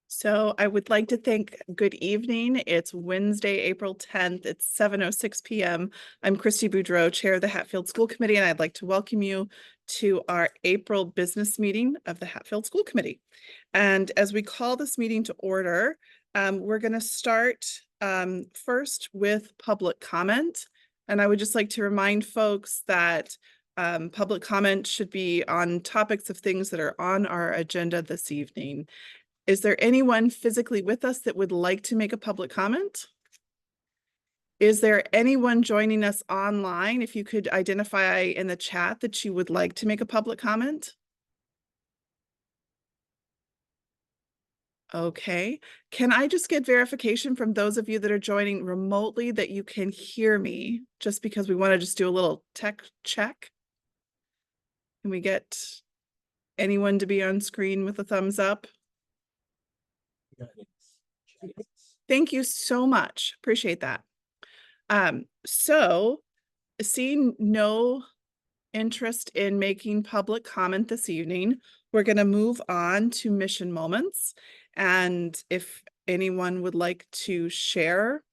So I would like to thank, good evening. It's Wednesday, April 10th. It's 7:06 p.m. I'm Christy Boudreau, Chair of the Hatfield School Committee, and I'd like to welcome you to our April business meeting of the Hatfield School Committee. And as we call this meeting to order, we're going to start first with public comment. And I would just like to remind folks that public comment should be on topics of things that are on our agenda this evening. Is there anyone physically with us that would like to make a public comment? Is there anyone joining us online? If you could identify in the chat that you would like to make a public comment. Okay, can I just get verification from those of you that are joining remotely that you can hear me, just because we want to just do a little tech check? Can we get anyone to be on screen with a thumbs up? Thank you so much. Appreciate that. So seeing no interest in making public comment this evening, we're going to move on to mission moments. And if anyone would like to share,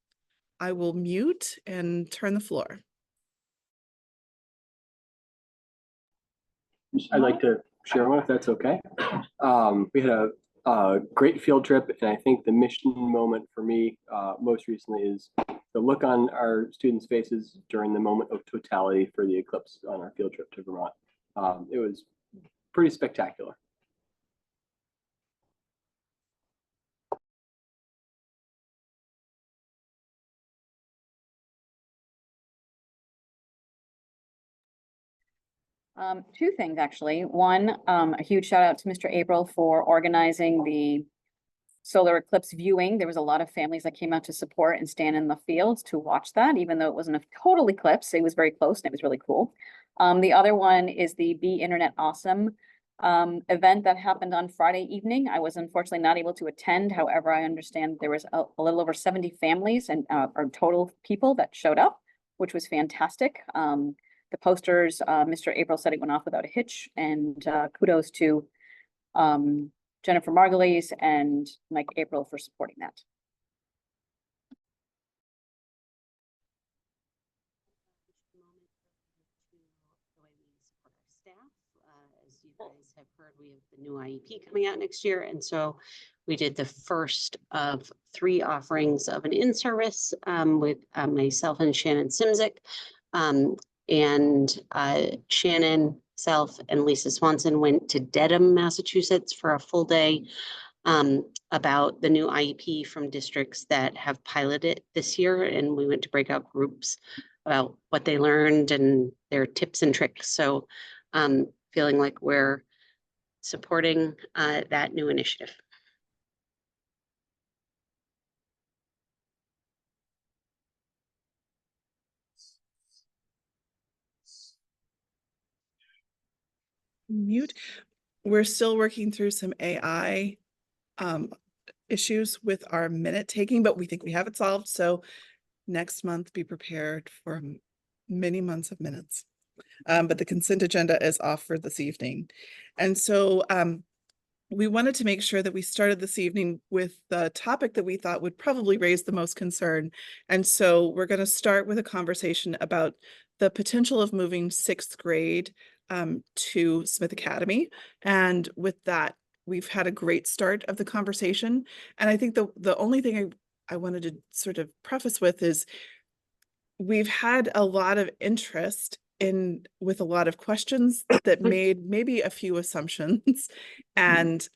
I will mute and turn the floor. I'd like to share one if that's okay. We had a great field trip, and I think the mission moment for me most recently is the look on our students' faces during the moment of totality for the eclipse on our field trip to Vermont. It was pretty spectacular. Two things, actually. One, a huge shout out to Mr. April for organizing the solar eclipse viewing. There was a lot of families that came out to support and stand in the fields to watch that, even though it wasn't a total eclipse. It was very close and it was really cool. The other one is the Be Internet Awesome event that happened on Friday evening. I was unfortunately not able to attend. However, I understand there was a little over 70 families and or total people that showed up, which was fantastic. The posters, Mr. April said it went off without a hitch, and kudos to Jennifer Margulies and Mike April for supporting that. As you guys have heard, we have the new IEP coming out next year, and so we did the first of 3 offerings of an in-service with myself and Shannon Simzik. And Shannon, self, and Lisa Swanson went to Dedham, Massachusetts for a full day about the new IEP from districts that have piloted this year. And we went to breakout groups about what they learned and their tips and tricks. So feeling like we're supporting that new initiative. Mute. We're still working through some AI issues with our minute taking, but we think we have it solved. So next month, be prepared for many months of minutes. But the consent agenda is off for this evening. And so we wanted to make sure that we started this evening with the topic that we thought would probably raise the most concern. And so we're going to start with a conversation about the potential of moving 6th grade to Smith Academy. And with that, we've had a great start of the conversation. And I think the only thing I wanted to sort of preface with is we've had a lot of interest with a lot of questions that made maybe a few assumptions. And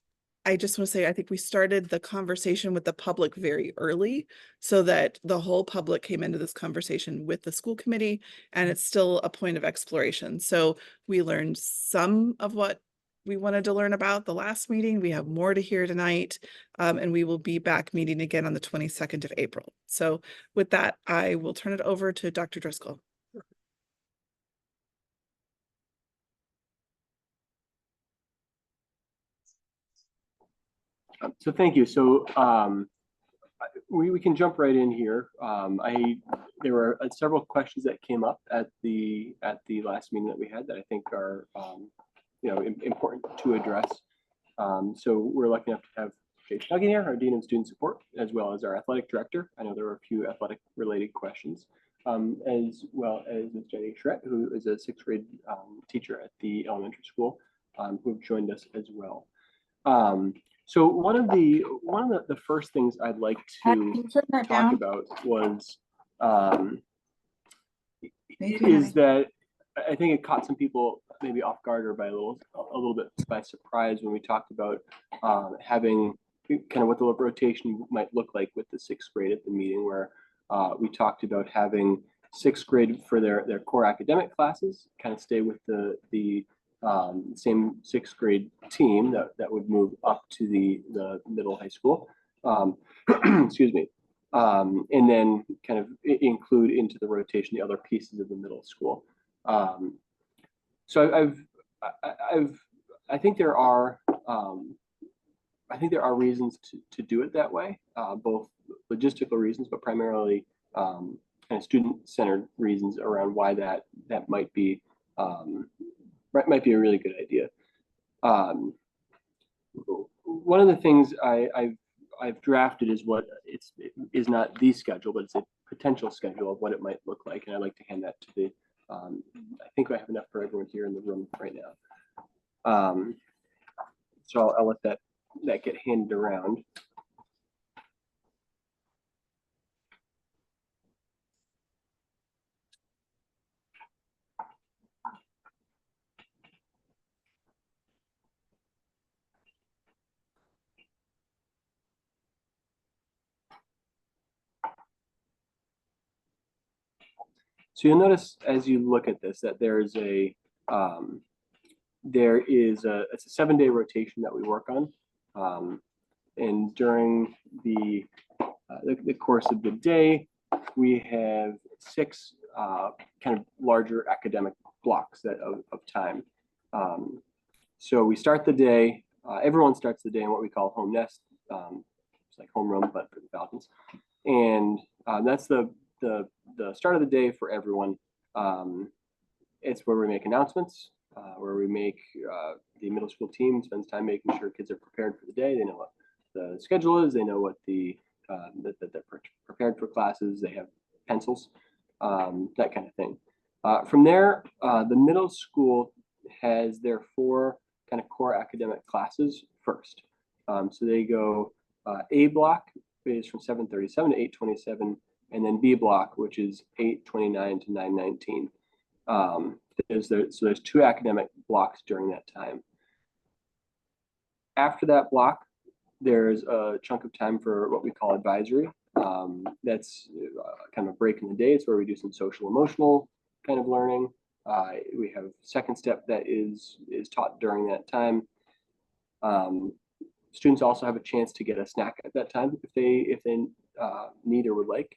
I just want to say, I think we started the conversation with the public very early so that the whole public came into this conversation with the school committee, and it's still a point of exploration. So we learned some of what we wanted to learn about the last meeting. We have more to hear tonight, and we will be back meeting again on the 22nd of April. So with that, I will turn it over to Dr. Driscoll. So thank you. So we can jump right in here. There were several questions that came up at the last meeting that we had that I think are important to address. So we're lucky enough to have Jay Snuggie here, our Dean of Student Support, as well as our Athletic Director. I know there were a few athletic related questions, as well as Ms. Jenny Schreck, who is a sixth grade teacher at the elementary school, who have joined us as well. So one of the first things I'd like to talk about was is that I think it caught some people maybe off guard or by a little bit by surprise when we talked about having kind of what the rotation might look like with the sixth grade at the meeting, where we talked about having sixth grade for their core academic classes, kind of stay with the same sixth grade team that would move up to the middle high school. Excuse me. And then kind of include into the rotation the other pieces of the middle school. So I think there are reasons to do it that way, both logistical reasons, but primarily kind of student-centered reasons around why that might be a really good idea. One of the things I've drafted is what it is not the schedule, but it's a potential schedule of what it might look like, and I'd like to hand that to the. I think I have enough for everyone here in the room right now. So I'll let that get handed around. So you'll notice as you look at this that it's a 7-day rotation that we work on, and during the course of the day, we have 6 kind of larger academic blocks of time. So we start the day. Everyone starts the day in what we call home nest. It's like homeroom, but for the Falcons, and that's the start of the day for everyone. It's where we make announcements, where we make the middle school team spends time making sure kids are prepared for the day. They know what the schedule is. They know what that they're prepared for classes. They have pencils, that kind of thing. From there, the middle school has their 4 kind of core academic classes first. So they go A block is from 7:37 to 8:27. And then B block, which is 8:29 to 9:19. So there's 2 academic blocks during that time. After that block, there's a chunk of time for what we call advisory. That's kind of a break in the day. It's where we do some social emotional kind of learning. We have second step that is taught during that time. Students also have a chance to get a snack at that time if they need or would like.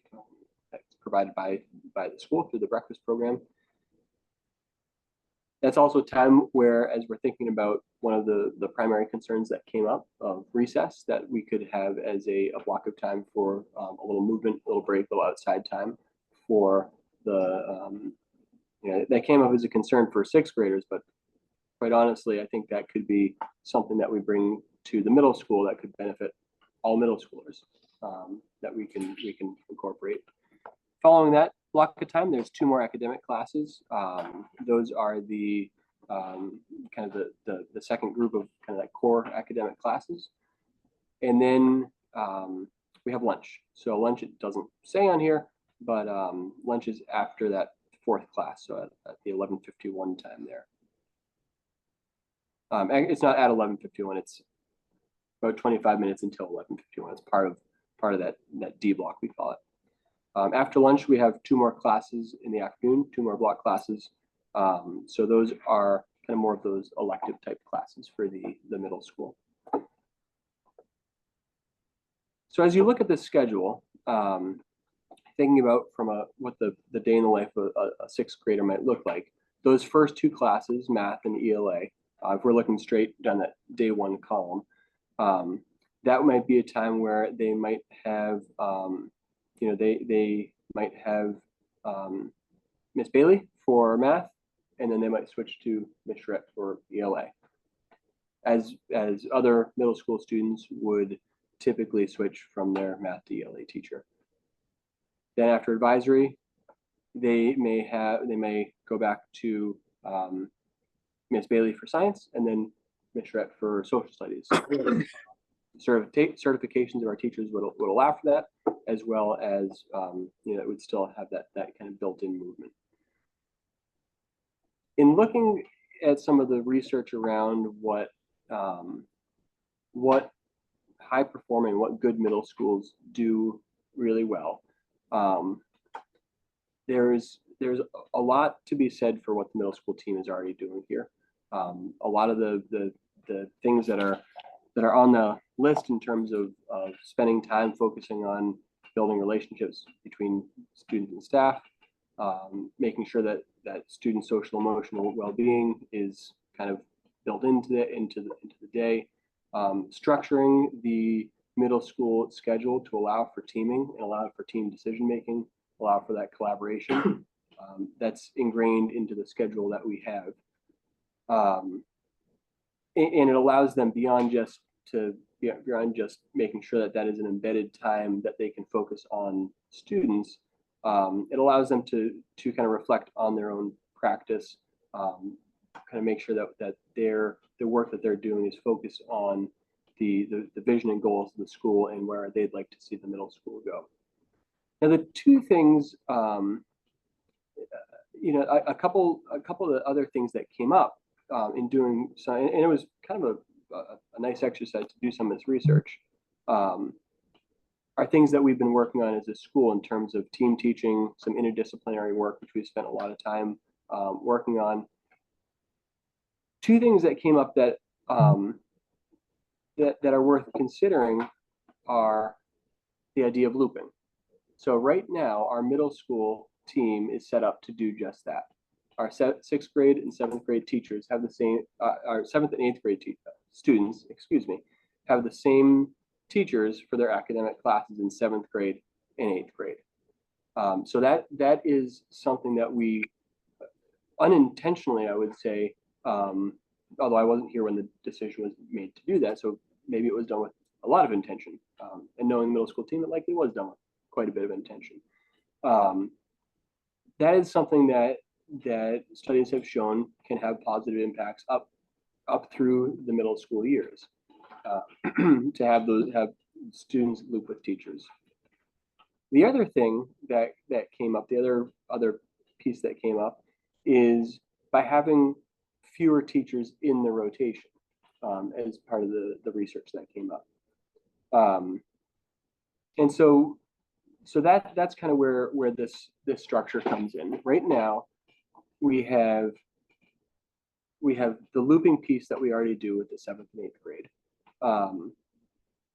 That's provided by the school through the breakfast program. That's also a time where, as we're thinking about one of the primary concerns that came up of recess, that we could have as a block of time for a little movement, a little break, a little outside time for the, that came up as a concern for 6th graders, but quite honestly, I think that could be something that we bring to the middle school that could benefit all middle schoolers, that we can incorporate. Following that block of time, there's 2 more academic classes. Those are the kind of the second group of kind of like core academic classes. And then we have lunch. So lunch, it doesn't say on here, but lunch is after that 4th class, so at the 11:51 time there. It's not at 11:51, it's about 25 minutes until 11:51. It's part of that D block, we call it. After lunch, we have 2 more classes in the afternoon, 2 more block classes. So those are kind of more of those elective type classes for the middle school. So as you look at this schedule, thinking about from what the day in the life of a 6th grader might look like, those first 2 classes, math and ELA, if we're looking straight down that day 1 column, that might be a time where they might have they might have Miss Bailey for math, and then they might switch to Miss Schreck for ELA. as other middle school students would typically switch from their math to ELA teacher. Then after advisory, they may go back to Ms. Bailey for science, and then Ms. Shrett for social studies. Certifications of our teachers would allow for that, as well as it would still have that kind of built-in movement. In looking at some of the research around what high performing, what good middle schools do really well, there's a lot to be said for what the middle school team is already doing here. A lot of the things that are on the list in terms of spending time focusing on building relationships between students and staff, making sure that student social emotional well-being is kind of built into the day, structuring the middle school schedule to allow for teaming and allow for team decision making, allow for that collaboration. That's ingrained into the schedule that we have. And it allows them beyond just making sure that is an embedded time that they can focus on students. It allows them to kind of reflect on their own practice, kind of make sure that the work that they're doing is focused on the vision and goals of the school and where they'd like to see the middle school go. Now, the two things, a couple of the other things that came up in doing so, and it was kind of a nice exercise to do some of this research, are things that we've been working on as a school in terms of team teaching, some interdisciplinary work, which we've spent a lot of time working on. Two things that came up that that are worth considering are the idea of looping. So right now, our middle school team is set up to do just that. Our sixth grade and seventh grade teachers have the same, our seventh and eighth grade students, have the same teachers for their academic classes in seventh grade and eighth grade. So that is something that we unintentionally, I would say, although I wasn't here when the decision was made to do that, so maybe it was done with a lot of intention. And knowing the middle school team, it likely was done with quite a bit of intention. That is something that studies have shown can have positive impacts up through the middle school years, to have students loop with teachers. The other thing that came up, the other piece that came up, is by having fewer teachers in the rotation, as part of the research that came up. And so that's kind of where this structure comes in. Right now, we have the looping piece that we already do with the seventh and eighth grade.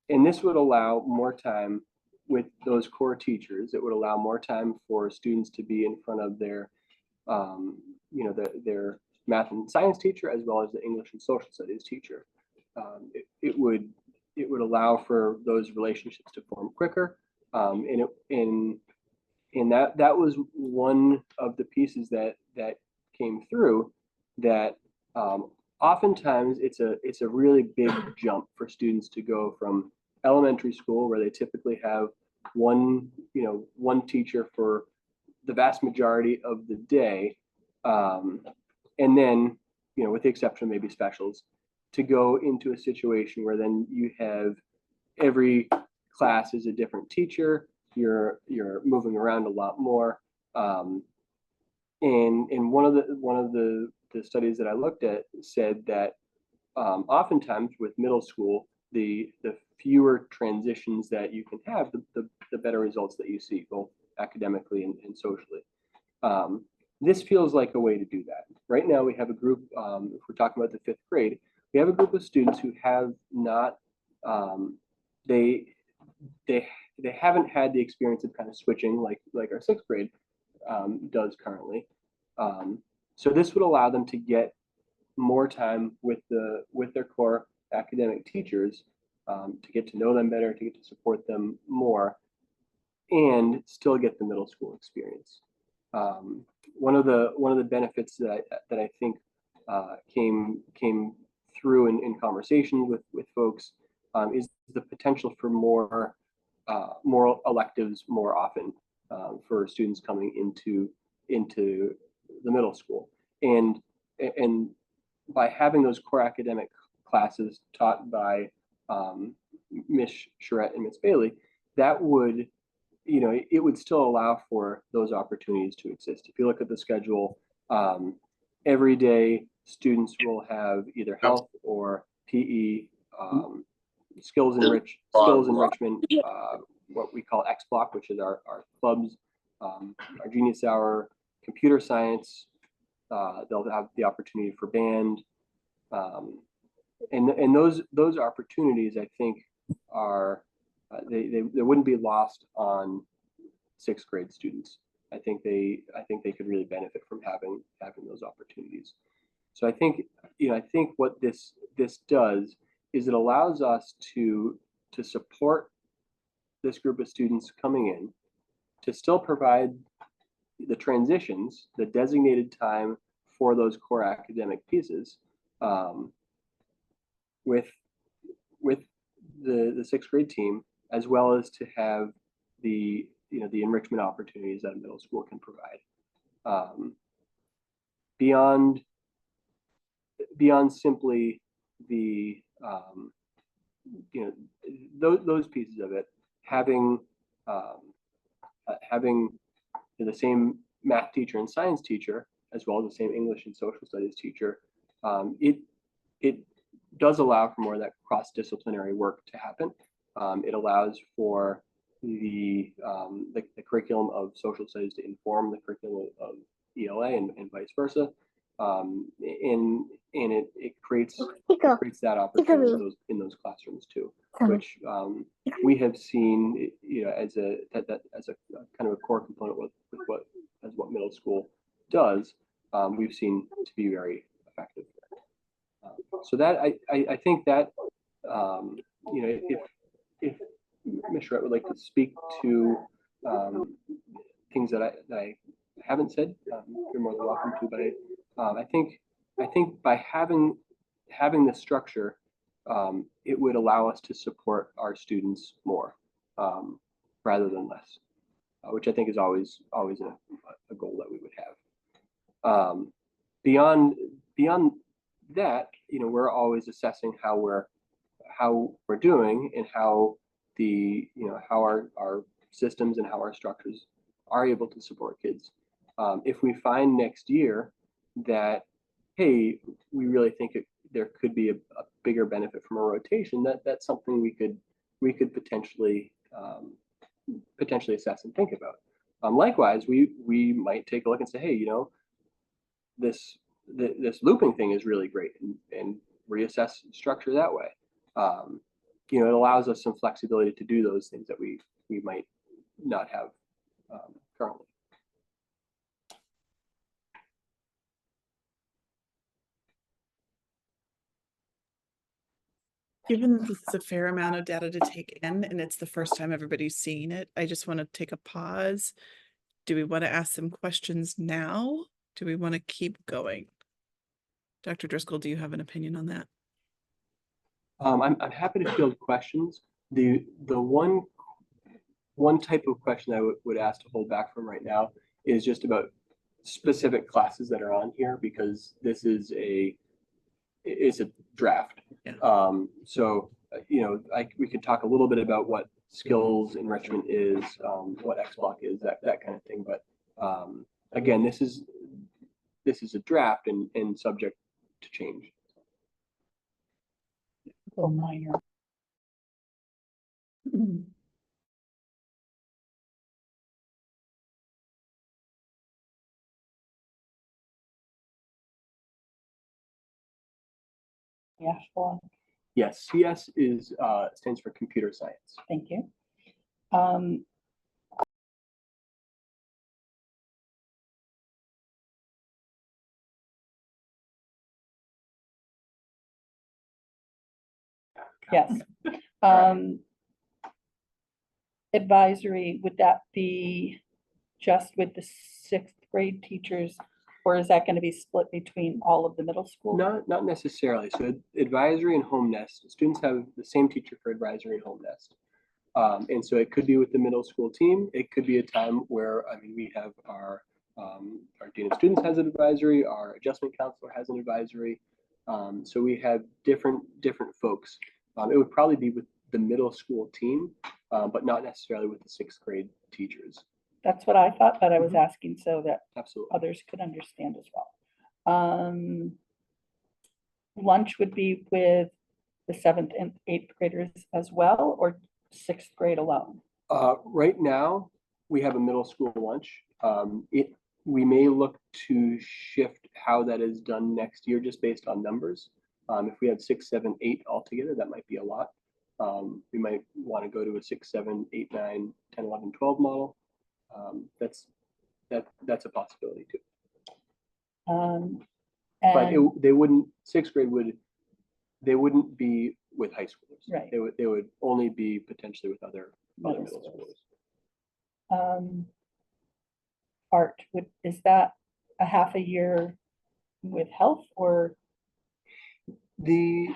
And this would allow more time with those core teachers. It would allow more time for students to be in front of their math and science teacher, as well as the English and social studies teacher. It would allow for those relationships to form quicker. And that was one of the pieces that came through, that oftentimes it's a really big jump for students to go from elementary school, where they typically have one teacher for the vast majority of the day, and then, with the exception of maybe specials, to go into a situation where then you have every class is a different teacher. You're moving around a lot more, and one of the studies that I looked at said that oftentimes with middle school, the fewer transitions that you can have, the better results that you see, both academically and socially. This feels like a way to do that. Right now, we have a group, if we're talking about the fifth grade, we have a group of students who have not, they haven't had the experience of kind of switching like our sixth grade does currently. So this would allow them to get more time with their core academic teachers, to get to know them better, to get to support them more, and still get the middle school experience. One of the benefits that I think came through in conversations with folks is the potential for more electives more often for students coming into the middle school, and by having those core academic classes taught by Miss Charette and Miss Bailey, that would, it would still allow for those opportunities to exist. If you look at the schedule, every day students will have either health or PE, skills enrichment, what we call X block, which is our clubs, our Genius Hour, computer science. They'll have the opportunity for band, and those opportunities, I think, are they wouldn't be lost on sixth grade students. I think they could really benefit from having those opportunities. So I think what this does is it allows us to support this group of students coming in, to still provide the transitions, the designated time for those core academic pieces, with the sixth grade team, as well as to have the the enrichment opportunities that a middle school can provide. Beyond simply the those pieces of it, having the same math teacher and science teacher, as well as the same English and social studies teacher, it does allow for more of that cross-disciplinary work to happen. It allows for the curriculum of social studies to inform the curriculum of ELA and vice versa. And it creates that opportunity in those classrooms too, which we have seen, as a kind of a core component with what middle school does. We've seen to be very effective. So that I think that if Ms. Charette would like to speak to things that I haven't said, you're more than welcome to. But I think by having this structure, it would allow us to support our students more rather than less, which I think is always a goal that we would have. Beyond that, we're always assessing how we're doing and how how our systems and how our structures are able to support kids. If we find next year that, hey, we really think there could be a bigger benefit from a rotation, that's something we could potentially assess and think about. Likewise, we might take a look and say, hey, this looping thing is really great, and reassess structure that way. It allows us some flexibility to do those things that we might not have currently. Given that this is a fair amount of data to take in, and it's the first time everybody's seeing it, I just want to take a pause. Do we want to ask some questions now? Do we want to keep going? Dr. Driscoll, do you have an opinion on that? I'm happy to field questions. The one type of question I would ask to hold back from right now is just about specific classes that are on here, because this is a draft. Yeah. So we could talk a little bit about what skills enrichment is, what X block is, that kind of thing. But again, this is a draft and subject to change. Oh, minor. Yeah, well, Yes, CS is stands for computer science. thank you. Yes. Advisory, would that be just with the sixth grade teachers Or is that going to be split between all of the middle school? Not necessarily. So advisory and home nest, students have the same teacher for advisory and home nest. And so it could be with the middle school team. It could be a time where, I mean, we have our dean of students has an advisory, our adjustment counselor has an advisory. So we have different folks. It would probably be with the middle school team, but not necessarily with the sixth grade teachers. That's what I thought, but I was asking so that Absolutely. others could understand as well. Lunch would be with the 7th and 8th graders as well, or 6th grade alone? Right now, we have a middle school lunch. We may look to shift how that is done next year, just based on numbers. If we had 6, 7, 8 altogether, that might be a lot. We might want to go to a 6, 7, 8, 9, 10, 11, 12 model. That's a possibility too. But And they wouldn't, sixth grade they wouldn't be with high schoolers. Right. They would only be potentially with other Middle middle schools. schoolers. Art, is that a half a year with health, or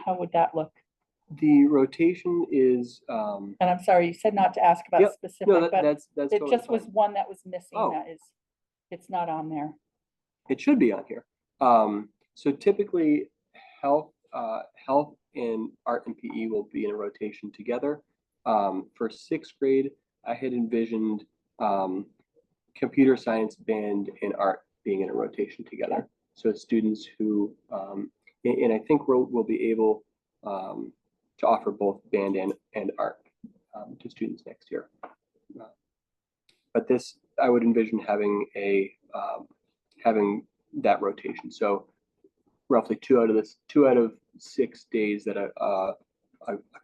how would that look? The rotation is, And I'm sorry, you said not to ask about Yep. specific, no, but that's it totally just was fine. one that was missing. Oh. That is, it's not on there. It should be on here. So typically, health and art and PE will be in a rotation together. For sixth grade, I had envisioned computer science, band, and art being in a rotation together. So students who, and I think we'll be able to offer both band and art to students next year. But this, I would envision having having that rotation. So roughly 2 out of 6 days that a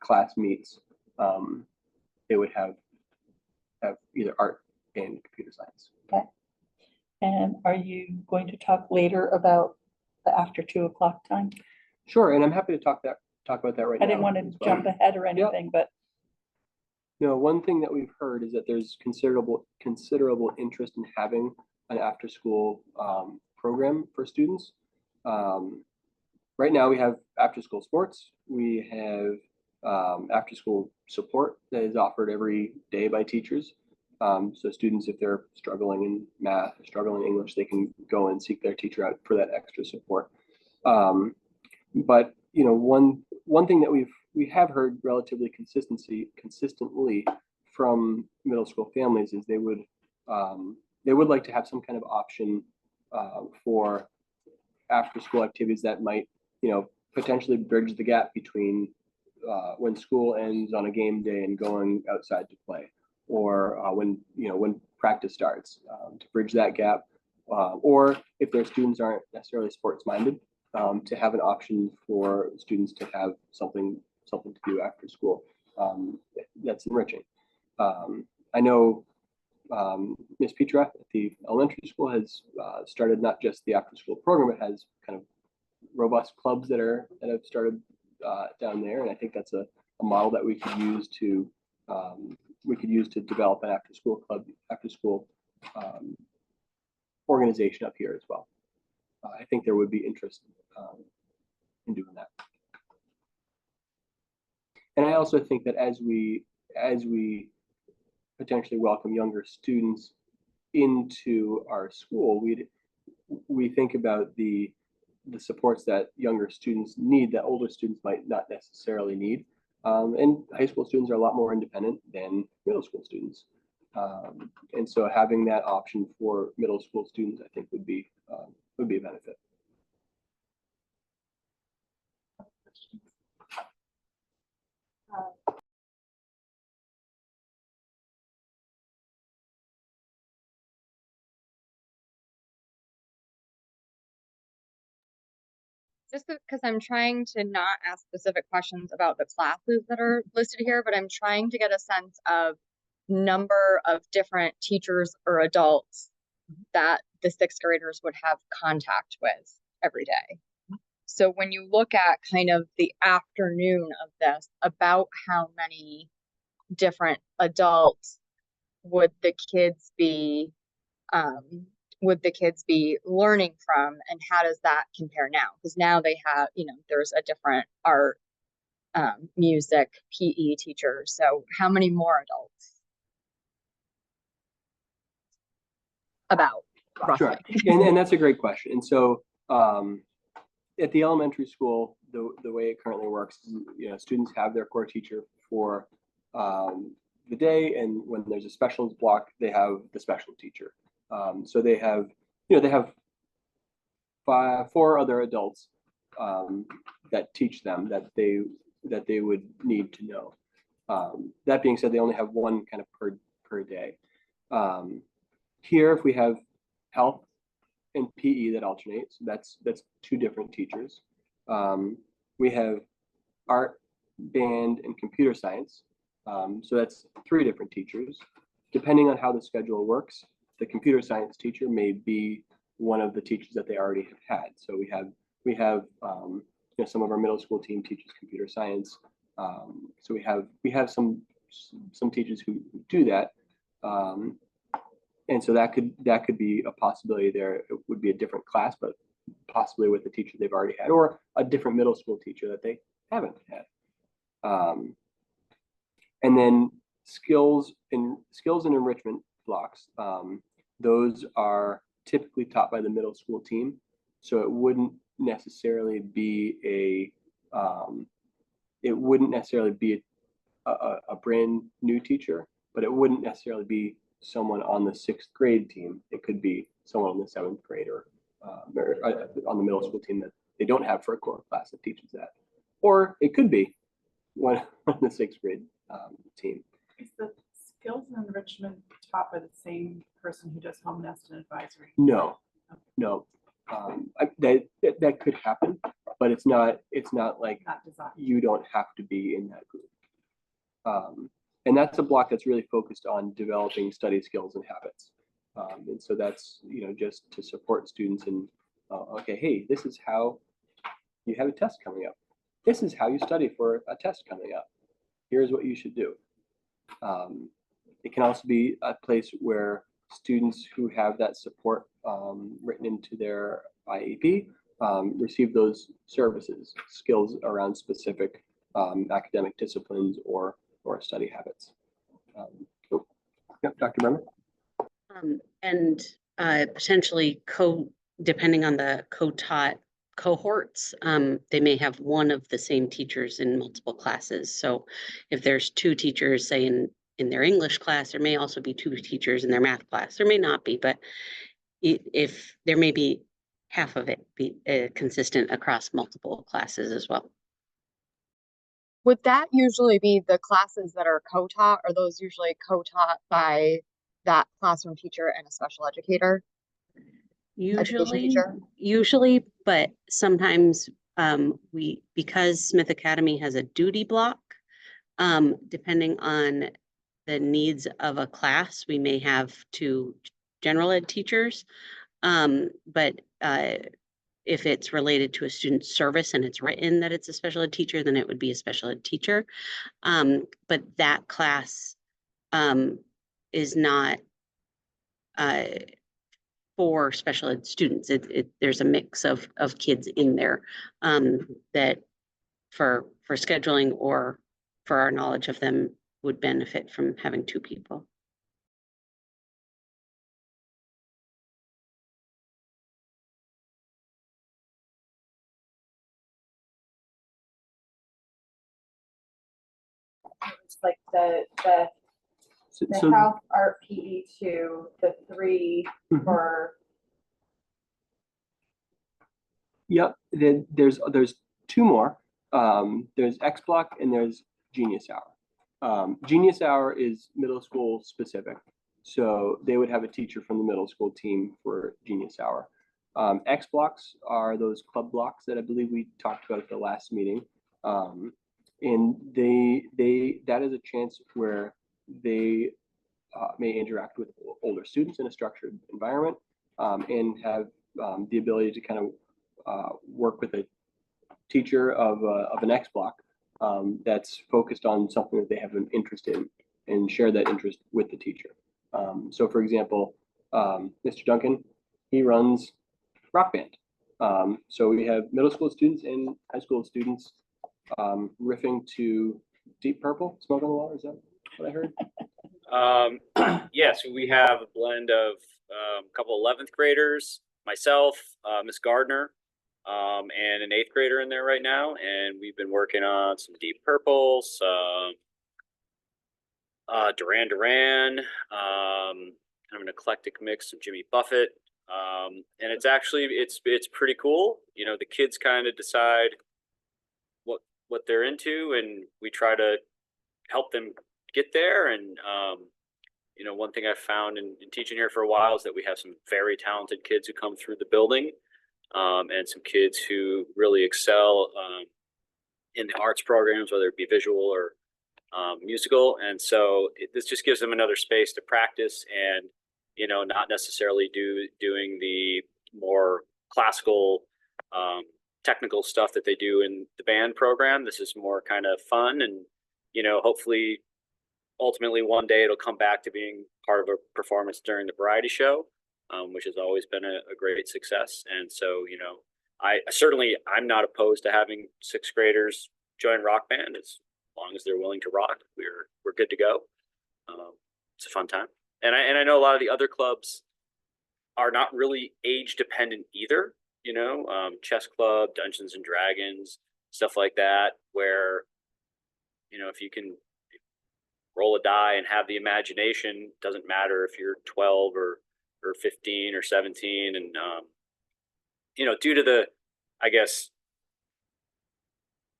class meets, they would have either art and computer science. Okay. And are you going to talk later about the after 2 o'clock time? Sure, and I'm happy to talk about that right now. I didn't want to jump ahead or anything, but No, one thing that we've heard is that there's considerable interest in having an after-school program for students. Right now, we have after-school sports. We have after-school support that is offered every day by teachers. So students, if they're struggling in math or struggling in English, they can go and seek their teacher out for that extra support. But you know, one thing that we have heard relatively consistently from middle school families is they would like to have some kind of option for after school activities that might, you know, potentially bridge the gap between when school ends on a game day and going outside to play, or when practice starts, to bridge that gap, or if their students aren't necessarily sports minded, to have an option for students to have something to do after school that's enriching. I know Ms. Petra at the elementary school has started not just the after school program, but has kind of robust clubs that have started down there, and I think that's a model that we could use to develop an after school club, after school organization up here as well. I think there would be interest in doing that. And I also think that as we potentially welcome younger students into our school, we think about the supports that younger students need that older students might not necessarily need. And high school students are a lot more independent than middle school students. And so having that option for middle school students, I think would be a benefit. Just because I'm trying to not ask specific questions about the classes that are listed here, but I'm trying to get a sense of number of different teachers or adults that the sixth graders would have contact with every day. So when you look at kind of the afternoon of this, about how many different adults would the kids be would the kids be learning from, and how does that compare now? Because now they have, there's a different art, music, PE teacher. So how many more adults? About Sure. roughly. And that's a great question. And so at the elementary school, the way it currently works is, students have their core teacher for the day, and when there's a specials block, they have the special teacher. So they have, they have four other adults that teach them that they would need to know. That being said, they only have one kind of per day. Here, if we have health and PE that alternate, so that's two different teachers. We have art, band, and computer science. So that's three different teachers. Depending on how the schedule works, the computer science teacher may be one of the teachers that they already have had. So we have some of our middle school team teaches computer science. So we have some teachers who do that. And so that could be a possibility there. It would be a different class, but possibly with the teacher they've already had, or a different middle school teacher that they haven't had. And then skills and enrichment blocks. Those are typically taught by the middle school team. So it wouldn't necessarily be a brand new teacher, but it wouldn't necessarily be someone on the 6th grade team. It could be someone on the 7th grade or on the middle school team that they don't have for a core class that teaches that. Or it could be one on the 6th grade team. Is the skills and enrichment taught by the same person who does home nest and advisory? No. That could happen, but it's not like Not designed. you don't have to be in that group. And that's a block that's really focused on developing study skills and habits. And so that's, just to support students in, okay, hey, this is how you have a test coming up. This is how you study for a test coming up. Here's what you should do. It can also be a place where students who have that support written into their IEP receive those services, skills around specific academic disciplines or study habits. Dr. Bremer? And potentially depending on the co-taught cohorts, they may have one of the same teachers in multiple classes. So if there's two teachers, say in their English class, there may also be two teachers in their math class. There may not be, but if there may be half of it be consistent across multiple classes as well. Would that usually be the classes that are co-taught? Are those usually co-taught by that classroom teacher and a special educator? Usually, but sometimes because Smith Academy has a duty block, depending on the needs of a class, we may have two general ed teachers. But if it's related to a student service and it's written that it's a special ed teacher, then it would be a special ed teacher. But that class is not for special ed students. There's a mix of kids in there that for scheduling or for our knowledge of them would benefit from having two people. It's like the So health, art, PE two, the three Mhm. for, Yep, then there's two more. There's X Block and there's Genius Hour. Genius Hour is middle school specific, so they would have a teacher from the middle school team for Genius Hour. X Blocks are those club blocks that I believe we talked about at the last meeting, and that is a chance where they may interact with older students in a structured environment and have the ability to kind of work with a teacher of an X block that's focused on something that they have an interest in and share that interest with the teacher. So for example, Mr. Duncan, he runs rock band. So we have middle school students and high school students riffing to Deep Purple, Smoke on the Water. Is that what I heard? Yes, we have a blend of a couple 11th graders, myself, Miss Gardner, and an 8th grader in there right now. And we've been working on some Deep Purple, some Duran Duran, kind of an eclectic mix of Jimmy Buffett. And it's actually it's pretty cool. You know, the kids kind of decide what they're into, and we try to help them get there. And you know, one thing I've found in teaching here for a while is that we have some very talented kids who come through the building, and some kids who really excel in the arts programs, whether it be visual or musical. And so this just gives them another space to practice, and you know, not necessarily doing the more classical technical stuff that they do in the band program. This is more kind of fun, and you know, hopefully ultimately one day it'll come back to being part of a performance during the variety show, which has always been a great success. And so, you know, I'm not opposed to having 6th graders join rock band as long as they're willing to rock. We're good to go. It's a fun time. And I know a lot of the other clubs are not really age dependent either, you know, chess club, Dungeons and Dragons, stuff like that, where, you know, if you can roll a die and have the imagination, doesn't matter if you're 12 or 15 or 17. And you know, due to the, I guess,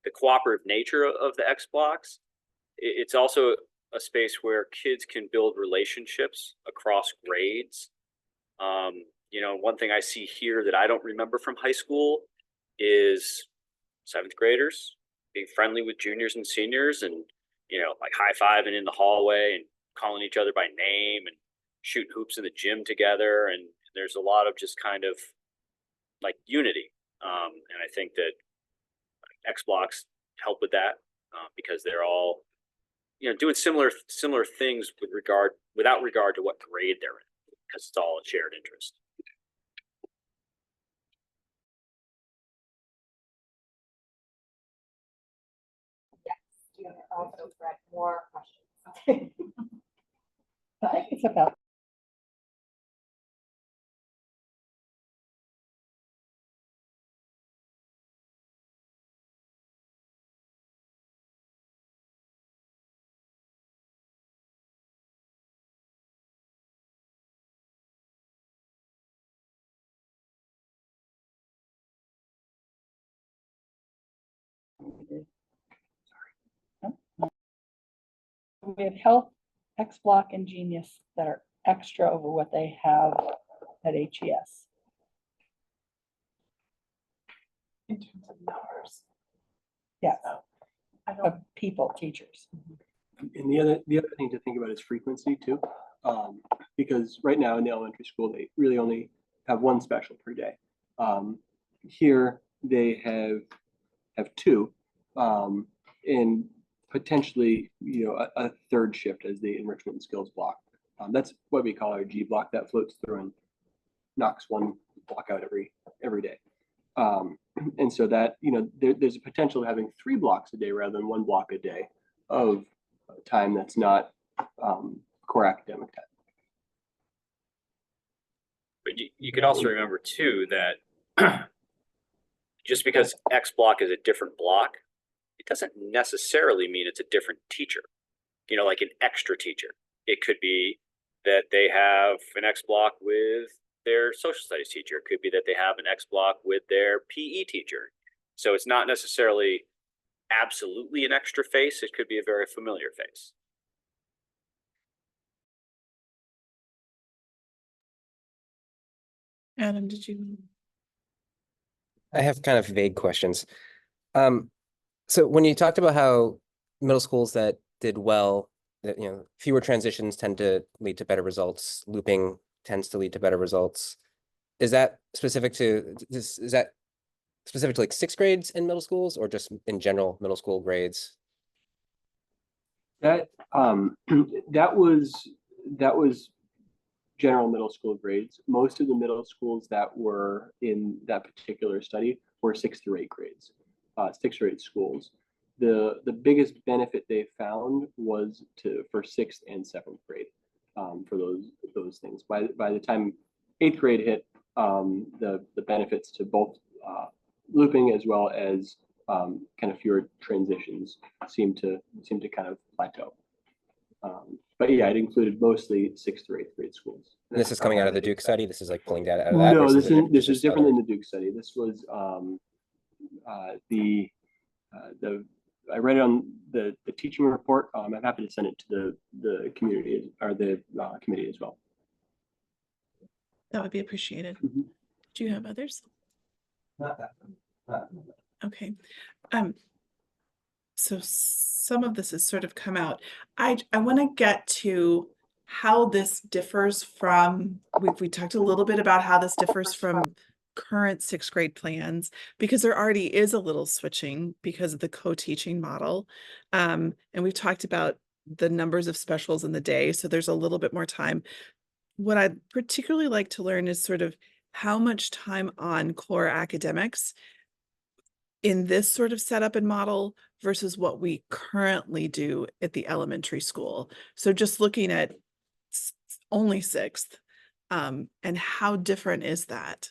the cooperative nature of the X blocks, it's also a space where kids can build relationships across grades. You know, one thing I see here that I don't remember from high school is 7th graders being friendly with juniors and seniors, and you know, like high-fiving in the hallway and calling each other by name and shooting hoops in the gym together. And there's a lot of just kind of like unity. And I think that X blocks help with that, because they're all, you know, doing similar things without regard to what grade they're in, because it's all a shared interest. You have also read more questions. I think it's about we have health, X block and genius that are extra over what they have at HES. In terms of numbers. Yes, I of don't, people, teachers. And the other thing to think about is frequency too, because right now in the elementary school they really only have one special per day. Here they have 2, and potentially, you know, a 3rd shift as the enrichment and skills block. That's what we call our G block, that floats through and knocks one block out every day. And so that, you know, there's a potential of having 3 blocks a day rather than 1 block a day of time that's not core academic time. But you could also remember too that just because X block is a different block, it doesn't necessarily mean it's a different teacher. You know, like an extra teacher. It could be that they have an X block with their social studies teacher. It could be that they have an X block with their PE teacher. So it's not necessarily absolutely an extra face. It could be a very familiar face. Adam, did you? I have kind of vague questions. So when you talked about how middle schools that did well, that, you know, fewer transitions tend to lead to better results, looping tends to lead to better results. Is that specific to this? Is that specific to like 6th grades in middle schools, or just in general middle school grades? That that was general middle school grades. Most of the middle schools that were in that particular study were 6th through 8th grades, 6th or 8th schools. The biggest benefit they found was for 6th and 7th grade, for those things. By the time 8th grade hit, the benefits to both looping as well as kind of fewer transitions seem to kind of plateau. But yeah, it included mostly 6th through 8th grade schools. And this is coming out of the Duke study. This is like pulling data out of that. No, versus this is just different other- than the Duke study. This was I read it on the teaching report. I'm happy to send it to the community or the committee as well. That would be appreciated. Mhm. Do you have others? Not that one. Okay. So some of this has sort of come out. I want to get to how this differs from, we talked a little bit about how this differs from current 6th grade plans, because there already is a little switching because of the co-teaching model. And we've talked about the numbers of specials in the day, so there's a little bit more time. What I'd particularly like to learn is sort of how much time on core academics in this sort of setup and model versus what we currently do at the elementary school. So just looking at only 6th, and how different is that?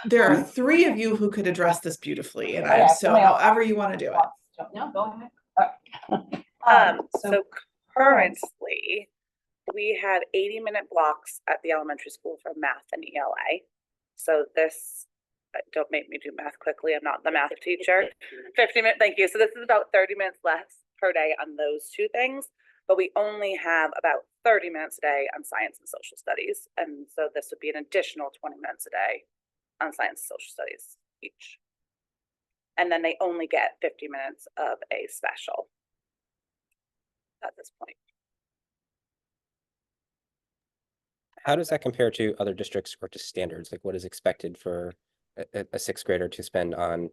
There are 3 of you who could address this beautifully, and so however you want to do it. No, go ahead. So currently, we have 80-minute blocks at the elementary school for math and ELA. So this, don't make me do math quickly, I'm not the math teacher. 50 minutes, thank you. So this is about 30 minutes less per day on those 2 things, but we only have about 30 minutes a day on science and social studies. And so this would be an additional 20 minutes a day on science and social studies each. And then they only get 50 minutes of a special at this point. How does that compare to other districts or to standards? Like what is expected for a 6th grader to spend on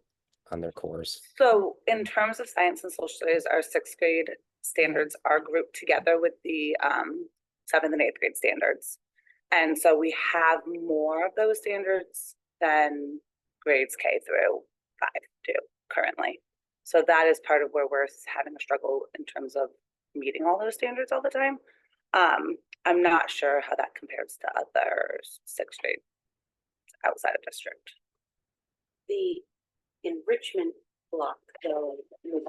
their cores? So in terms of science and social studies, our 6th grade standards are grouped together with the 7th and 8th grade standards. And so we have more of those standards than grades K through 5 do currently. So that is part of where we're having a struggle in terms of meeting all those standards all the time. I'm not sure how that compares to other 6th grade outside of district. The enrichment block, though, would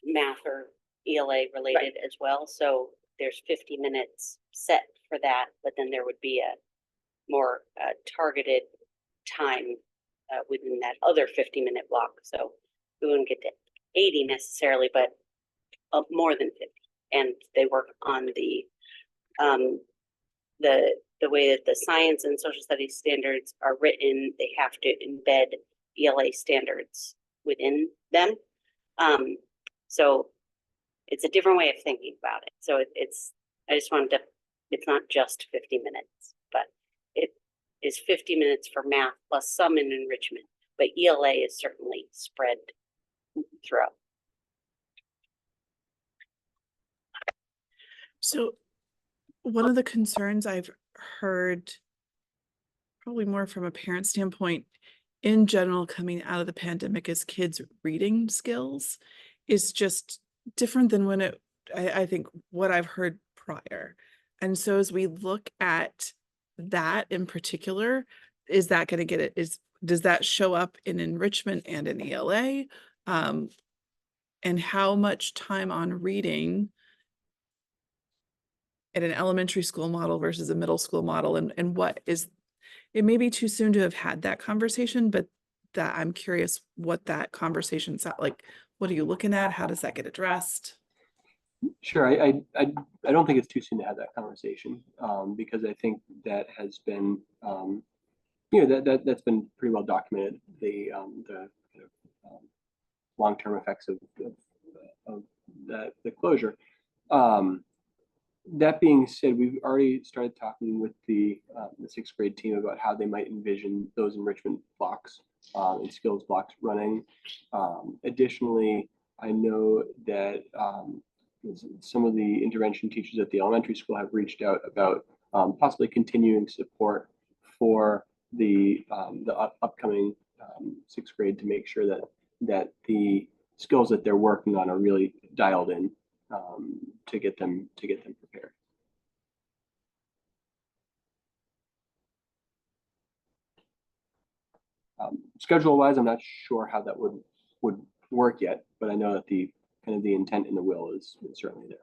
be math or ELA related as well. So there's 50 minutes set for that, but then there would be a more targeted time within that other 50-minute block. So we wouldn't get to 80 necessarily, but more than 50. And they work on the way that the science and social studies standards are written. They have to embed ELA standards within them. So it's a different way of thinking about it. So I just wanted to, it's not just 50 minutes, but it is 50 minutes for math plus some in enrichment, but ELA is certainly spread throughout. So one of the concerns I've heard, probably more from a parent standpoint, in general, coming out of the pandemic, is kids' reading skills is just different than when I think what I've heard prior. And so as we look at that in particular, is that going to get it? Does that show up in enrichment and in ELA? And how much time on reading at an elementary school model versus a middle school model, and what is, it may be too soon to have had that conversation, but that I'm curious what that conversation's like. What are you looking at? How does that get addressed? Sure, I don't think it's too soon to have that conversation, because I think that has been, that's been pretty well documented. The long-term effects of the closure. That being said, we've already started talking with the 6th grade team about how they might envision those enrichment blocks and skills blocks running. Additionally, I know that some of the intervention teachers at the elementary school have reached out about possibly continuing support for the upcoming sixth grade to make sure that the skills that they're working on are really dialed in to get them prepared. Schedule wise, I'm not sure how that would work yet, but I know that the kind of the intent and the will is certainly there.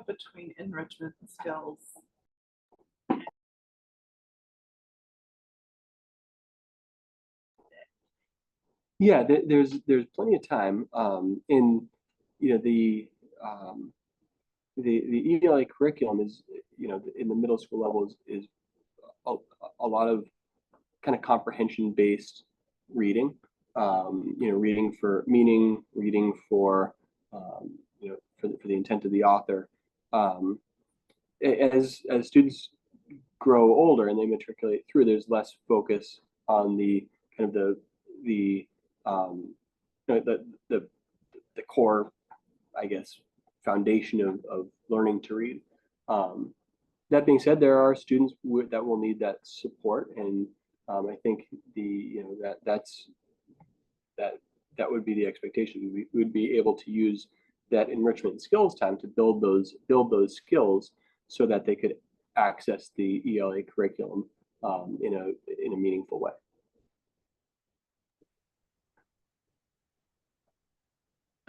Between enrichment and skills. Yeah, there's plenty of time in the ELA curriculum is in the middle school level is a lot of kind of comprehension based reading, reading for meaning, reading for for the intent of the author. As students grow older and they matriculate through, there's less focus on the kind of the the core, I guess, foundation of learning to read. That being said, there are students that will need that support, and I think that would be the expectation. We would be able to use that enrichment skills time to build those skills so that they could access the ELA curriculum in a meaningful way.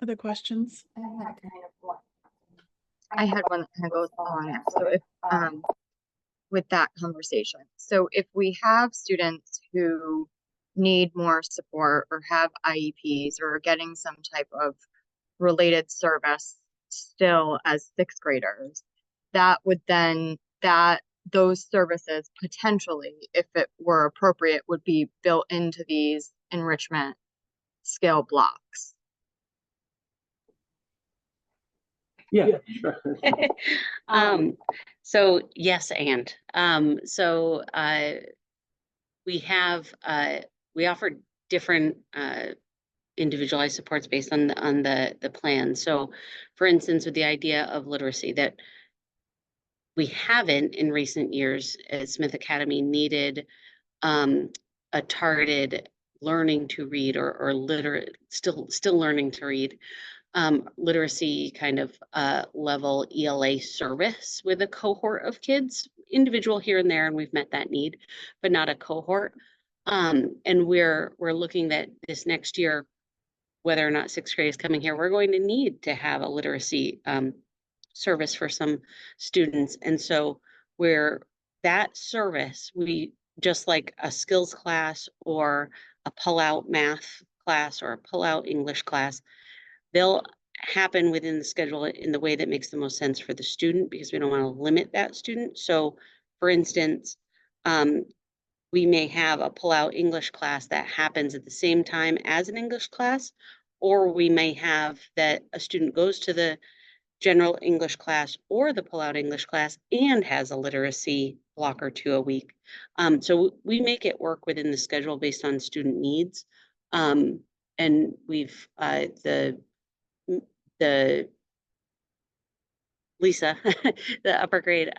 Other questions? I had one that kind of goes on it. So if, with that conversation, so if we have students who need more support or have IEPs or are getting some type of related service still as sixth graders, that would then, those services potentially, if it were appropriate, would be built into these enrichment skill blocks. Yeah, sure. So yes, and so we offer different individualized supports based on the plan. So for instance, with the idea of literacy, that we haven't in recent years at Smith Academy needed a targeted learning to read or literate, still learning to read, literacy kind of level ELA service with a cohort of kids, individual here and there, and we've met that need, but not a cohort. And we're looking that this next year, whether or not sixth grade is coming here, we're going to need to have a literacy service for some students. And so where that service, we just like a skills class or a pull-out math class or a pull-out English class, they'll happen within the schedule in the way that makes the most sense for the student, because we don't want to limit that student. So for instance, we may have a pull-out English class that happens at the same time as an English class, or we may have that a student goes to the general English class or the pull-out English class and has a literacy block or two a week. So we make it work within the schedule based on student needs. And we've, the Lisa, the upper grade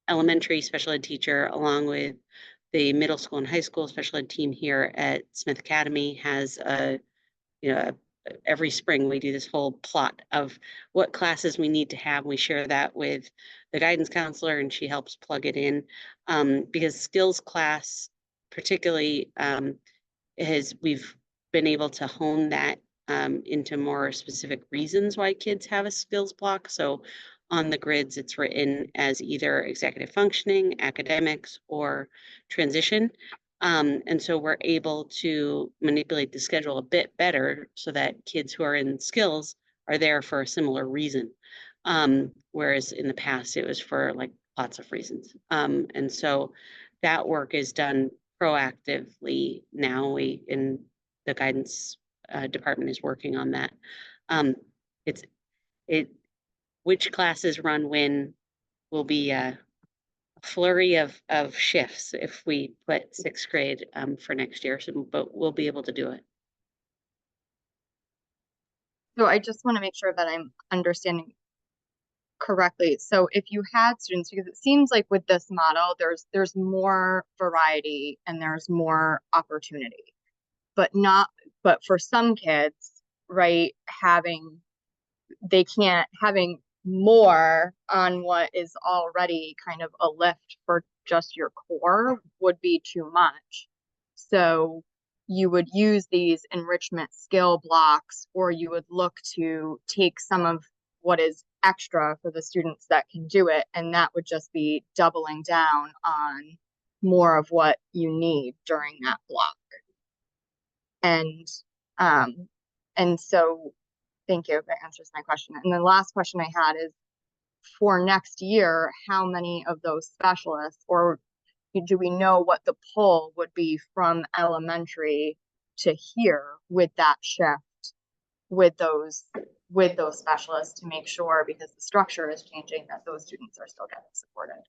elementary special ed teacher, along with the middle school and high school special ed team here at Smith Academy, has every spring we do this whole plot of what classes we need to have. We share that with the guidance counselor and she helps plug it in, because skills class particularly we've been able to hone that into more specific reasons why kids have a skills block. So on the grids, it's written as either executive functioning, academics, or transition. And so we're able to manipulate the schedule a bit better so that kids who are in skills are there for a similar reason. Whereas in the past, it was for like lots of reasons. And so that work is done proactively now. We in the guidance department is working on that. Which classes run when will be a flurry of shifts if we put sixth grade for next year. So, but we'll be able to do it. So I just want to make sure that I'm understanding correctly. So if you had students, because it seems like with this model, there's more variety and there's more opportunity, but for some kids, right, having more on what is already kind of a lift for just your core would be too much. So you would use these enrichment skill blocks, or you would look to take some of what is extra for the students that can do it, and that would just be doubling down on more of what you need during that block. And so thank you, that answers my question. And the last question I had is, for next year, how many of those specialists, or do we know what the pull would be from elementary to here with that shift, with those specialists, to make sure, because the structure is changing, that those students are still getting supported?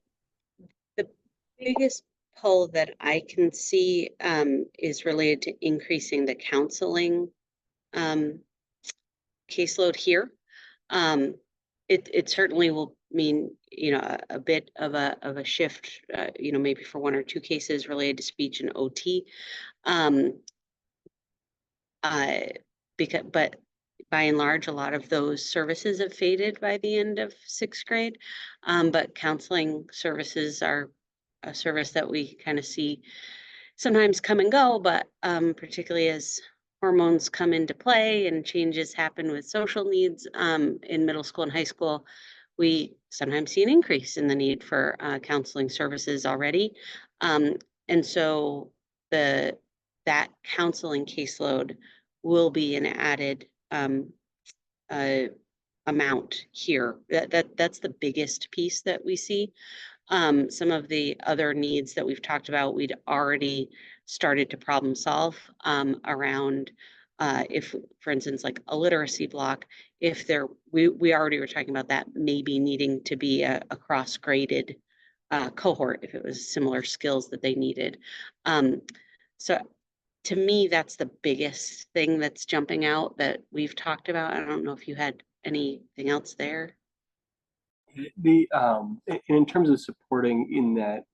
The biggest pull that I can see is related to increasing the counseling caseload here. It certainly will mean, a bit of a shift, maybe for one or two cases related to speech and OT. But by and large, a lot of those services have faded by the end of 6th grade. But counseling services are a service that we kind of see sometimes come and go, but particularly as hormones come into play and changes happen with social needs in middle school and high school, we sometimes see an increase in the need for counseling services already. And so that counseling caseload will be an added amount here. That's the biggest piece that we see. Some of the other needs that we've talked about, we'd already started to problem solve around if, for instance, like a literacy block, if we already were talking about that maybe needing to be a cross-graded cohort if it was similar skills that they needed. So to me, that's the biggest thing that's jumping out that we've talked about. I don't know if you had anything else there. In terms of supporting in that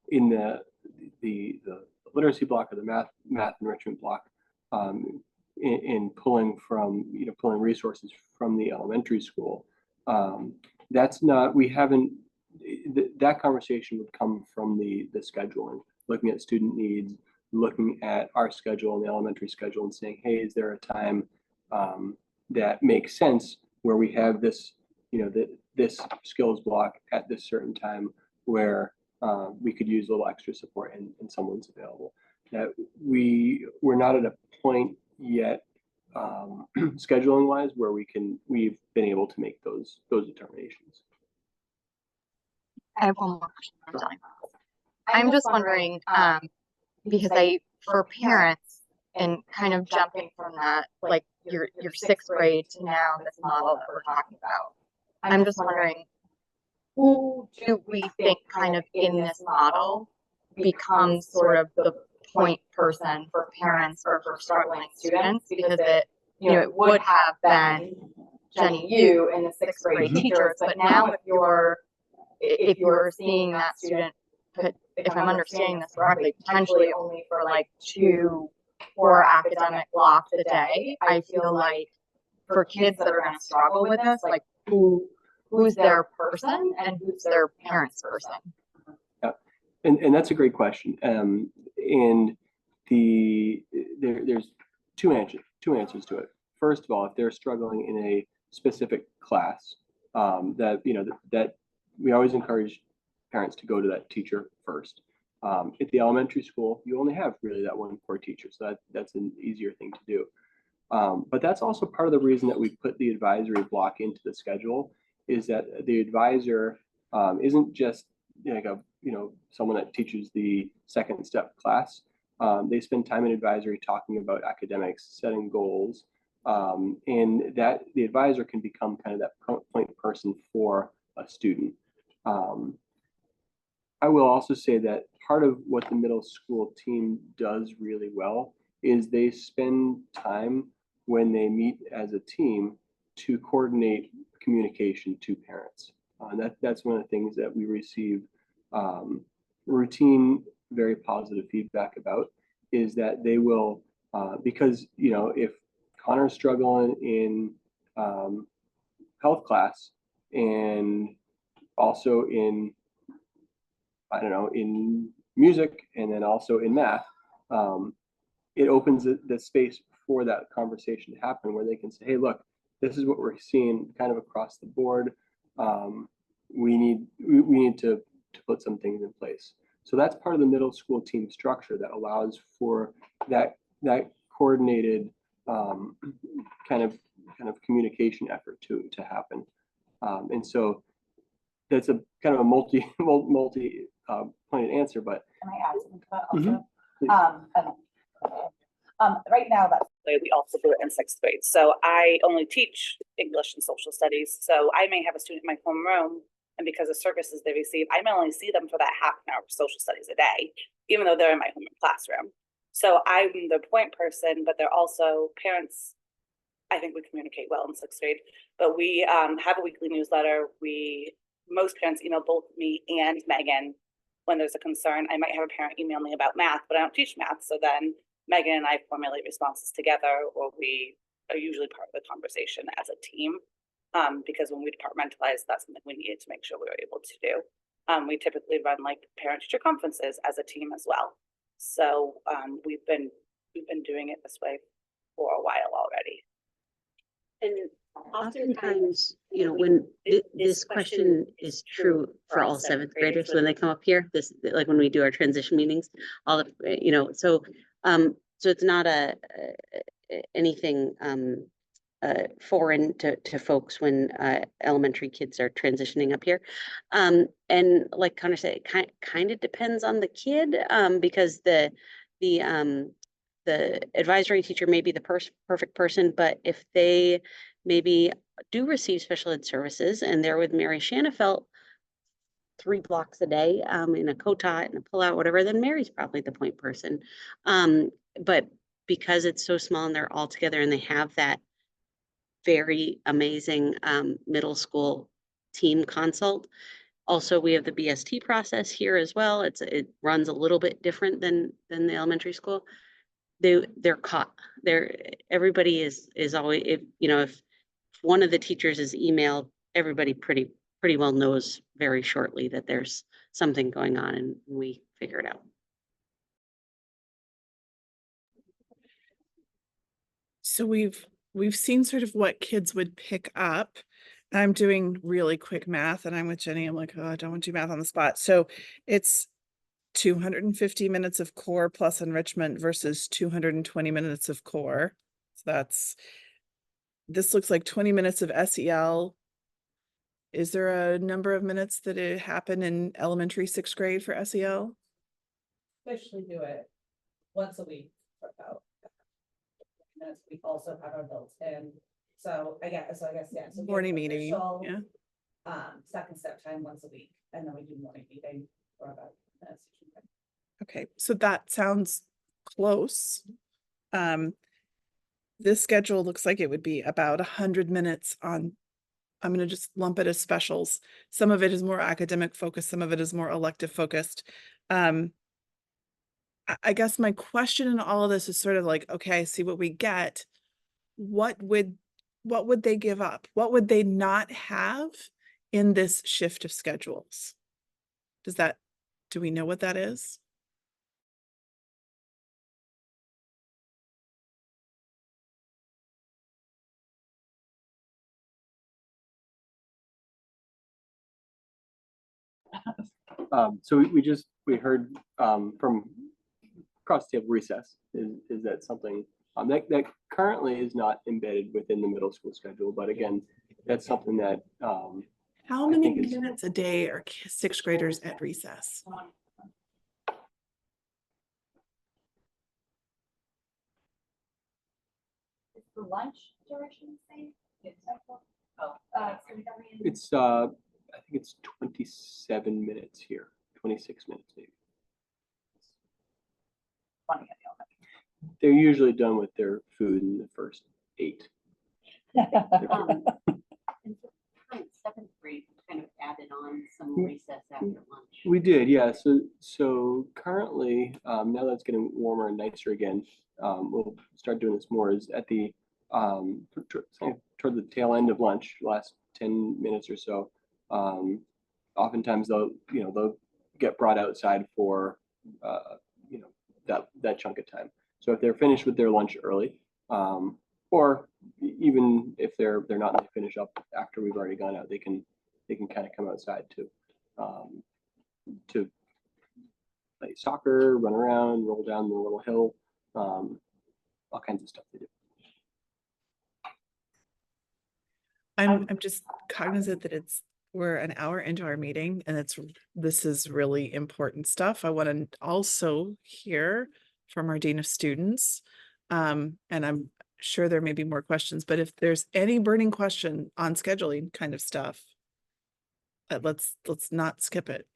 in the literacy block or the math enrichment block, in pulling resources from the elementary school, that's not, we haven't, that conversation would come from the scheduling, looking at student needs, looking at our schedule and the elementary schedule and saying, hey, is there a time that makes sense where we have this, this skills block at this certain time where we could use a little extra support and someone's available. That we're not at a point yet scheduling wise where we've been able to make those determinations. I have one more question. I'm just wondering, because for parents, and kind of jumping from that, like your 6th grade to now this model that we're talking about, I'm just wondering, who do we think kind of in this model becomes sort of the point person for parents or for struggling students? Because it would have been Jenny, you, and the 6th grade teachers, but now if you're seeing that student, if I'm understanding this correctly, potentially only for like 2 core academic blocks a day, I feel like for kids that are going to struggle with this, like who's their person and who's their parents' person? Yeah, and that's a great question. And there's two answers to it. First of all, if they're struggling in a specific class, that we always encourage parents to go to that teacher first. At the elementary school, you only have really that one core teacher, so that's an easier thing to do. But that's also part of the reason that we put the advisory block into the schedule, is that the advisor isn't just like someone that teaches the second step class. They spend time in advisory talking about academics, setting goals, and that the advisor can become kind of that point person for a student. I will also say that part of what the middle school team does really well is they spend time when they meet as a team to coordinate communication to parents. That's one of the things that we receive routine, very positive feedback about, is that they will, because, if Connor's struggling in health class and also in, I don't know, in music and then also in math, it opens the space for that conversation to happen where they can say, hey, look, this is what we're seeing kind of across the board. We need to put some things in place. So that's part of the middle school team structure that allows for that coordinated kind of communication effort to happen. And so that's a kind of a multi pointed answer, but Can I add something to that Mhm. also? Right now, that's. We also do it in sixth grade. So I only teach English and social studies. So I may have a student in my homeroom, and because of services they receive, I may only see them for that half an hour of social studies a day, even though they're in my home classroom. So I'm the point person, but they're also parents. I think we communicate well in sixth grade, but we have a weekly newsletter. Most parents email both me and Megan when there's a concern. I might have a parent email me about math, but I don't teach math. So then Megan and I formulate responses together, or we are usually part of the conversation as a team. Because when we departmentalize, that's something we needed to make sure we were able to do. We typically run like parent-teacher conferences as a team as well. So we've been doing it this way for a while already. And oftentimes, when this question is true for all seventh graders, when they come up here, like when we do our transition meetings, all the, so it's not anything foreign to folks when elementary kids are transitioning up here. And like Connor said, it kind of depends on the kid, because the advisory teacher may be the perfect person, but if they maybe do receive special ed services and they're with Mary Shanafelt 3 blocks a day, in a co-tot and a pull-out, whatever, then Mary's probably the point person. But because it's so small and they're all together and they have that very amazing middle school team consult. Also, we have the BST process here as well. It runs a little bit different than the elementary school. They're caught. Everybody is always, if one of the teachers is emailed, everybody pretty well knows very shortly that there's something going on, and we figure it out. So we've seen sort of what kids would pick up. I'm doing really quick math and I'm with Jenny. I'm like, oh, I don't want to do math on the spot. So it's 250 minutes of core plus enrichment versus 220 minutes of core. So this looks like 20 minutes of SEL. Is there a number of minutes that it happened in elementary sixth grade for SEL? Officially do it once a week for about minutes. We also have our built-in. So I guess, yeah. So we have Morning meeting, official, yeah. Second step time once a week, and then we do morning meeting for about minutes. Okay, so that sounds close. This schedule looks like it would be about 100 minutes on, I'm going to just lump it as specials. Some of it is more academic focused, some of it is more elective focused. I guess my question in all of this is sort of like, okay, I see what we get. What would they give up? What would they not have in this shift of schedules? Do we know what that is? So we heard from across the table recess is that something that currently is not embedded within the middle school schedule, but again, that's something that How I many think minutes a day are sixth graders at recess? Is the lunch duration the same? Oh, so we don't really- it's I think it's 27 minutes here, 26 minutes maybe. Funny, I feel like. They're usually done with their food in the first 8. Um, and for current 7th grade, kind of added on some recess after lunch. We did, yeah. So currently, now that it's getting warmer and nicer again, we'll start doing this more. Is at the toward the tail end of lunch, last 10 minutes or so. Oftentimes they'll get brought outside for that chunk of time. So if they're finished with their lunch early, or even if they're not, and they finish up after we've already gone out, they can kind of come outside to play soccer, run around, roll down the little hill, all kinds of stuff they do. I'm just cognizant that we're an hour into our meeting and this is really important stuff. I want to also hear from our Dean of Students. And I'm sure there may be more questions, but if there's any burning question on scheduling kind of stuff, let's not skip it.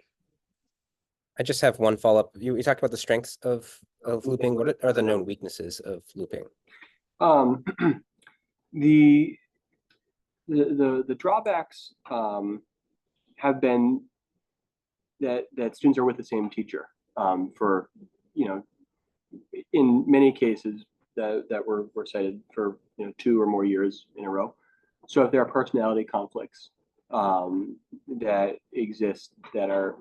I just have one follow-up. You talked about the strengths of looping. What are the known weaknesses of looping? The drawbacks have been that students are with the same teacher for in many cases that were cited for 2 or more years in a row. So if there are personality conflicts that exist that are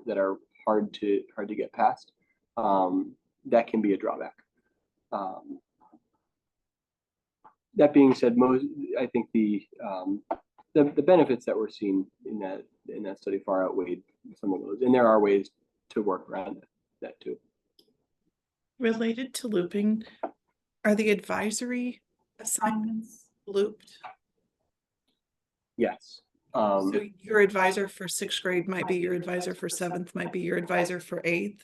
hard to get past, that can be a drawback. That being said, I think the benefits that we're seeing in that study far outweighed some of those, and there are ways to work around that too. Related to looping, are the advisory assignments looped? Yes. So your advisor for 6th grade might be your advisor for 7th, might be your advisor for 8th?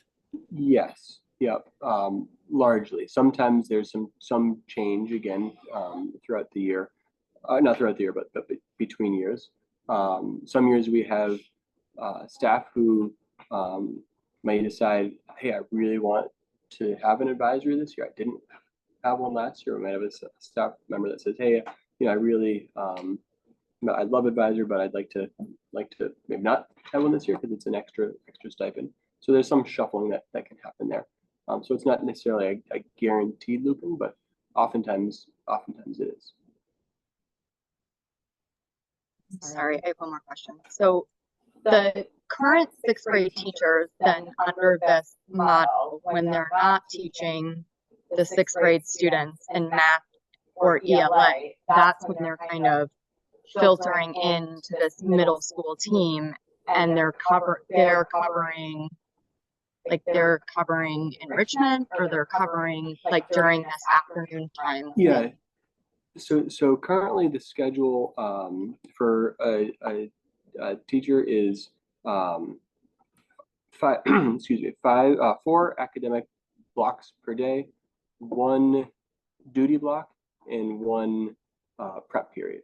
Yes. Yep. Largely. Sometimes there's some change again throughout the year. Not throughout the year, but between years. Some years we have staff who may decide, hey, I really want to have an advisory this year. I didn't have one last year. We might have a staff member that says, hey, I really I love advisor, but I'd like to maybe not have one this year because it's an extra stipend. So there's some shuffling that can happen there. So it's not necessarily a guaranteed looping, but oftentimes it is. Sorry, I have one more question. So the current 6th grade teachers then under this model, when they're not teaching the 6th grade students in math or ELA, that's when they're kind of filtering into this middle school team and they're covering enrichment, or they're covering like during this afternoon time. Yeah. So currently the schedule for a teacher is 4 academic blocks per day, 1 duty block, and 1 prep period.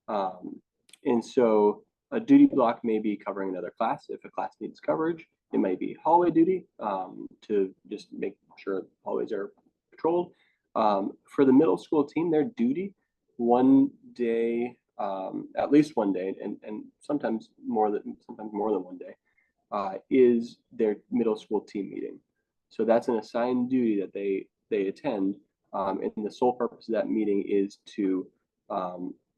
And so a duty block may be covering another class. If a class needs coverage, it might be hallway duty to just make sure hallways are patrolled. For the middle school team, their duty one day, at least one day, and sometimes more than 1 day, is their middle school team meeting. So that's an assigned duty that they attend, and the sole purpose of that meeting is to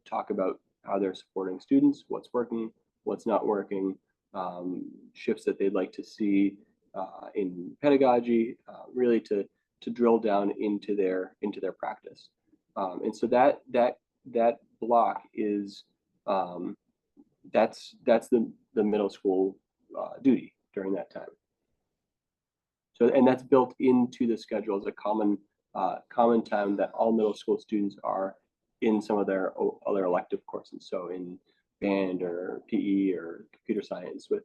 talk about how they're supporting students, what's working, what's not working, shifts that they'd like to see in pedagogy, really to drill down into their practice. And so that block is that's the middle school duty during that time. So, and that's built into the schedule as a common time that all middle school students are in some of their other elective courses. So in band or PE or computer science with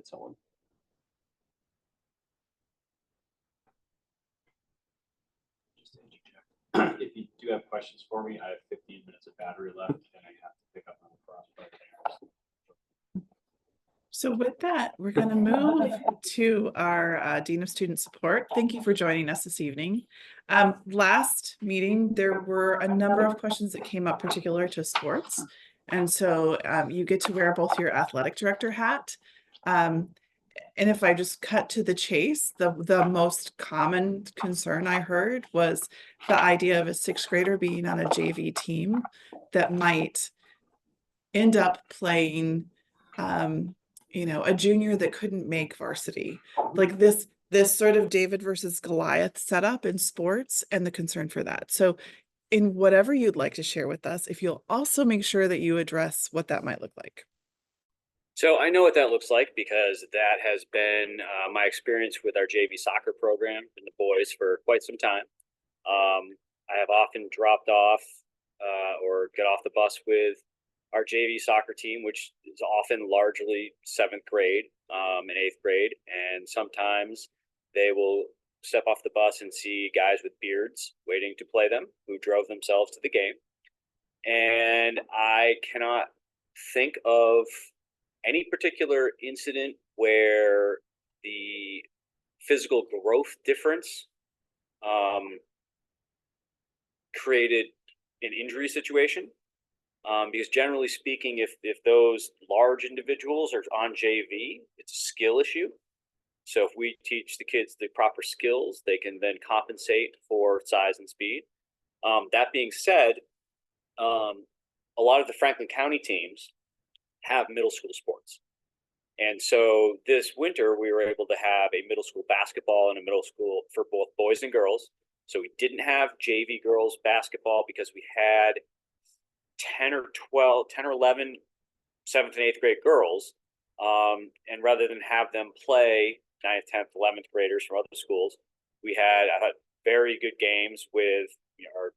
someone. Just to interject, if you do have questions for me, I have 15 minutes of battery left and I have to pick up on the cross. So with that, we're going to move to our Dean of Student Support. Thank you for joining us this evening. Last meeting, there were a number of questions that came up particular to sports. And so you get to wear both your athletic director hat. And if I just cut to the chase, the most common concern I heard was the idea of a sixth grader being on a JV team that might end up playing a junior that couldn't make varsity. Like this sort of David versus Goliath setup in sports and the concern for that. So in whatever you'd like to share with us, if you'll also make sure that you address what that might look like. So I know what that looks like because that has been my experience with our JV soccer program and the boys for quite some time. I have often dropped off or get off the bus with our JV soccer team, which is often largely 7th grade and 8th grade. And sometimes they will step off the bus and see guys with beards waiting to play them who drove themselves to the game. And I cannot think of any particular incident where the physical growth difference created an injury situation. Because generally speaking, if those large individuals are on JV, it's a skill issue. So if we teach the kids the proper skills, they can then compensate for size and speed. That being said, a lot of the Franklin County teams have middle school sports. And so this winter, we were able to have a middle school basketball and a middle school for both boys and girls. So we didn't have JV girls basketball because we had 10 or 11 7th and 8th grade girls. And rather than have them play 9th, 10th, 11th graders from other schools, we had very good games with our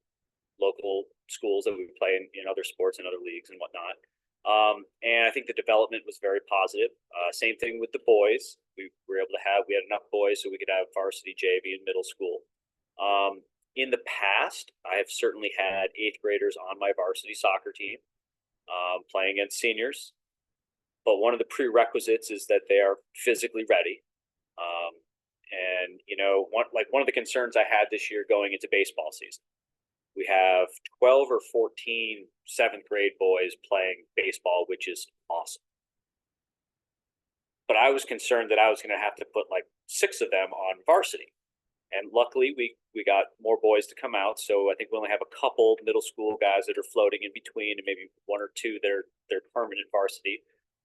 local schools that we play in other sports and other leagues and whatnot. And I think the development was very positive. Same thing with the boys. We had enough boys so we could have varsity JV in middle school. In the past, I have certainly had 8th graders on my varsity soccer team playing against seniors. But one of the prerequisites is that they are physically ready. And one of the concerns I had this year going into baseball season, we have 12 or 14 7th grade boys playing baseball, which is awesome. But I was concerned that I was going to have to put like 6 of them on varsity. And luckily we got more boys to come out. So I think we only have a couple middle school guys that are floating in between and maybe 1 or 2 that they're permanent varsity,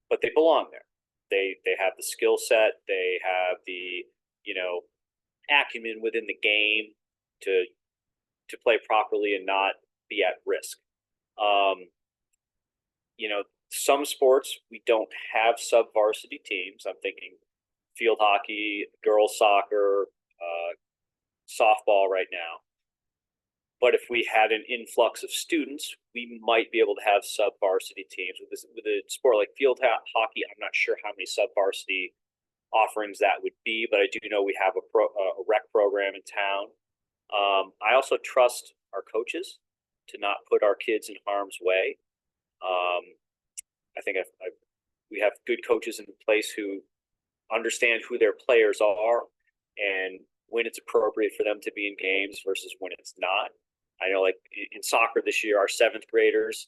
but they belong there. They have the skill set. They have the, acumen within the game to play properly and not be at risk. Some sports we don't have sub varsity teams. I'm thinking field hockey, girls soccer, softball right now. But if we had an influx of students, we might be able to have sub varsity teams with a sport like field hockey. I'm not sure how many sub varsity offerings that would be, but I do know we have a rec program in town. I also trust our coaches to not put our kids in harm's way. I think we have good coaches in place who understand who their players are and when it's appropriate for them to be in games versus when it's not. I know like in soccer this year, our 7th graders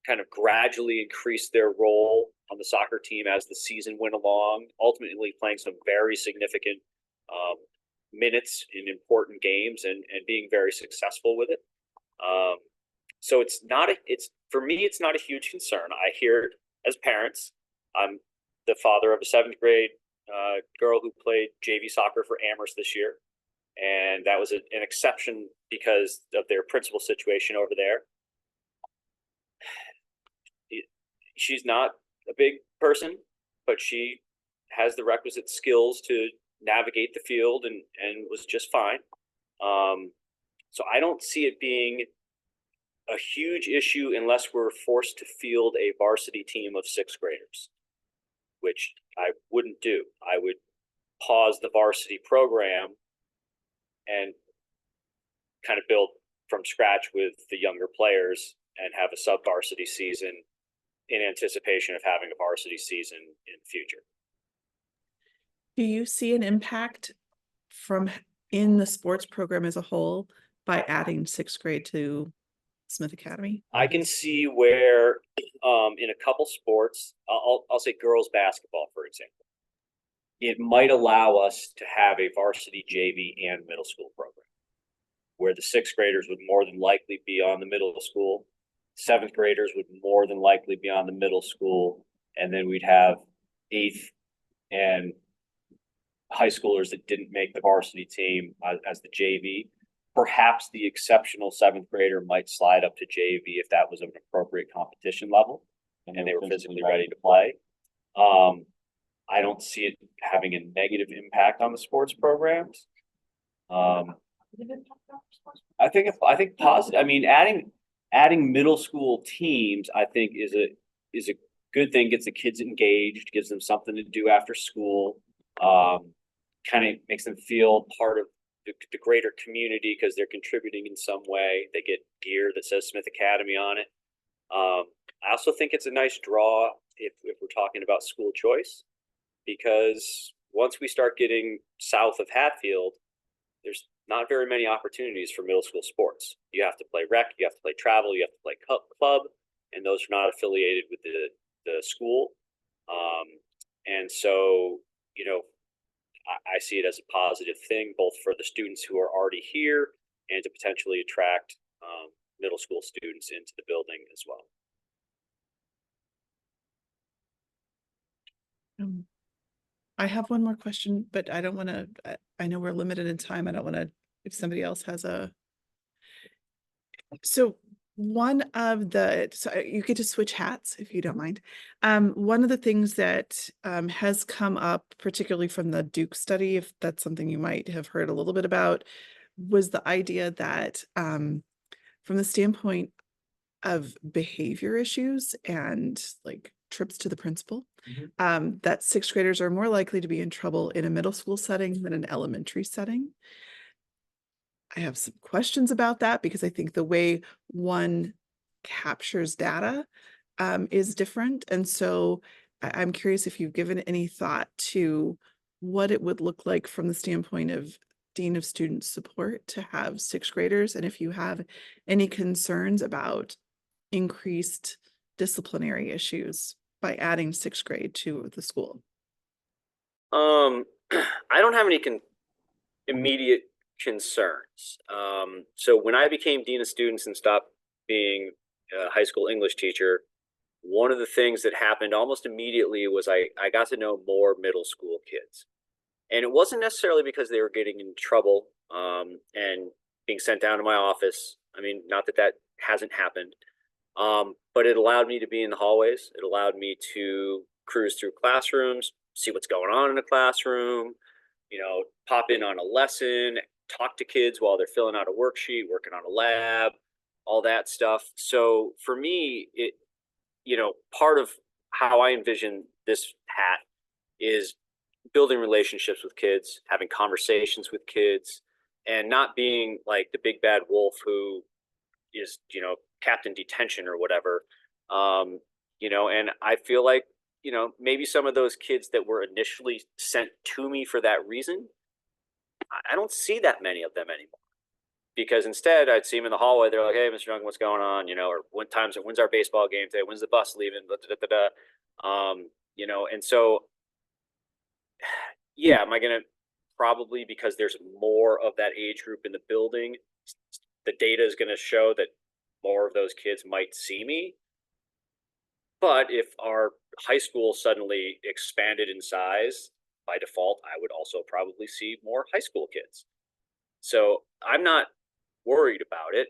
kind of gradually increased their role on the soccer team as the season went along, ultimately playing some very significant minutes in important games and being very successful with it. So for me, it's not a huge concern. I hear it as parents. I'm the father of a 7th grade girl who played JV soccer for Amherst this year. And that was an exception because of their principal situation over there. She's not a big person, but she has the requisite skills to navigate the field and was just fine. So I don't see it being a huge issue unless we're forced to field a varsity team of 6th graders, which I wouldn't do. I would pause the varsity program and kind of build from scratch with the younger players and have a sub varsity season in anticipation of having a varsity season in the future. Do you see an impact from in the sports program as a whole by adding sixth grade to Smith Academy? I can see where, in a couple sports, I'll say girls basketball, for example, it might allow us to have a varsity JV and middle school program, where the sixth graders would more than likely be on the middle school, seventh graders would more than likely be on the middle school, and then we'd have eighth and high schoolers that didn't make the varsity team as the JV. Perhaps the exceptional seventh grader might slide up to JV if that was an appropriate competition level and they were physically ready to play. I don't see it having a negative impact on the sports programs. I think positive. I mean, adding middle school teams, I think is a good thing. Gets the kids engaged, gives them something to do after school. Kind of makes them feel part of the greater community because they're contributing in some way. They get gear that says Smith Academy on it. I also think it's a nice draw if we're talking about school choice, because once we start getting south of Hatfield, there's not very many opportunities for middle school sports. You have to play rec, you have to play travel, you have to play club, and those are not affiliated with the school. And so, you know, I see it as a positive thing, both for the students who are already here and to potentially attract middle school students into the building as well. I have one more question, but I don't want to, I know we're limited in time. I don't want to, if somebody else has so one of the, so you get to switch hats if you don't mind. One of the things that has come up, particularly from the Duke study, if that's something you might have heard a little bit about, was the idea that from the standpoint of behavior issues and like trips to the principal, that sixth graders are more likely to be in trouble in a middle school setting than an elementary setting. I have some questions about that because I think the way one captures data is different. And so I'm curious if you've given any thought to what it would look like from the standpoint of Dean of Student Support to have sixth graders, and if you have any concerns about increased disciplinary issues by adding sixth grade to the school. I don't have any immediate concerns. So when I became Dean of Students and stopped being a high school English teacher, one of the things that happened almost immediately was I got to know more middle school kids. And it wasn't necessarily because they were getting in trouble and being sent down to my office. I mean, not that that hasn't happened, but it allowed me to be in the hallways. It allowed me to cruise through classrooms, see what's going on in a classroom, you know, pop in on a lesson, talk to kids while they're filling out a worksheet, working on a lab, all that stuff. So for me, it, you know, part of how I envision this hat is building relationships with kids, having conversations with kids, and not being like the big bad wolf who is, you know, Captain Detention or whatever. You know, and I feel like, you know, maybe some of those kids that were initially sent to me for that reason, I don't see that many of them anymore. Because instead, I'd see them in the hallway. They're like, "Hey, Mr. Young, what's going on?" You know, or when's our baseball game today? When's the bus leaving? You know, and so, yeah, am I gonna probably, because there's more of that age group in the building, the data is gonna show that more of those kids might see me. But if our high school suddenly expanded in size, by default, I would also probably see more high school kids. So I'm not worried about it.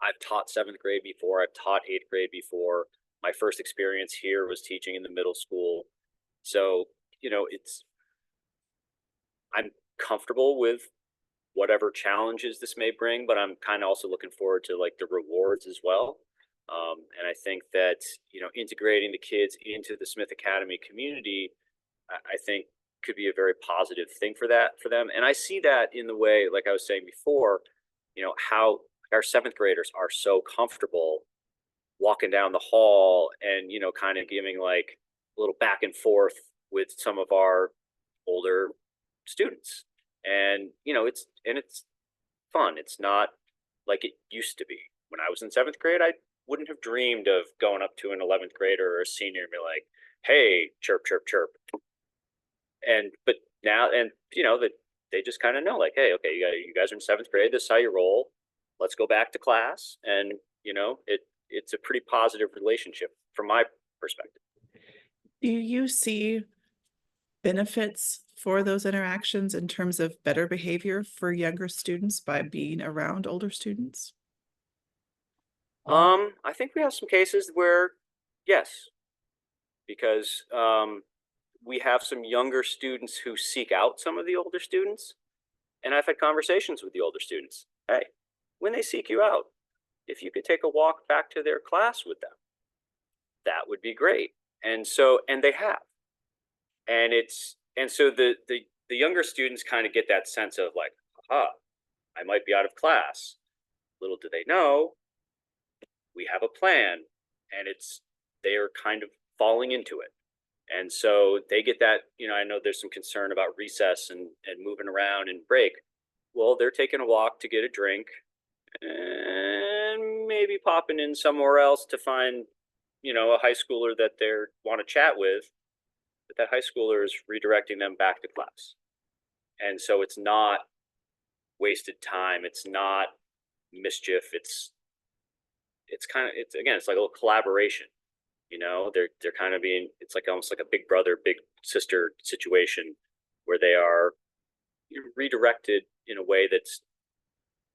I've taught seventh grade before. I've taught eighth grade before. My first experience here was teaching in the middle school. So, you know, I'm comfortable with whatever challenges this may bring, but I'm kind of also looking forward to like the rewards as well. And I think that, you know, integrating the kids into the Smith Academy community, I think could be a very positive thing for them. And I see that in the way, like I was saying before, you know, how our seventh graders are so comfortable walking down the hall and, kind of giving like a little back and forth with some of our older students. And, it's fun. It's not like it used to be. When I was in 7th grade, I wouldn't have dreamed of going up to an 11th grader or a senior and be like, hey, chirp, chirp, chirp. But now, and that they just kind of know, like, hey, okay, you guys are in 7th grade. This is how you roll. Let's go back to class. And it's a pretty positive relationship from my perspective. Do you see benefits for those interactions in terms of better behavior for younger students by being around older students? I think we have some cases where, yes, because we have some younger students who seek out some of the older students. And I've had conversations with the older students. Hey, when they seek you out, if you could take a walk back to their class with them, that would be great. And they have. And so the younger students kind of get that sense of like, aha, I might be out of class. Little do they know, we have a plan, and they are kind of falling into it. And so they get that, I know there's some concern about recess and moving around and break. Well, they're taking a walk to get a drink and maybe popping in somewhere else to find, a high schooler that they want to chat with, but that high schooler is redirecting them back to class. And so it's not wasted time. It's not mischief. It's like a little collaboration. They're kind of it's like almost like a big brother, big sister situation where they are redirected in a way that's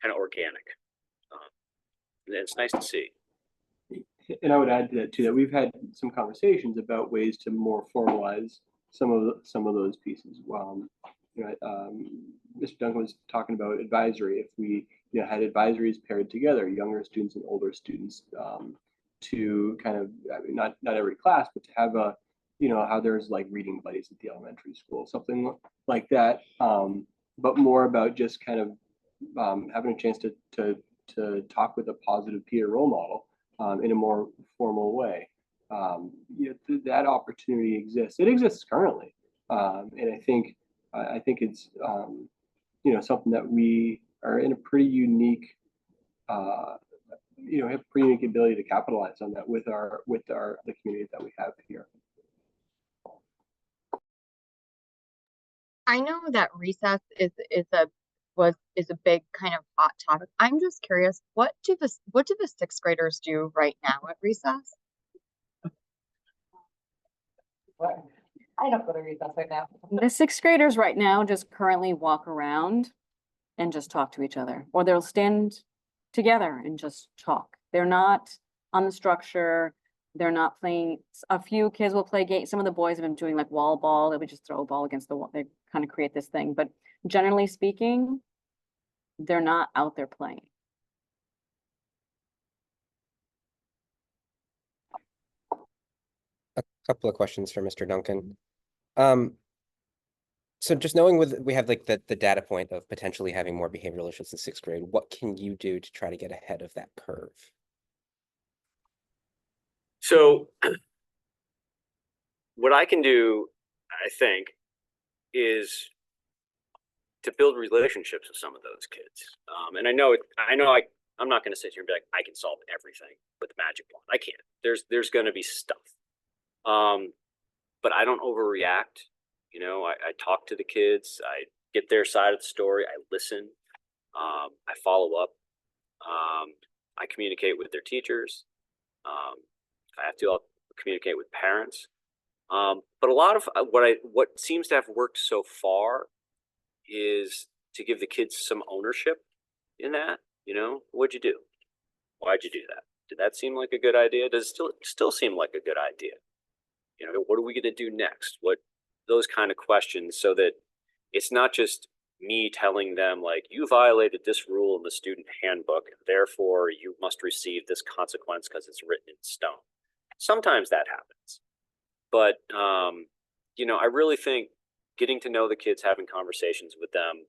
kind of organic. And it's nice to see. And I would add to that too, that we've had some conversations about ways to more formalize some of those pieces. Mr. Duncan was talking about advisory. If we had advisories paired together, younger students and older students, to kind of, not every class, but to have how there's like reading buddies at the elementary school, something like that. But more about just kind of having a chance to talk with a positive peer role model in a more formal way. That opportunity exists. It exists currently, and I think it's something that we are in a pretty unique have pretty unique ability to capitalize on that with the community that we have here. I know that recess is a big kind of hot topic. I'm just curious, what do the 6th graders do right now at recess? I don't go to recess right now. The 6th graders right now just currently walk around and just talk to each other, or they'll stand together and just talk. They're not on the structure. They're not playing. A few kids will play games. Some of the boys have been doing like wall ball. They would just throw a ball against the wall. They kind of create this thing. But generally speaking, they're not out there playing. A couple of questions for Mr. Duncan. So just knowing we have like the data point of potentially having more behavioral issues in 6th grade, what can you do to try to get ahead of that curve? So what I can do, I think, is to build relationships with some of those kids. And I'm not going to sit here and be like, I can solve everything with the magic wand. I can't. There's going to be stuff. But I don't overreact. I talk to the kids. I get their side of the story. I listen. I follow up. I communicate with their teachers. If I have to, I'll communicate with parents. But a lot of what seems to have worked so far is to give the kids some ownership in that. What'd you do? Why'd you do that? Did that seem like a good idea? Does it still seem like a good idea? What are we going to do next? Those kind of questions, so that it's not just me telling them like, you violated this rule in the student handbook, therefore you must receive this consequence because it's written in stone. Sometimes that happens, but I really think getting to know the kids, having conversations with them,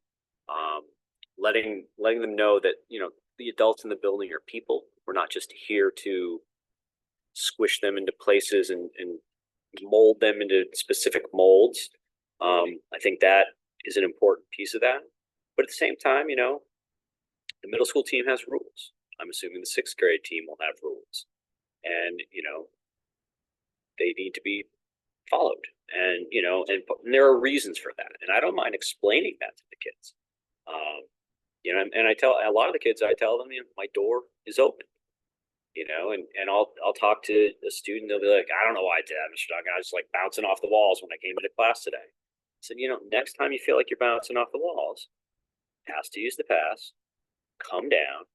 letting them know that the adults in the building are people. We're not just here to squish them into places and mold them into specific molds. I think that is an important piece of that. But at the same time, the middle school team has rules. I'm assuming the sixth grade team will have rules. And, they need to be followed. And, and there are reasons for that. And I don't mind explaining that to the kids. And I tell a lot of the kids, I tell them, my door is open. And I'll talk to a student. They'll be like, I don't know why I did that, Mr. Duncan. I was like bouncing off the walls when I came into class today. I said, next time you feel like you're bouncing off the walls, ask to use the pass, come down,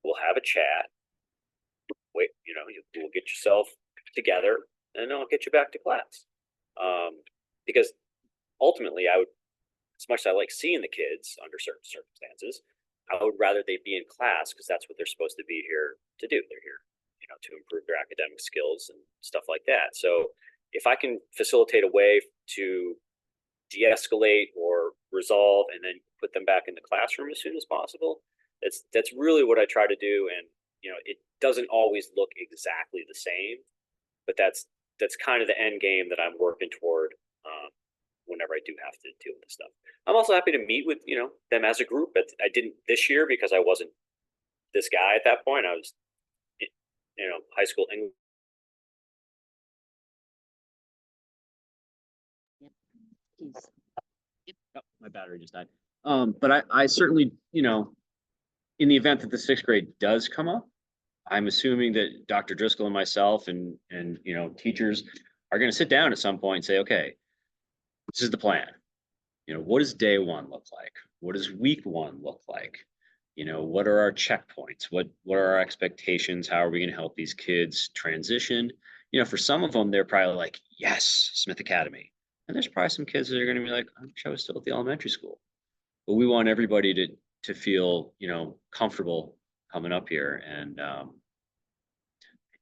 we'll have a chat. Wait, you'll get yourself together, and then I'll get you back to class. Because ultimately, I would, as much as I like seeing the kids under certain circumstances, I would rather they be in class because that's what they're supposed to be here to do. They're here, to improve their academic skills and stuff like that. So if I can facilitate a way to de-escalate or resolve and then put them back in the classroom as soon as possible, that's really what I try to do. And it doesn't always look exactly the same, but that's kind of the end game that I'm working toward whenever I do have to deal with this stuff. I'm also happy to meet with them as a group, but I didn't this year because I wasn't this guy at that point. I was high school English. Oh, my battery just died. But I certainly, in the event that the sixth grade does come up, I'm assuming that Dr. Driscoll and myself and teachers are going to sit down at some point and say, okay, this is the plan. What does day one look like? What does week one look like? What are our checkpoints? What are our expectations? How are we going to help these kids transition? For some of them, they're probably like, yes, Smith Academy. And there's probably some kids that are going to be like, I wish I was still at the elementary school. But we want everybody to feel, comfortable coming up here. And I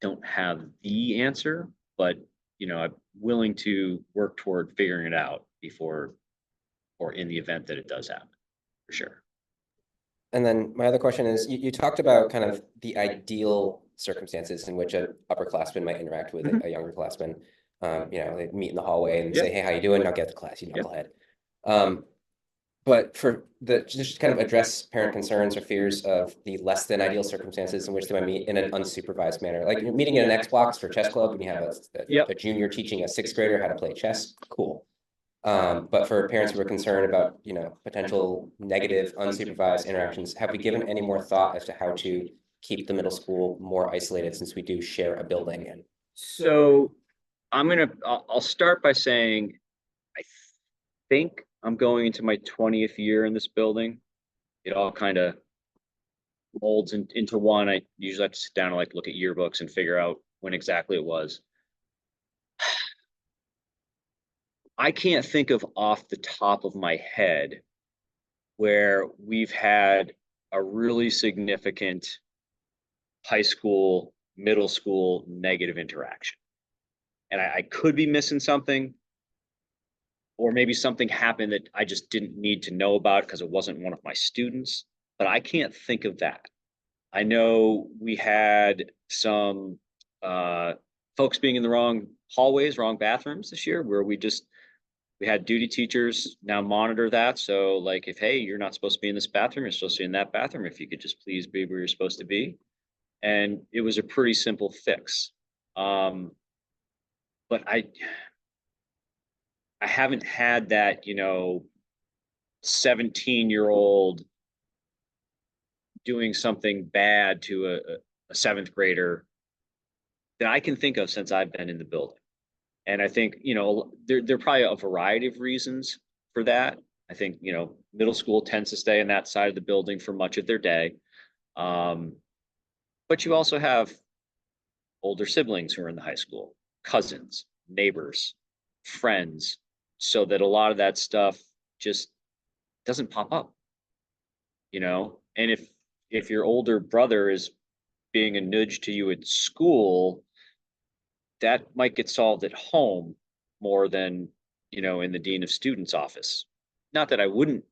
don't have the answer, but I'm willing to work toward figuring it out before or in the event that it does happen, for sure. And then my other question is, you talked about kind of the ideal circumstances in which an upperclassman might interact with a younger classman. They meet in the hallway and say, hey, how you doing? Now get to class, you knucklehead. But for just kind of address parent concerns or fears of the less than ideal circumstances in which they might meet in an unsupervised manner. Like you're meeting in an X blocks for chess club and you have a junior teaching a sixth grader how to play chess. Cool. But for parents who are concerned about, potential negative unsupervised interactions, have we given any more thought as to how to keep the middle school more isolated since we do share a building? And so I'll start by saying, I think I'm going into my 20th year in this building. It all kind of molds into one. I usually have to sit down and look at yearbooks and figure out when exactly it was. I can't think of off the top of my head where we've had a really significant high school, middle school negative interaction. And I could be missing something, or maybe something happened that I just didn't need to know about because it wasn't one of my students, but I can't think of that. I know we had some folks being in the wrong hallways, wrong bathrooms this year, where we had duty teachers now monitor that. So if, hey, you're not supposed to be in this bathroom, you're supposed to be in that bathroom. If you could just please be where you're supposed to be. And it was a pretty simple fix. But I haven't had that, 17-year-old doing something bad to a seventh grader that I can think of since I've been in the building. And I think, there are probably a variety of reasons for that. I think, middle school tends to stay in that side of the building for much of their day. But you also have older siblings who are in the high school, cousins, neighbors, friends, so that a lot of that stuff just doesn't pop up, and if your older brother is being a nudge to you at school, that might get solved at home more than, in the dean of students office. Not that I wouldn't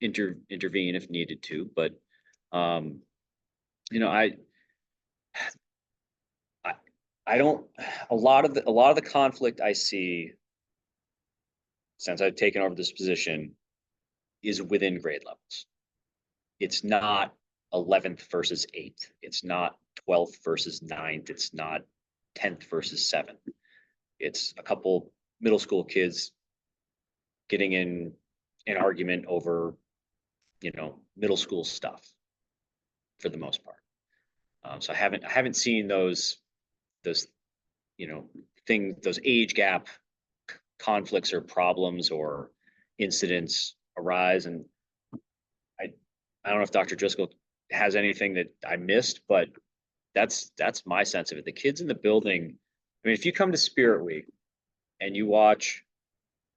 intervene if needed to, but, I don't, a lot of the conflict I see since I've taken over this position is within grade levels. It's not 11th versus 8th. It's not 12th versus 9th. It's not 10th versus 7th. It's a couple middle school kids getting in an argument over, middle school stuff for the most part. So I haven't seen those, those age gap conflicts or problems or incidents arise. And I don't know if Dr. Driscoll has anything that I missed, but that's my sense of it. The kids in the building, I mean, if you come to Spirit Week and you watch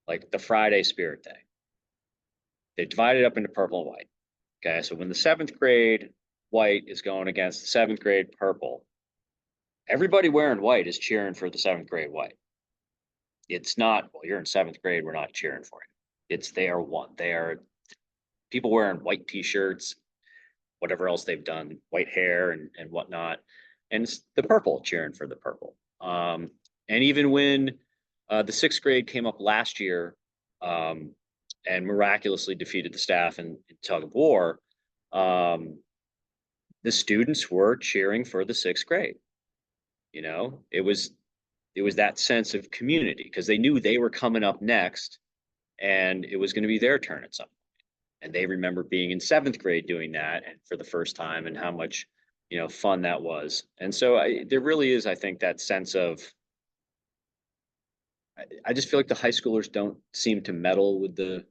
like the Friday Spirit Day, they divide it up into purple and white. Okay, so when the 7th grade white is going against the 7th grade purple, everybody wearing white is cheering for the 7th grade white. It's not, well, you're in 7th grade, we're not cheering for you. It's they are one. They are people wearing white t-shirts, whatever else they've done, white hair and whatnot. And it's the purple cheering for the purple. And even when the 6th grade came up last year and miraculously defeated the staff in tug of war, the students were cheering for the 6th grade. It was that sense of community because they knew they were coming up next and it was going to be their turn at some point. And they remember being in 7th grade doing that and for the first time and how much, fun that was. And so there really is, I think, that sense of, I just feel like the high schoolers don't seem to meddle with the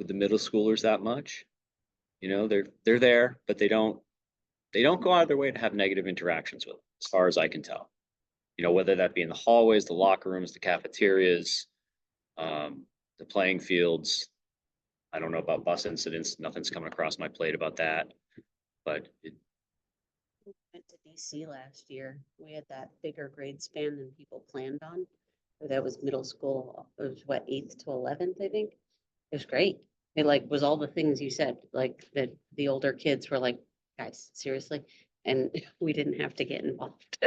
middle schoolers that much. They're there, but they don't go out of their way to have negative interactions with them, as far as I can tell. Whether that be in the hallways, the locker rooms, the cafeterias, the playing fields. I don't know about bus incidents. Nothing's coming across my plate about that. But Went to DC last year. We had that bigger grade span than people planned on. That was middle school. It was what, 8th to 11th, I think. It was great. It was all the things you said, like that the older kids were like, guys, seriously. And we didn't have to get involved.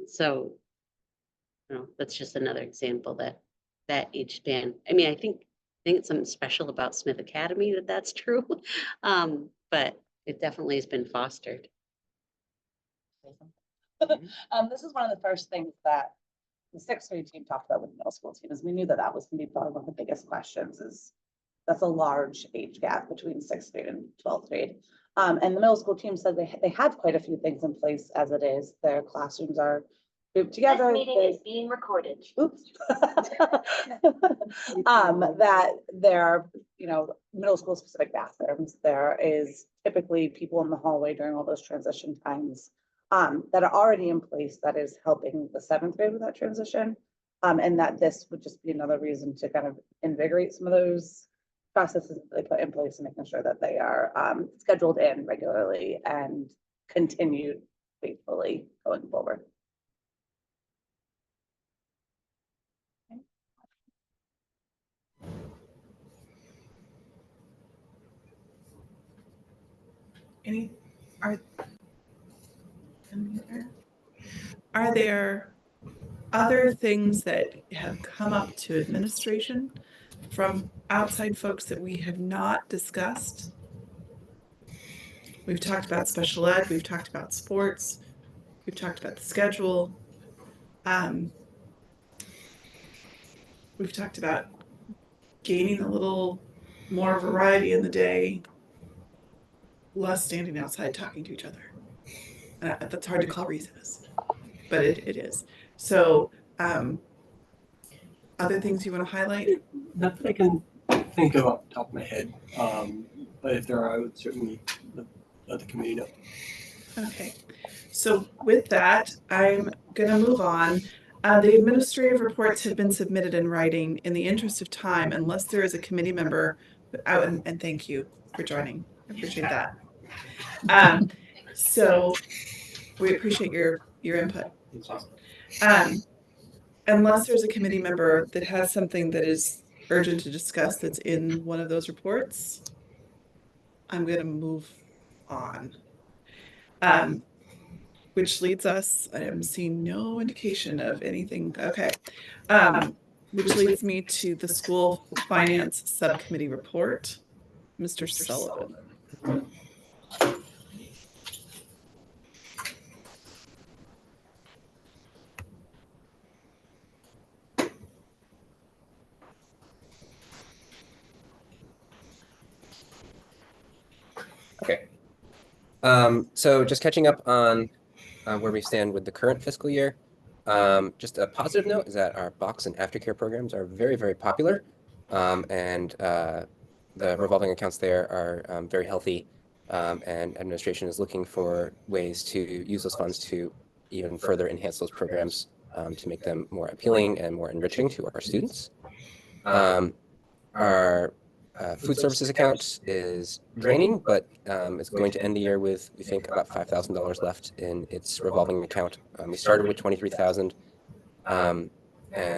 So, that's just another example that age span. I mean, I think it's something special about Smith Academy that's true. But it definitely has been fostered. This is one of the first things that the 6th grade team talked about with the middle school team is we knew that was going to be probably one of the biggest questions is that's a large age gap between 6th grade and 12th grade. And the middle school team said they have quite a few things in place as it is. Their classrooms are grouped together. This meeting is being recorded. Oops. That there are, middle school specific bathrooms. There is typically people in the hallway during all those transition times that are already in place that is helping the 7th grade with that transition. And that this would just be another reason to kind of invigorate some of those processes that they put in place and making sure that they are scheduled in regularly and continued faithfully going forward. Are there other things that have come up to administration from outside folks that we have not discussed? We've talked about special ed, we've talked about sports, we've talked about the schedule. We've talked about gaining a little more variety in the day, less standing outside talking to each other. That's hard to call recess, but it is. So, other things you want to highlight? Not that I can think of off the top of my head, but if there are, I would certainly let the committee know. Okay, so with that, I'm gonna move on. The administrative reports have been submitted in writing. In the interest of time, unless there is a committee member, and thank you for joining. I appreciate that. So we appreciate your input. Unless there's a committee member that has something that is urgent to discuss that's in one of those reports, I'm gonna move on. which leads us, I am seeing no indication of anything. Okay. Which leads me to the school finance subcommittee report. Mr. Sullivan. Okay. So just catching up on where we stand with the current fiscal year. Just a positive note is that our box and aftercare programs are very, very popular. And the revolving accounts there are very healthy. And administration is looking for ways to use those funds to even further enhance those programs to make them more appealing and more enriching to our students. Our food services account is draining, but it's going to end the year with, we think, about $5,000 left in its revolving account. We started with 23,000, and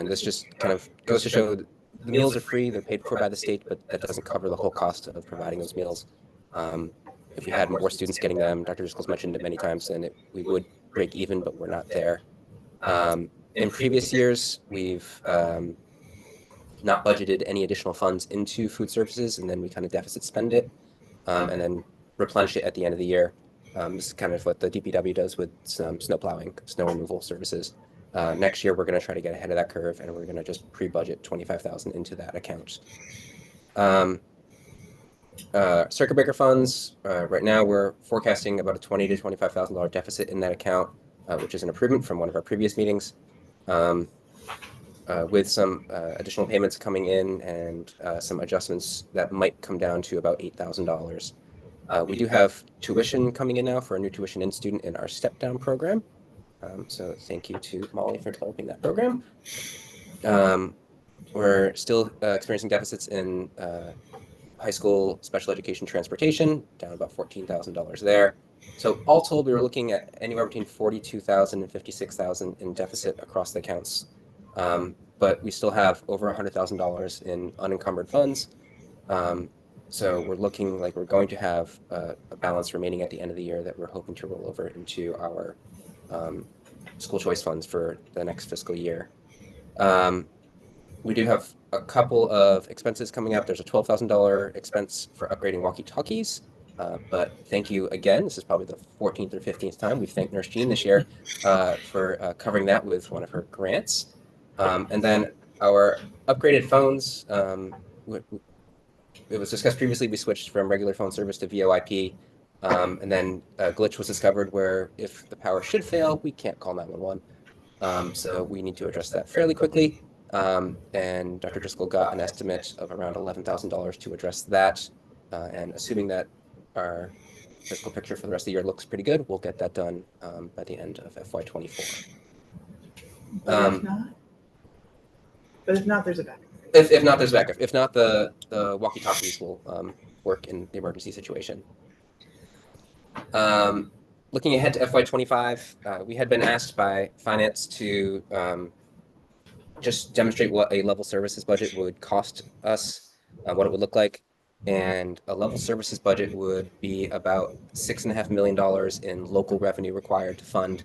this just kind of goes to show the meals are free, they're paid for by the state, but that doesn't cover the whole cost of providing those meals. If we had more students getting them, Dr. Driscoll's mentioned it many times, then we would break even, but we're not there. In previous years, we've not budgeted any additional funds into food services, and then we kind of deficit spend it, and then replenish it at the end of the year. This is kind of what the DPW does with some snow plowing, snow removal services. Next year, we're going to try to get ahead of that curve, and we're going to just pre-budget 25,000 into that account. Circuit breaker funds, right now we're forecasting about a $20,000 to $25,000 deficit in that account, which is an improvement from one of our previous meetings. With some additional payments coming in and some adjustments that might come down to about $8,000. We do have tuition coming in now for a new tuition in student in our step down program. So thank you to Molly for developing that program. We're still experiencing deficits in high school special education transportation, down about $14,000 there. So all told, we were looking at anywhere between $42,000 and $56,000 in deficit across the accounts. But we still have over $100,000 in unencumbered funds. So we're looking like we're going to have a balance remaining at the end of the year that we're hoping to roll over into our school choice funds for the next fiscal year. We do have a couple of expenses coming up. There's a $12,000 expense for upgrading walkie-talkies. But thank you again. This is probably the 14th or 15th time we've thanked Nurse Jean this year for covering that with one of her grants. And then our upgraded phones, it was discussed previously, we switched from regular phone service to VoIP. And then a glitch was discovered where if the power should fail, we can't call 911. So we need to address that fairly quickly. And Dr. Driscoll got an estimate of around $11,000 to address that. And assuming that our fiscal picture for the rest of the year looks pretty good, we'll get that done by the end of FY24. But if not, there's a backup. If not, there's backup. If not, the walkie-talkies will work in the emergency situation. Looking ahead to FY25, we had been asked by finance to just demonstrate what a level services budget would cost us, what it would look like. And a level services budget would be about $6.5 million in local revenue required to fund,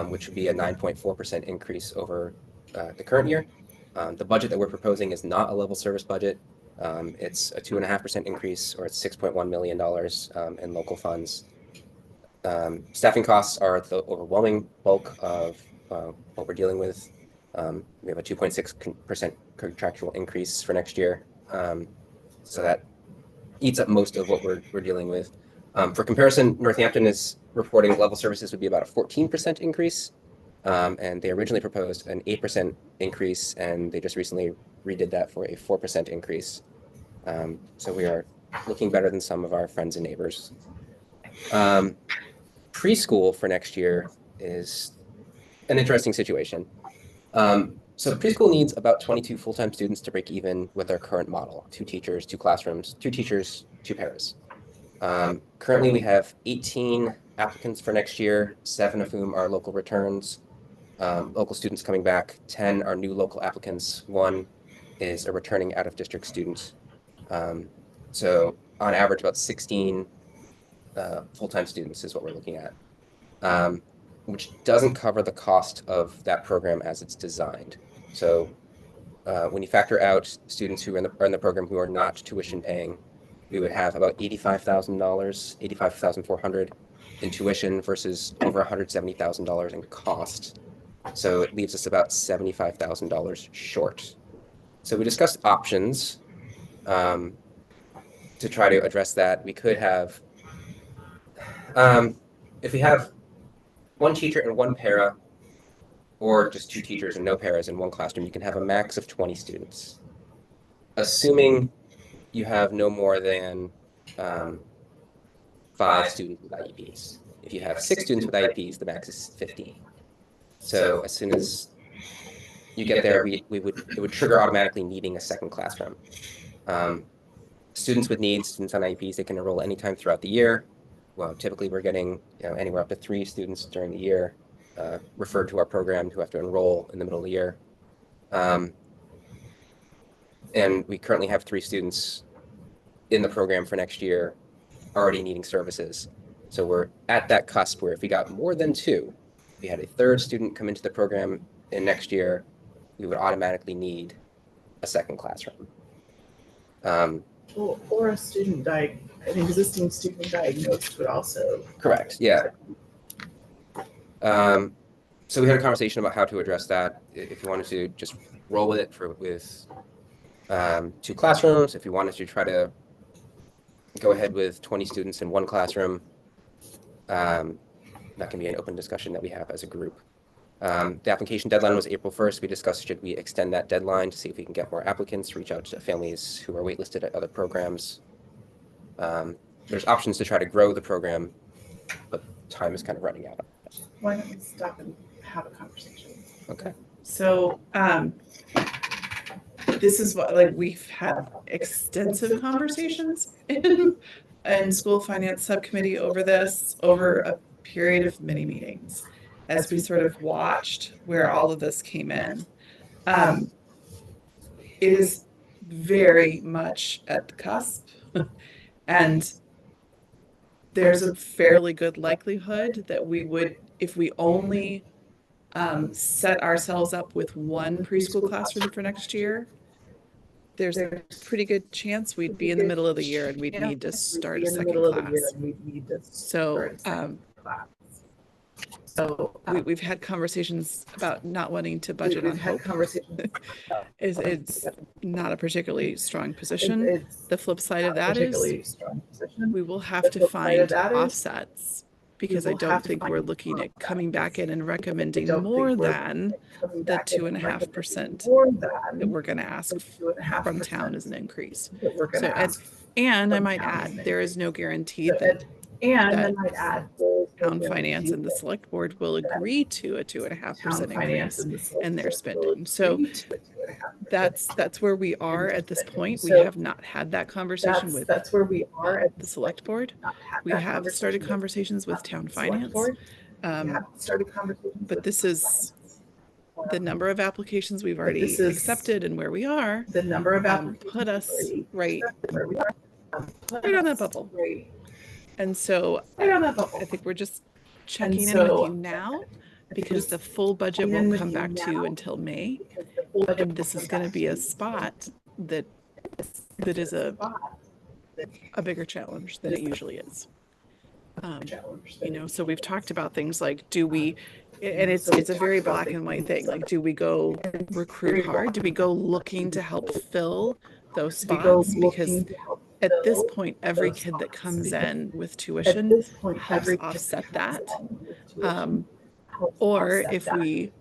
which would be a 9.4% increase over the current year. The budget that we're proposing is not a level service budget. It's a 2.5% increase, or it's $6.1 million in local funds. Staffing costs are the overwhelming bulk of what we're dealing with. We have a 2.6% contractual increase for next year. So that eats up most of what we're dealing with. For comparison, Northampton is reporting level services would be about a 14% increase. And they originally proposed an 8% increase, and they just recently redid that for a 4% increase. So we are looking better than some of our friends and neighbors. Preschool for next year is an interesting situation. So preschool needs about 22 full-time students to break even with our current model: 2 teachers, 2 classrooms, 2 teachers, 2 paras. Currently, we have 18 applicants for next year, 7 of whom are local returns. Local students coming back, 10 are new local applicants, 1 is a returning out-of-district student. So on average, about 16 full-time students is what we're looking at. which doesn't cover the cost of that program as it's designed. So when you factor out students who are in the program who are not tuition paying, we would have about $85,000, $85,400 in tuition versus over $170,000 in cost. So it leaves us about $75,000 short. So we discussed options to try to address that. We could have, if we have one teacher and one para, or just two teachers and no paras in one classroom, you can have a max of 20 students. Assuming you have no more than 5 students with IEPs. If you have 6 students with IEPs, the max is 50. So as soon as you get there, it would trigger automatically needing a second classroom. Students with needs, students on IEPs, they can enroll anytime throughout the year. Well, typically we're getting anywhere up to 3 students during the year referred to our program who have to enroll in the middle of the year. And we currently have 3 students in the program for next year already needing services. So we're at that cusp where if we got more than 2, if we had a 3rd student come into the program in next year, we would automatically need a second classroom. Or a student an existing student diagnosed would also. Correct, yeah. So we had a conversation about how to address that. If you wanted to just roll with it with 2 classrooms, if you wanted to try to go ahead with 20 students in one classroom, that can be an open discussion that we have as a group. The application deadline was April 1st. We discussed, should we extend that deadline to see if we can get more applicants, reach out to families who are waitlisted at other programs. There's options to try to grow the program, but time is kind of running out. Why don't we stop and have a conversation? Okay. So this is what, we've had extensive conversations in school finance subcommittee over this, over a period of many meetings, as we sort of watched where all of this came in. It is very much at the cusp, and there's a fairly good likelihood that we would, if we only set ourselves up with one preschool classroom for next year, there's a pretty good chance we'd be in the middle of the year and we'd need to start a second class. So we've had conversations about not wanting to budget on hope. It's not a particularly strong position. The flip side of that is we will have to find offsets, because I don't think we're looking at coming back in and recommending more than the 2.5% that we're going to ask from town as an increase. So, and I might add, there is no guarantee that town finance and the select board will agree to a 2.5% increase in their spending. So that's where we are at this point. We have not had that conversation with the select board. We have started conversations with town finance. But this is the number of applications we've already accepted and where we are. The number of put us right on that bubble. And so I think we're just checking in with you now, because the full budget won't come back to you until May. And this is going to be a spot that is a bigger challenge than it usually is. So we've talked about things like, do we, and it's a very black and white thing. Like, do we go recruit hard? Do we go looking to help fill those spots? Because at this point, every kid that comes in with tuition helps offset that. Or if we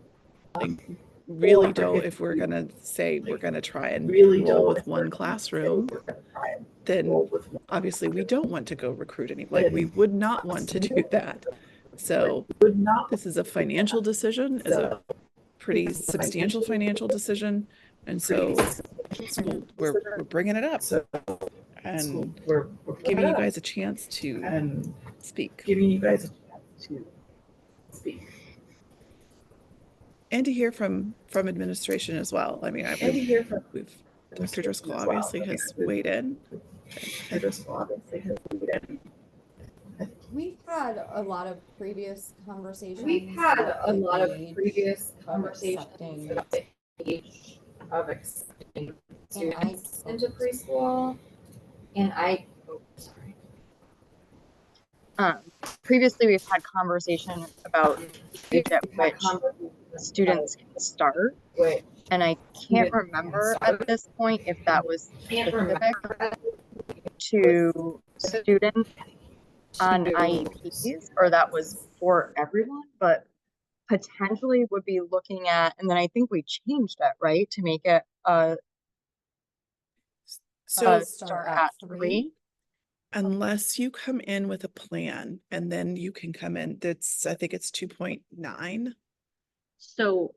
really don't, if we're going to say we're going to try and roll with one classroom, then obviously we don't want to go recruit anyone. Like, we would not want to do that. So this is a financial decision, is a pretty substantial financial decision. And so we're bringing it up and giving you guys a chance to speak. And to hear from administration as well. I mean, Dr. Driscoll obviously has weighed in. We've had a lot of previous conversations. We've had about a the lot of age previous of conversations accepting about the age of accepting And I, students into preschool. And sorry. previously we've had conversation about the age at We've had which conversations students can start. which And I can't remember at this point if that was can't specific remember to students on IEPs or that was for everyone, but potentially would be looking at, and then I think we changed it, right, to make it So start at 3. unless you come in with a plan and then you can come in, I think it's 2.9. So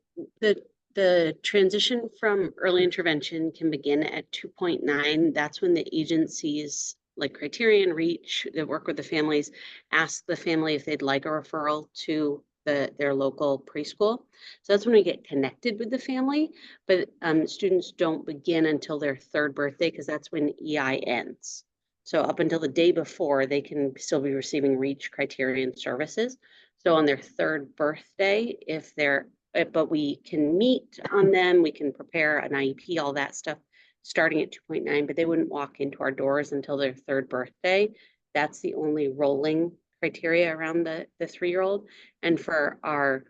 the transition from early intervention can begin at 2.9. That's when the agencies like Criterion, Reach, that work with the families, ask the family if they'd like a referral to their local preschool. So that's when we get connected with the family, but students don't begin until their 3rd birthday because that's when EI ends. So up until the day before, they can still be receiving Reach Criterion services. So on their 3rd birthday, if they're, but we can meet on them, we can prepare an IEP, all that stuff, starting at 2.9, but they wouldn't walk into our doors until their 3rd birthday. That's the only rolling criteria around the 3-year-old. And for our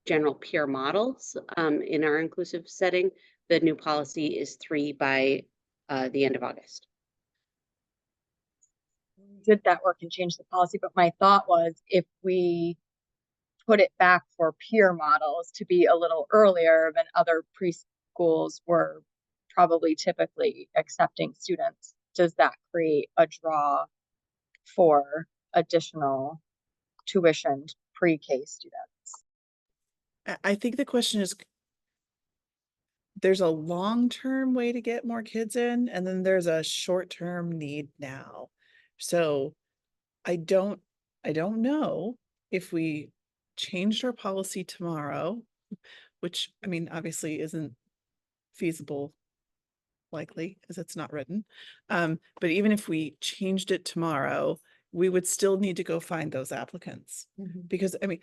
general peer models in our inclusive setting, the new policy is 3 by the end of August. Did that work and change the policy, but my thought was if we put it back for peer models to be a little earlier than other preschools were probably typically accepting students, does that create a draw for additional tuitioned pre-K students? I think the question is, there's a long-term way to get more kids in, and then there's a short-term need now. So I don't know if we changed our policy tomorrow, which I mean, obviously isn't feasible, likely, as it's not written. But even if we changed it tomorrow, we would still need to go find those applicants. Because I mean,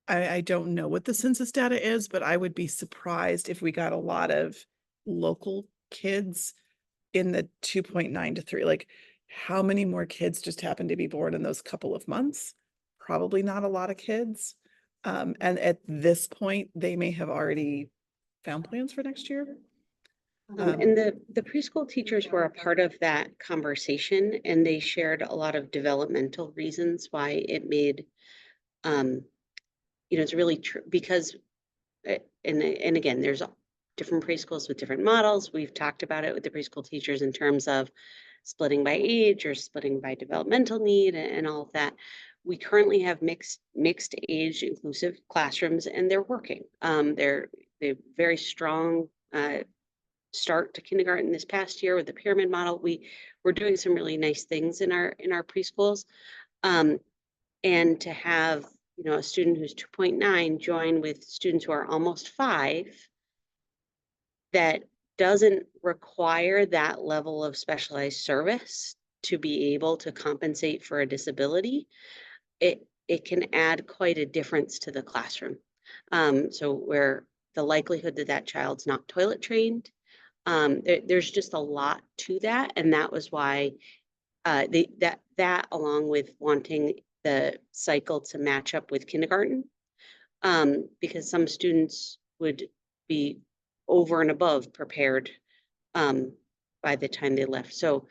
I don't know what the census data is, but I would be surprised if we got a lot of local kids in the 2.9 to 3. Like, how many more kids just happen to be born in those couple of months? Probably not a lot of kids. And at this point, they may have already found plans for next year. And the preschool teachers were a part of that conversation, and they shared a lot of developmental reasons why it made, it's really true because, and again, there's different preschools with different models. We've talked about it with the preschool teachers in terms of splitting by age or splitting by developmental need and all of that. We currently have mixed age inclusive classrooms, and they're working. They're very strong start to kindergarten this past year with the pyramid model. We're doing some really nice things in our preschools. And to have, a student who's 2.9 join with students who are almost 5, that doesn't require that level of specialized service to be able to compensate for a disability, it can add quite a difference to the classroom. So where the likelihood that child's not toilet trained, there's just a lot to that, and that was why that along with wanting the cycle to match up with kindergarten, because some students would be over and above prepared by the time they left. So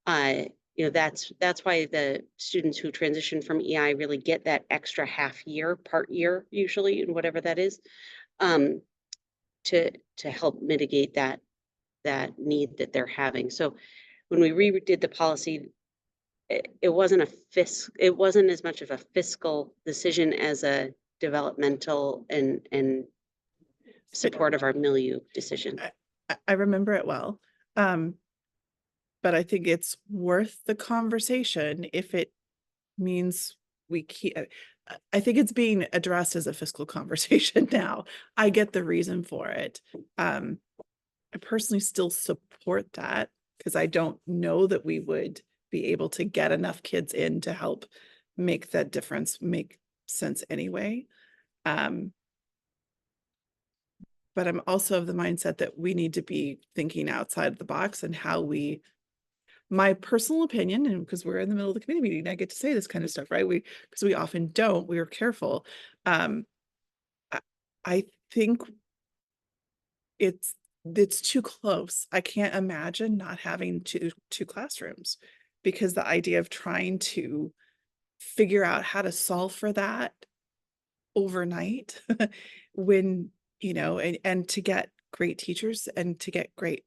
that's why the students who transition from EI really get that extra half year, part year usually, and whatever that is, to help mitigate that need that they're having. So when we redid the policy, it wasn't as much of a fiscal decision as a developmental and support of our milieu decision. I remember it well. But I think it's worth the conversation if it means we keep, I think it's being addressed as a fiscal conversation now. I get the reason for it. I personally still support that because I don't know that we would be able to get enough kids in to help make that difference make sense anyway. But I'm also of the mindset that we need to be thinking outside the box and how we, my personal opinion, and because we're in the middle of the committee meeting, I get to say this kind of stuff, right? Because we often don't, we are careful. I think it's too close. I can't imagine not having two classrooms, because the idea of trying to figure out how to solve for that overnight when, you know, and to get great teachers and to get great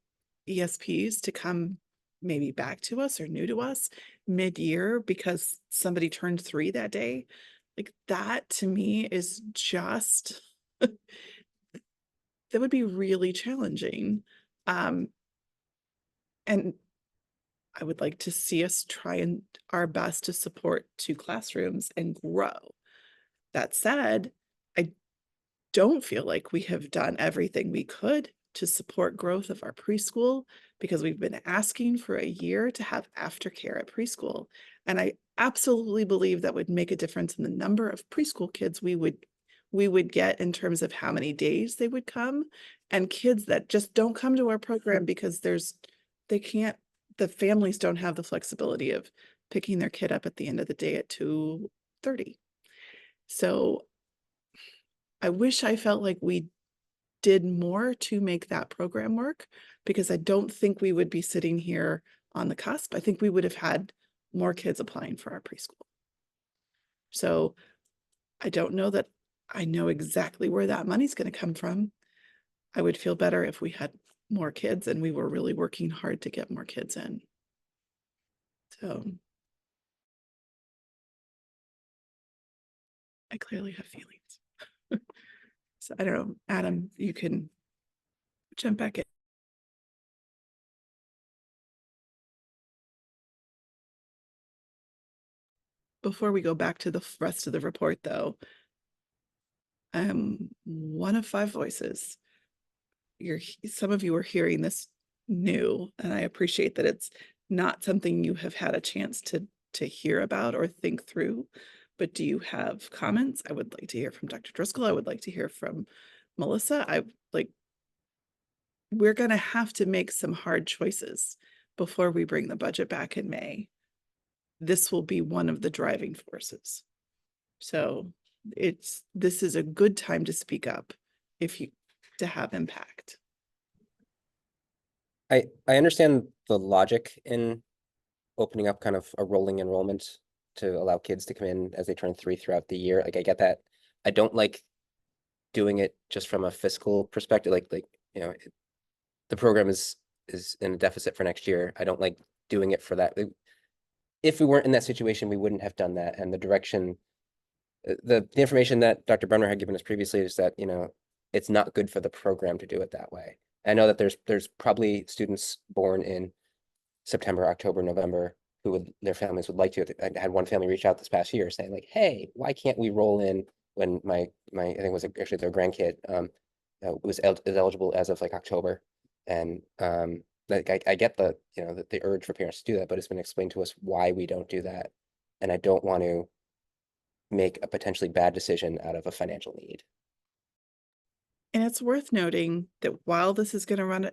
ESPs to come maybe back to us or new to us mid-year because somebody turned 3 that day, like that to me is just that would be really challenging. And I would like to see us try and our best to support 2 classrooms and grow. That said, I don't feel like we have done everything we could to support growth of our preschool, because we've been asking for a year to have aftercare at preschool. And I absolutely believe that would make a difference in the number of preschool kids we would get in terms of how many days they would come, and kids that just don't come to our program because the families don't have the flexibility of picking their kid up at the end of the day at 2:30. So I wish I felt like we did more to make that program work, because I don't think we would be sitting here on the cusp. I think we would have had more kids applying for our preschool. So I don't know that I know exactly where that money's going to come from. I would feel better if we had more kids and we were really working hard to get more kids in. So I clearly have feelings. So I don't know, Adam, you can jump back in. Before we go back to the rest of the report, though, I'm one of 5 voices. Some of you are hearing this new, and I appreciate that it's not something you have had a chance to hear about or think through. But do you have comments? I would like to hear from Dr. Driscoll. I would like to hear from Melissa. We're going to have to make some hard choices before we bring the budget back in May. This will be one of the driving forces. So this is a good time to speak up to have impact. I understand the logic in opening up kind of a rolling enrollment to allow kids to come in as they turn 3 throughout the year. Like I get that. I don't like doing it just from a fiscal perspective. You know, the program is in a deficit for next year. I don't like doing it for that. If we weren't in that situation, we wouldn't have done that. And the direction, the information that Dr. Brunner had given us previously is that, you know, it's not good for the program to do it that way. I know that there's probably students born in September, October, November who their families would like to. I had one family reach out this past year saying like, hey, why can't we roll in when my I think it was actually their grandkid was eligible as of like October. And like I get the, you know, the urge for parents to do that, but it's been explained to us why we don't do that. And I don't want to make a potentially bad decision out of a financial need. And it's worth noting that while this is going to run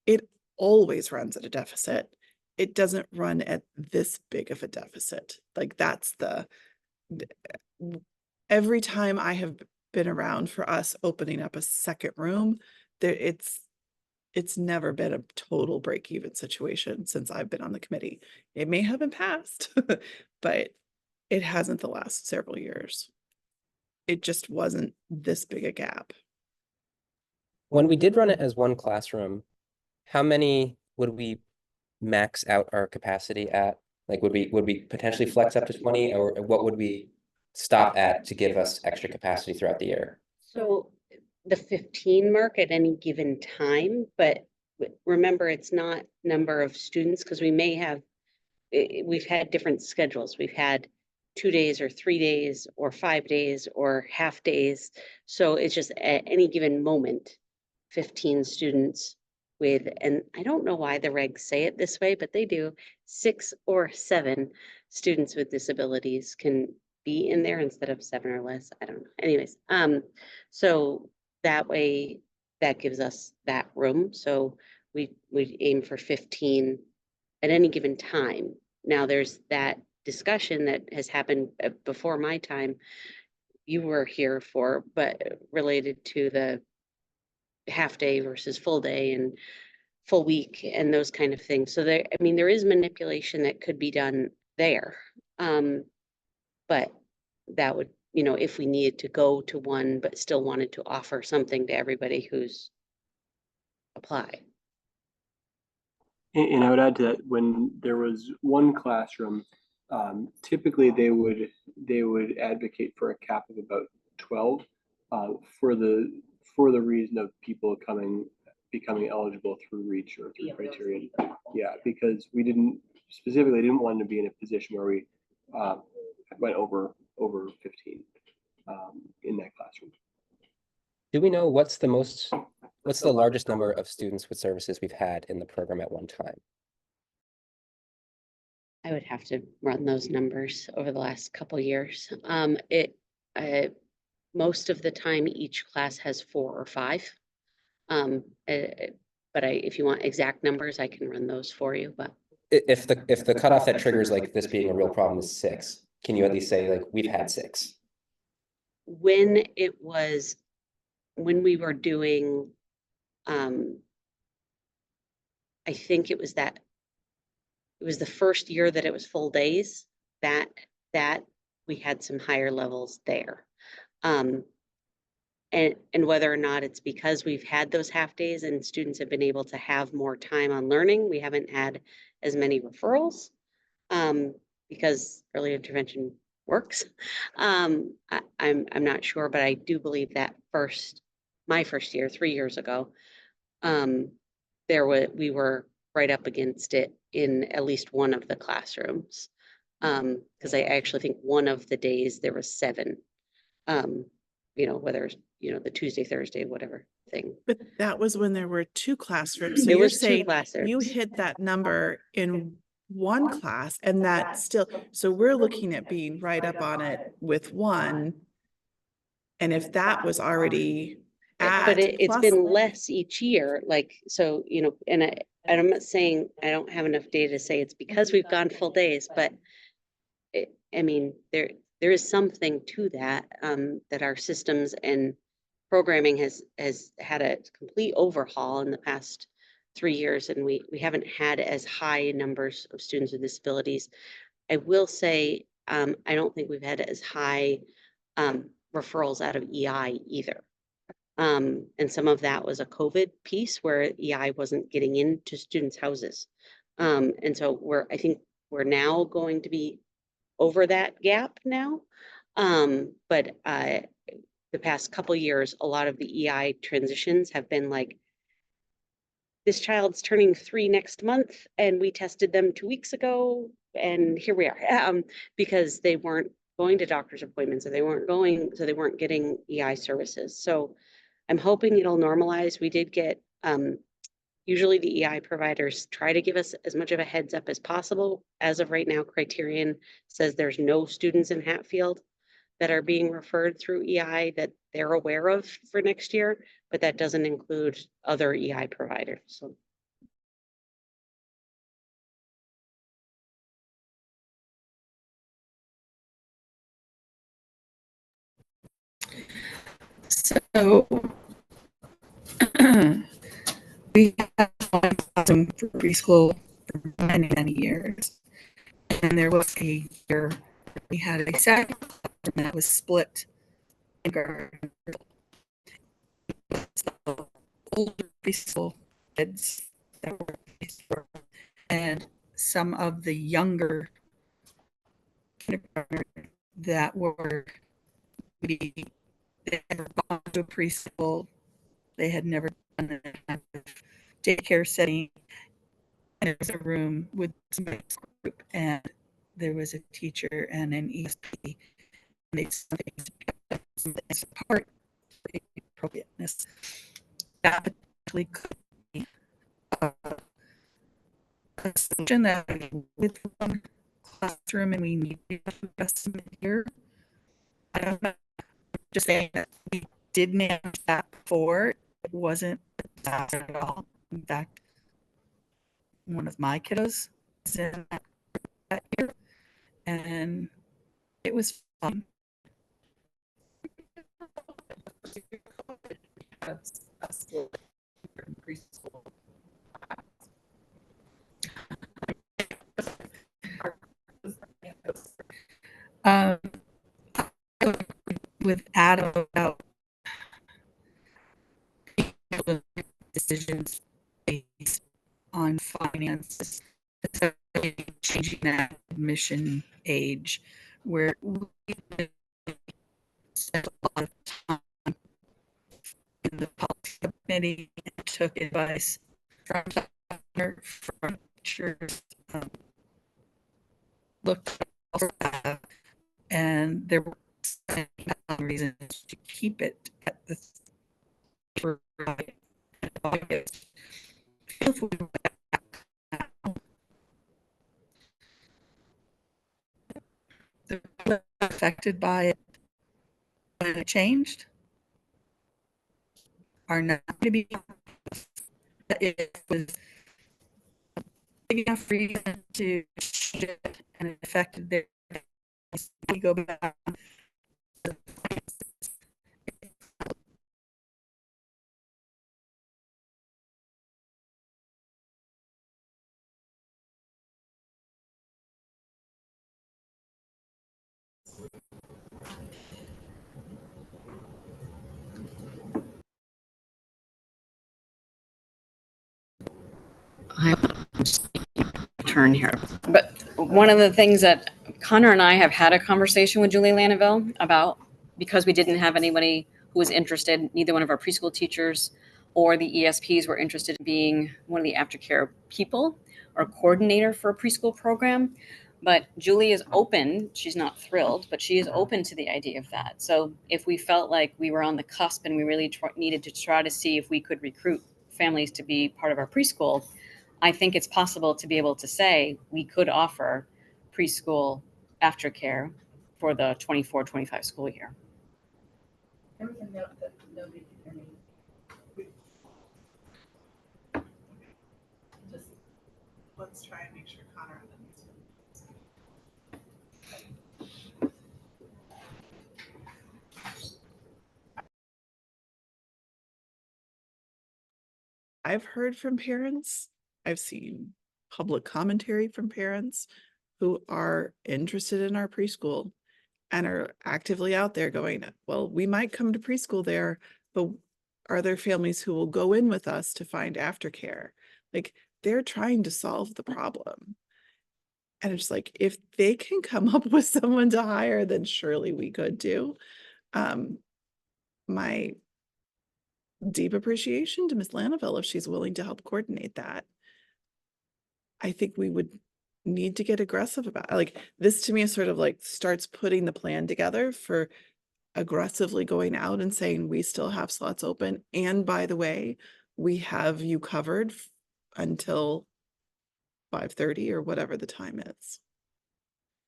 it always runs at a deficit, it doesn't run at this big of a deficit. Like that's every time I have been around for us opening up a second room, it's never been a total break-even situation since I've been on the committee. It may have been past, but it hasn't the last several years. It just wasn't this big a gap. When we did run it as one classroom, how many would we max out our capacity at? Like, would we potentially flex up to 20, or what would we stop at to give us extra capacity throughout the year? So the 15 mark at any given time, but remember, it's not number of students, because we may have, we've had different schedules. We've had 2 days or 3 days or 5 days or half days. So it's just at any given moment, 15 students with, and I don't know why the regs say it this way, but they do, 6 or 7 students with disabilities can be in there instead of 7 or less. I don't know. Anyways, so that way that gives us that room. So we aim for 15 at any given time. Now there's that discussion that has happened before my time you were here for, but related to the half day versus full day and full week and those kind of things. So there, I mean, there is manipulation that could be done there. But that would, you know, if we needed to go to one, but still wanted to offer something to everybody who's apply. And I would add to that, when there was one classroom, typically they would advocate for a cap of about 12 for the reason of people becoming eligible through reach or through criterion. Yeah, because we didn't want to be in a position where we went over 15 in that classroom. Do we know what's the largest number of students with services we've had in the program at one time? I would have to run those numbers over the last couple of years. Most of the time, each class has 4 or 5. But if you want exact numbers, I can run those for you, but. If the cutoff that triggers like this being a real problem is 6, can you at least say like, we've had 6? When we were doing, I think it was the first year that it was full days, that we had some higher levels there. And whether or not it's because we've had those half days and students have been able to have more time on learning, we haven't had as many referrals because early intervention works. I'm not sure, but I do believe that my first year, 3 years ago, we were right up against it in at least one of the classrooms. Because I actually think one of the days there was 7, you know, whether, you know, the Tuesday, Thursday, whatever thing. But that was when there were 2 classrooms. So There you're was 2 saying you classrooms. hit that number in one class and that still, so we're looking at being right up on it with 1. And if that was already at. But it's plus- been less each year, like, so, you know, and I'm not saying I don't have enough data to say it's because we've gone full days, but I mean, there is something to that, that our systems and programming has had a complete overhaul in the past 3 years, and we haven't had as high numbers of students with disabilities. I will say, I don't think we've had as high referrals out of EI either. And some of that was a COVID piece where EI wasn't getting into students' houses. And so I think we're now going to be over that gap now. But the past couple years, a lot of the EI transitions have been like, this child's turning 3 next month, and we tested them 2 weeks ago, and here we are, because they weren't going to doctor's appointments, or they weren't getting EI services. So I'm hoping it'll normalize. We did get, usually the EI providers try to give us as much of a heads up as possible. As of right now, Criterion says there's no students in Hatfield that are being referred through EI that they're aware of for next year, but that doesn't include other EI providers. So. So we have classroom for preschool for many years. And there was a year we had a second classroom that was split. So older preschool kids that were preschool, and some of the younger kindergartners that were maybe they had never gone to a preschool, they had never done a kind of daycare setting, and there was a room with somebody's group, and there was a teacher and an ESP, and they things apart for appropriateness. That potentially could be assumption that with one classroom and we need to investment here. I don't know, just saying that we did manage that before. It wasn't a disaster at all. In fact, one of my kiddos is in that year, and it was fun. Preschool. Um, with Adam about decisions based on finances, especially changing that admission age, where we spent a lot of time in the policy committee and took advice from teachers, looked at, and there were reasons to keep it at the affected by it when it changed are not going to be. It was big enough reason to change it, and it affected their. We go back. Turn here. But one of the things that Connor and I have had a conversation with Julie Lanaville about, because we didn't have anybody who was interested, neither one of our preschool teachers or the ESPs were interested in being one of the aftercare people or coordinator for a preschool program. But Julie is open, she's not thrilled, but she is open to the idea of that. So if we felt like we were on the cusp and we really needed to try to see if we could recruit families to be part of our preschool, I think it's possible to be able to say we could offer preschool aftercare for the 24-25 school year. Let's try and make sure Connor I've heard from parents, I've seen public commentary from parents who are interested in our preschool and are actively out there going, well, we might come to preschool there, but are there families who will go in with us to find aftercare? Like, they're trying to solve the problem. And it's like, if they can come up with someone to hire, then surely we could too. My deep appreciation to Ms. Lanaville if she's willing to help coordinate that. I think we would need to get aggressive about it. Like, this to me is sort of like starts putting the plan together for aggressively going out and saying we still have slots open, and by the way, we have you covered until 5:30 or whatever the time is.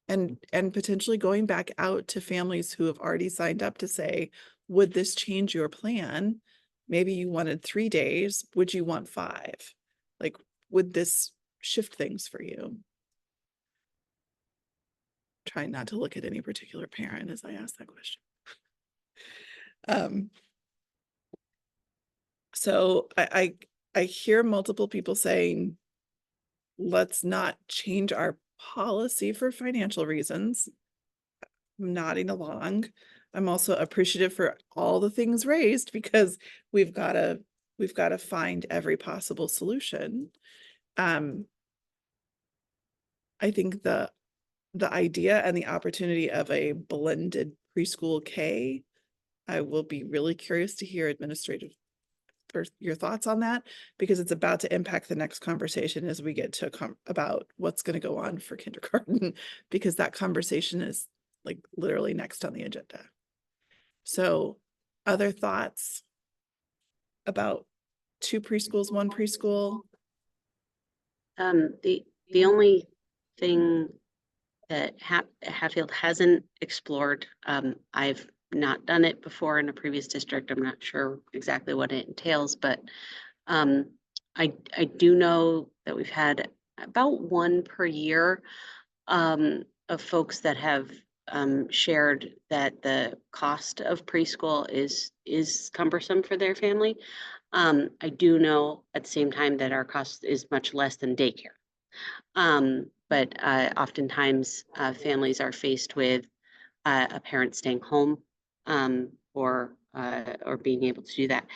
And potentially going back out to families who have already signed up to say, would this change your plan? Maybe you wanted 3 days, would you want 5? Like, would this shift things for you? Trying not to look at any particular parent as I ask that question. So I hear multiple people saying, let's not change our policy for financial reasons. I'm nodding along. I'm also appreciative for all the things raised because we've got to find every possible solution. I think the idea and the opportunity of a blended preschool K, I will be really curious to hear administrative or your thoughts on that, because it's about to impact the next conversation as we get to about what's going to go on for kindergarten, because that conversation is like literally next on the agenda. So other thoughts about 2 preschools, 1 preschool? The only thing that Hatfield hasn't explored, I've not done it before in a previous district. I'm not sure exactly what it entails, but I do know that we've had about one per year of folks that have shared that the cost of preschool is cumbersome for their family. I do know at the same time that our cost is much less than daycare. But oftentimes families are faced with a parent staying home or being able to do that.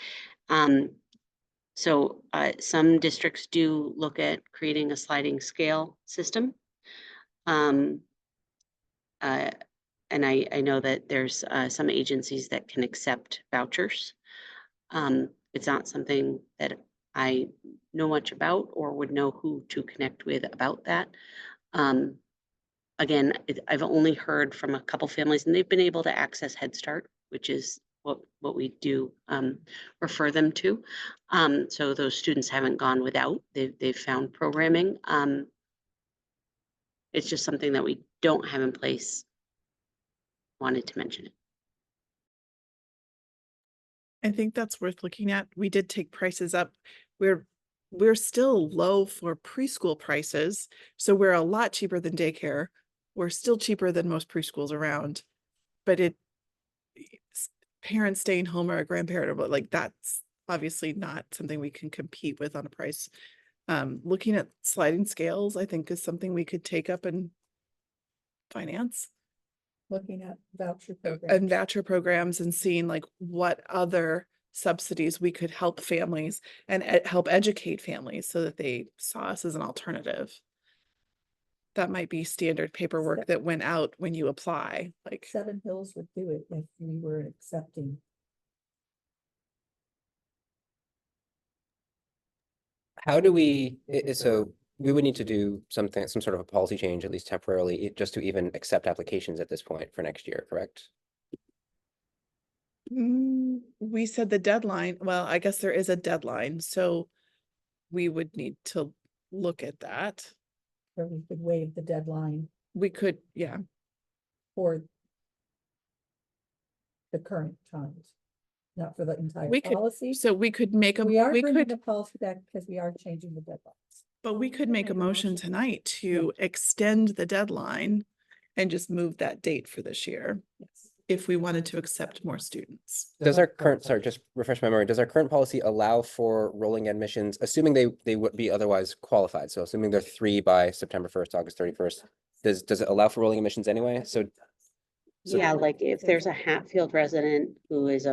So some districts do look at creating a sliding scale system. And I know that there's some agencies that can accept vouchers. It's not something that I know much about or would know who to connect with about that. Again, I've only heard from a couple families and they've been able to access Head Start, which is what we do refer them to. So those students haven't gone without, they've found programming. It's just something that we don't have in place. Wanted to mention it. I think that's worth looking at. We did take prices up. We're still low for preschool prices, so we're a lot cheaper than daycare. We're still cheaper than most preschools around, but parents staying home or a grandparent, or like that's obviously not something we can compete with on a price. Looking at sliding scales, I think is something we could take up and finance. Looking at voucher And programs. voucher programs and seeing like what other subsidies we could help families and help educate families so that they saw us as an alternative. That might be standard paperwork that went out when you apply, like. Seven Hills would do it if we were accepting. How do we, so we would need to do some sort of a policy change, at least temporarily, just to even accept applications at this point for next year, correct? We said the deadline, well, I guess there is a deadline, so we would need to look at that. Or we could waive the deadline We could, yeah, for the current times, not for the entire we could, policy. so we could make a, We are we bringing could, the policy back because we are changing the deadlines. but we could make a motion tonight to extend the deadline and just move that date for this year, Yes. if we wanted to accept more students. Does our current, sorry, just refresh my memory, does our current policy allow for rolling admissions, assuming they would be otherwise qualified? So assuming they're 3 by September 1st, August 31st, does it allow for rolling admissions anyway? So Yeah, like if there's a Hatfield resident who is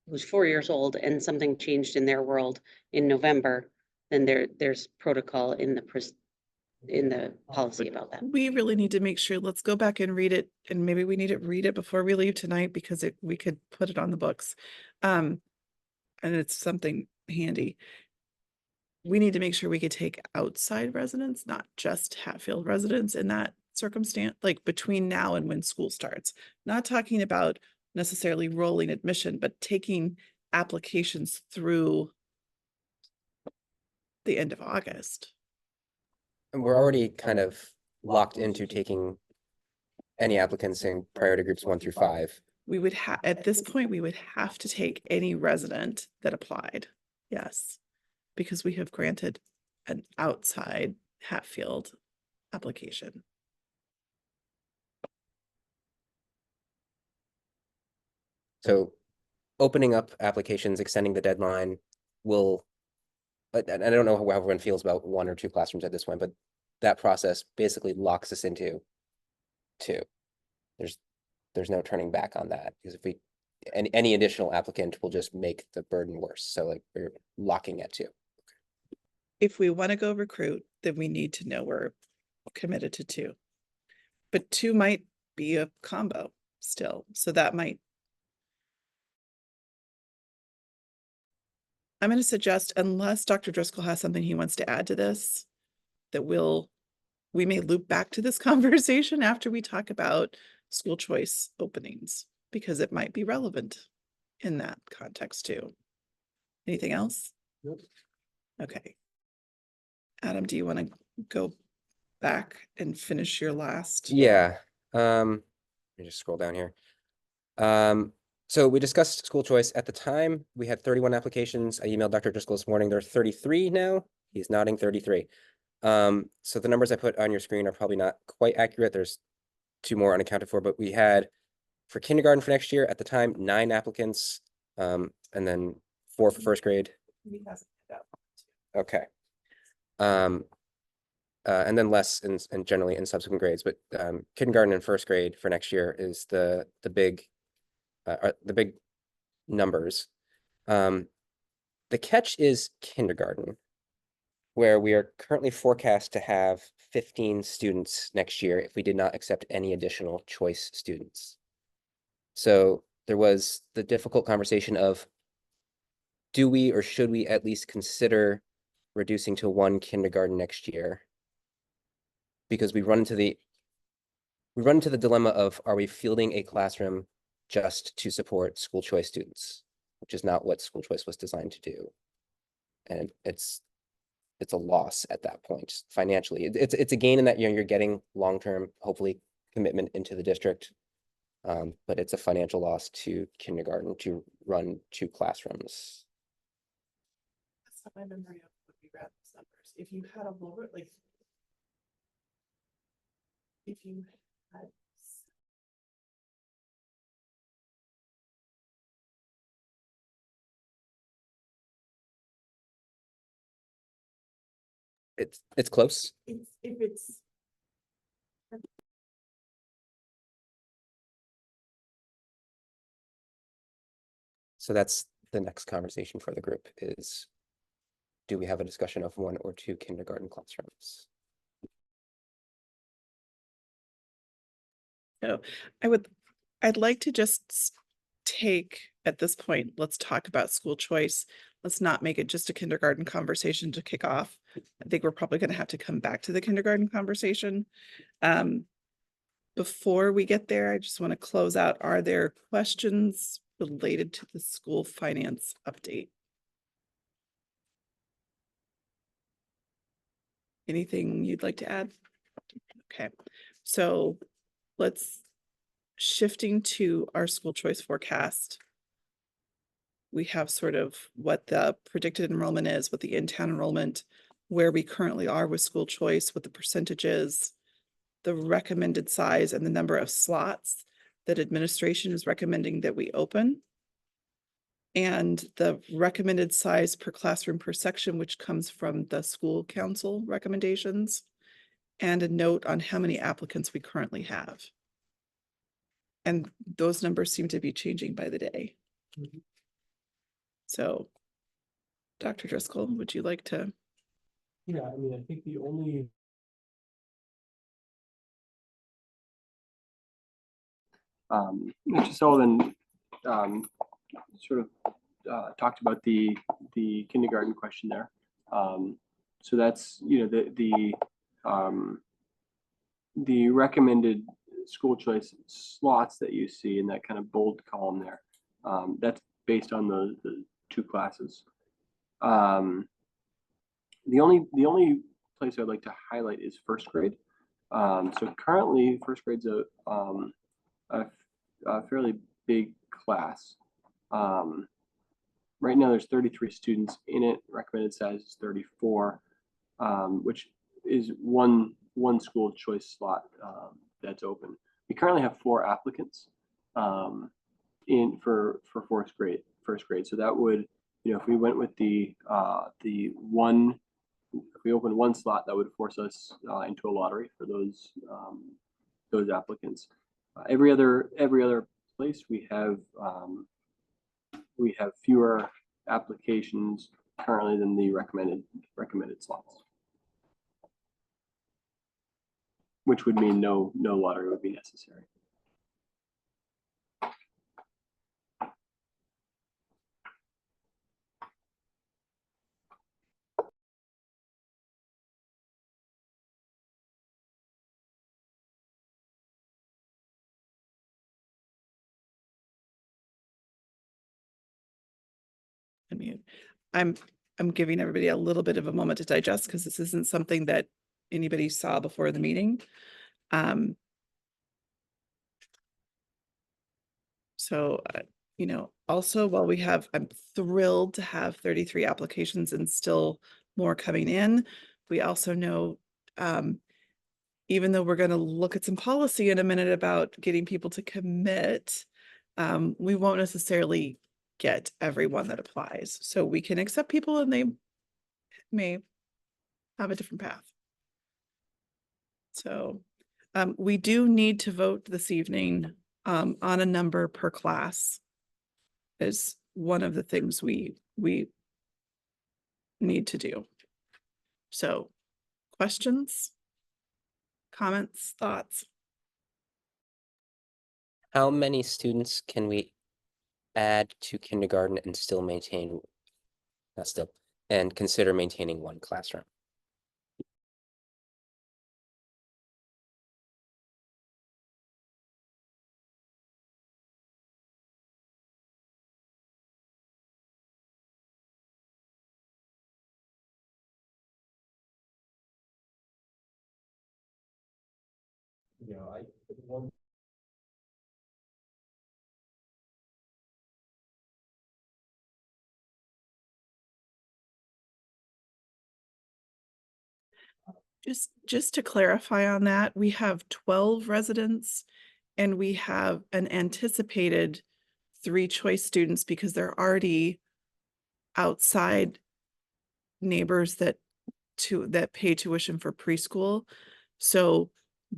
who's 4 years old and something changed in their world in November, then there's protocol in the policy about that. We really need to make sure, let's go back and read it, and maybe we need to read it before we leave tonight because we could put it on the books. And it's something handy. We need to make sure we could take outside residents, not just Hatfield residents in that circumstance, like between now and when school starts. Not talking about necessarily rolling admission, but taking applications through the end of August. and we're already kind of locked into taking any applicants in priority groups 1 through 5. We would have, at this point, we would have to take any resident that applied. Yes, because we have granted an outside Hatfield application. So opening up applications, extending the deadline will, and I don't know how everyone feels about 1 or 2 classrooms at this point, but that process basically locks us into 2. There's no turning back on that, because if any additional applicant will just make the burden worse. So like we're locking at 2. If we want to go recruit, then we need to know we're committed to 2. But 2 might be a combo still, so that might. I'm going to suggest, unless Dr. Driscoll has something he wants to add to this, that we may loop back to this conversation after we talk about school choice openings, because it might be relevant in that context too. Anything else? Nope. Okay. Adam, do you want to go back and finish your last? Yeah, let me just scroll down here. So we discussed school choice. At the time, we had 31 applications. I emailed Dr. Driscoll this morning. There are 33 now. He's nodding 33. So the numbers I put on your screen are probably not quite accurate. There's 2 more unaccounted for, but we had for kindergarten for next year at the time 9 applicants, and then 4 for first grade. He has it up. Okay. And then less in generally in subsequent grades, but kindergarten and first grade for next year is the big numbers. The catch is kindergarten, where we are currently forecast to have 15 students next year if we did not accept any additional choice students. So there was the difficult conversation of, do we or should we at least consider reducing to 1 kindergarten next year? Because we run into the dilemma of, are we fielding a classroom just to support school choice students, which is not what school choice was designed to do. And it's a loss at that point financially. It's a gain in that you're getting long-term, hopefully, commitment into the district. But it's a financial loss to kindergarten to run 2 classrooms. That's not my memory of what we read those numbers. If you had a lower, like, if you had It's close. if it's So that's the next conversation for the group is, do we have a discussion of 1 or 2 kindergarten classrooms? No, I'd like to just take, at this point, let's talk about school choice. Let's not make it just a kindergarten conversation to kick off. I think we're probably going to have to come back to the kindergarten conversation. Before we get there, I just want to close out. Are there questions related to the school finance update? Anything you'd like to add? Okay, so let's shifting to our school choice forecast. We have sort of what the predicted enrollment is, what the in-town enrollment, where we currently are with school choice, what the percentage is, the recommended size and the number of slots that administration is recommending that we open, and the recommended size per classroom per section, which comes from the school council recommendations, and a note on how many applicants we currently have. And those numbers seem to be changing by the day. So, Dr. Driscoll, would you like to? Yeah, I mean, I think the only. Mr. Sullivan sort of talked about the kindergarten question there. So that's, you know, the recommended school choice slots that you see in that kind of bold column there. That's based on the 2 classes. The only place I'd like to highlight is first grade. So currently, first grade's a fairly big class. Right now, there's 33 students in it. Recommended size is 34, which is one school choice slot that's open. We currently have 4 applicants in for first grade. So that would, you know, if we went with the one, if we open 1 slot, that would force us into a lottery for those applicants. Every other place we have fewer applications currently than the recommended slots, which would mean no lottery would be necessary. Unmute. I'm I'm giving everybody a little bit of a moment to digest because this isn't something that anybody saw before the meeting. So, you know, also while I'm thrilled to have 33 applications and still more coming in. We also know, even though we're going to look at some policy in a minute about getting people to commit, we won't necessarily get everyone that applies. So we can accept people and they may have a different path. So we do need to vote this evening on a number per class is one of the things we need to do. So questions, comments, thoughts? How many students can we add to kindergarten and still maintain, not still, and consider maintaining one classroom? You know, one. Just to clarify on that, we have 12 residents and we have an anticipated 3 choice students because they're already outside neighbors that pay tuition for preschool. So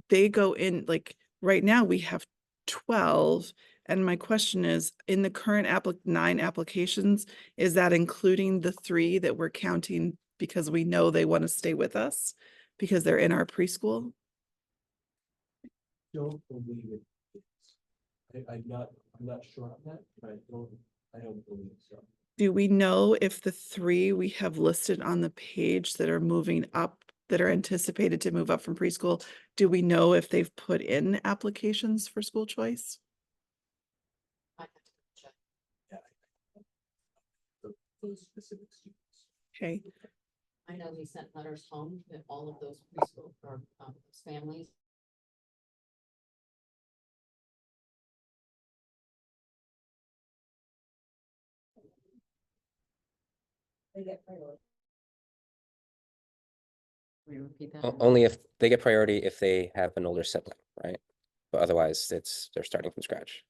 they go in, like right now we have 12. And my question is, in the current 9 applications, is that including the 3 that we're counting because we know they want to stay with us because they're in our preschool? Don't believe it is. I'm not sure on that, but I don't believe so. Do we know if the 3 we have listed on the page that are moving up, that are anticipated to move up from preschool, do we know if they've put in applications for school choice? Those specific students. Okay. I know we sent letters home to all of those preschool or families. They get priority. Will you repeat that? Only if they get priority if they have an older sibling, right? But otherwise, they're starting from scratch.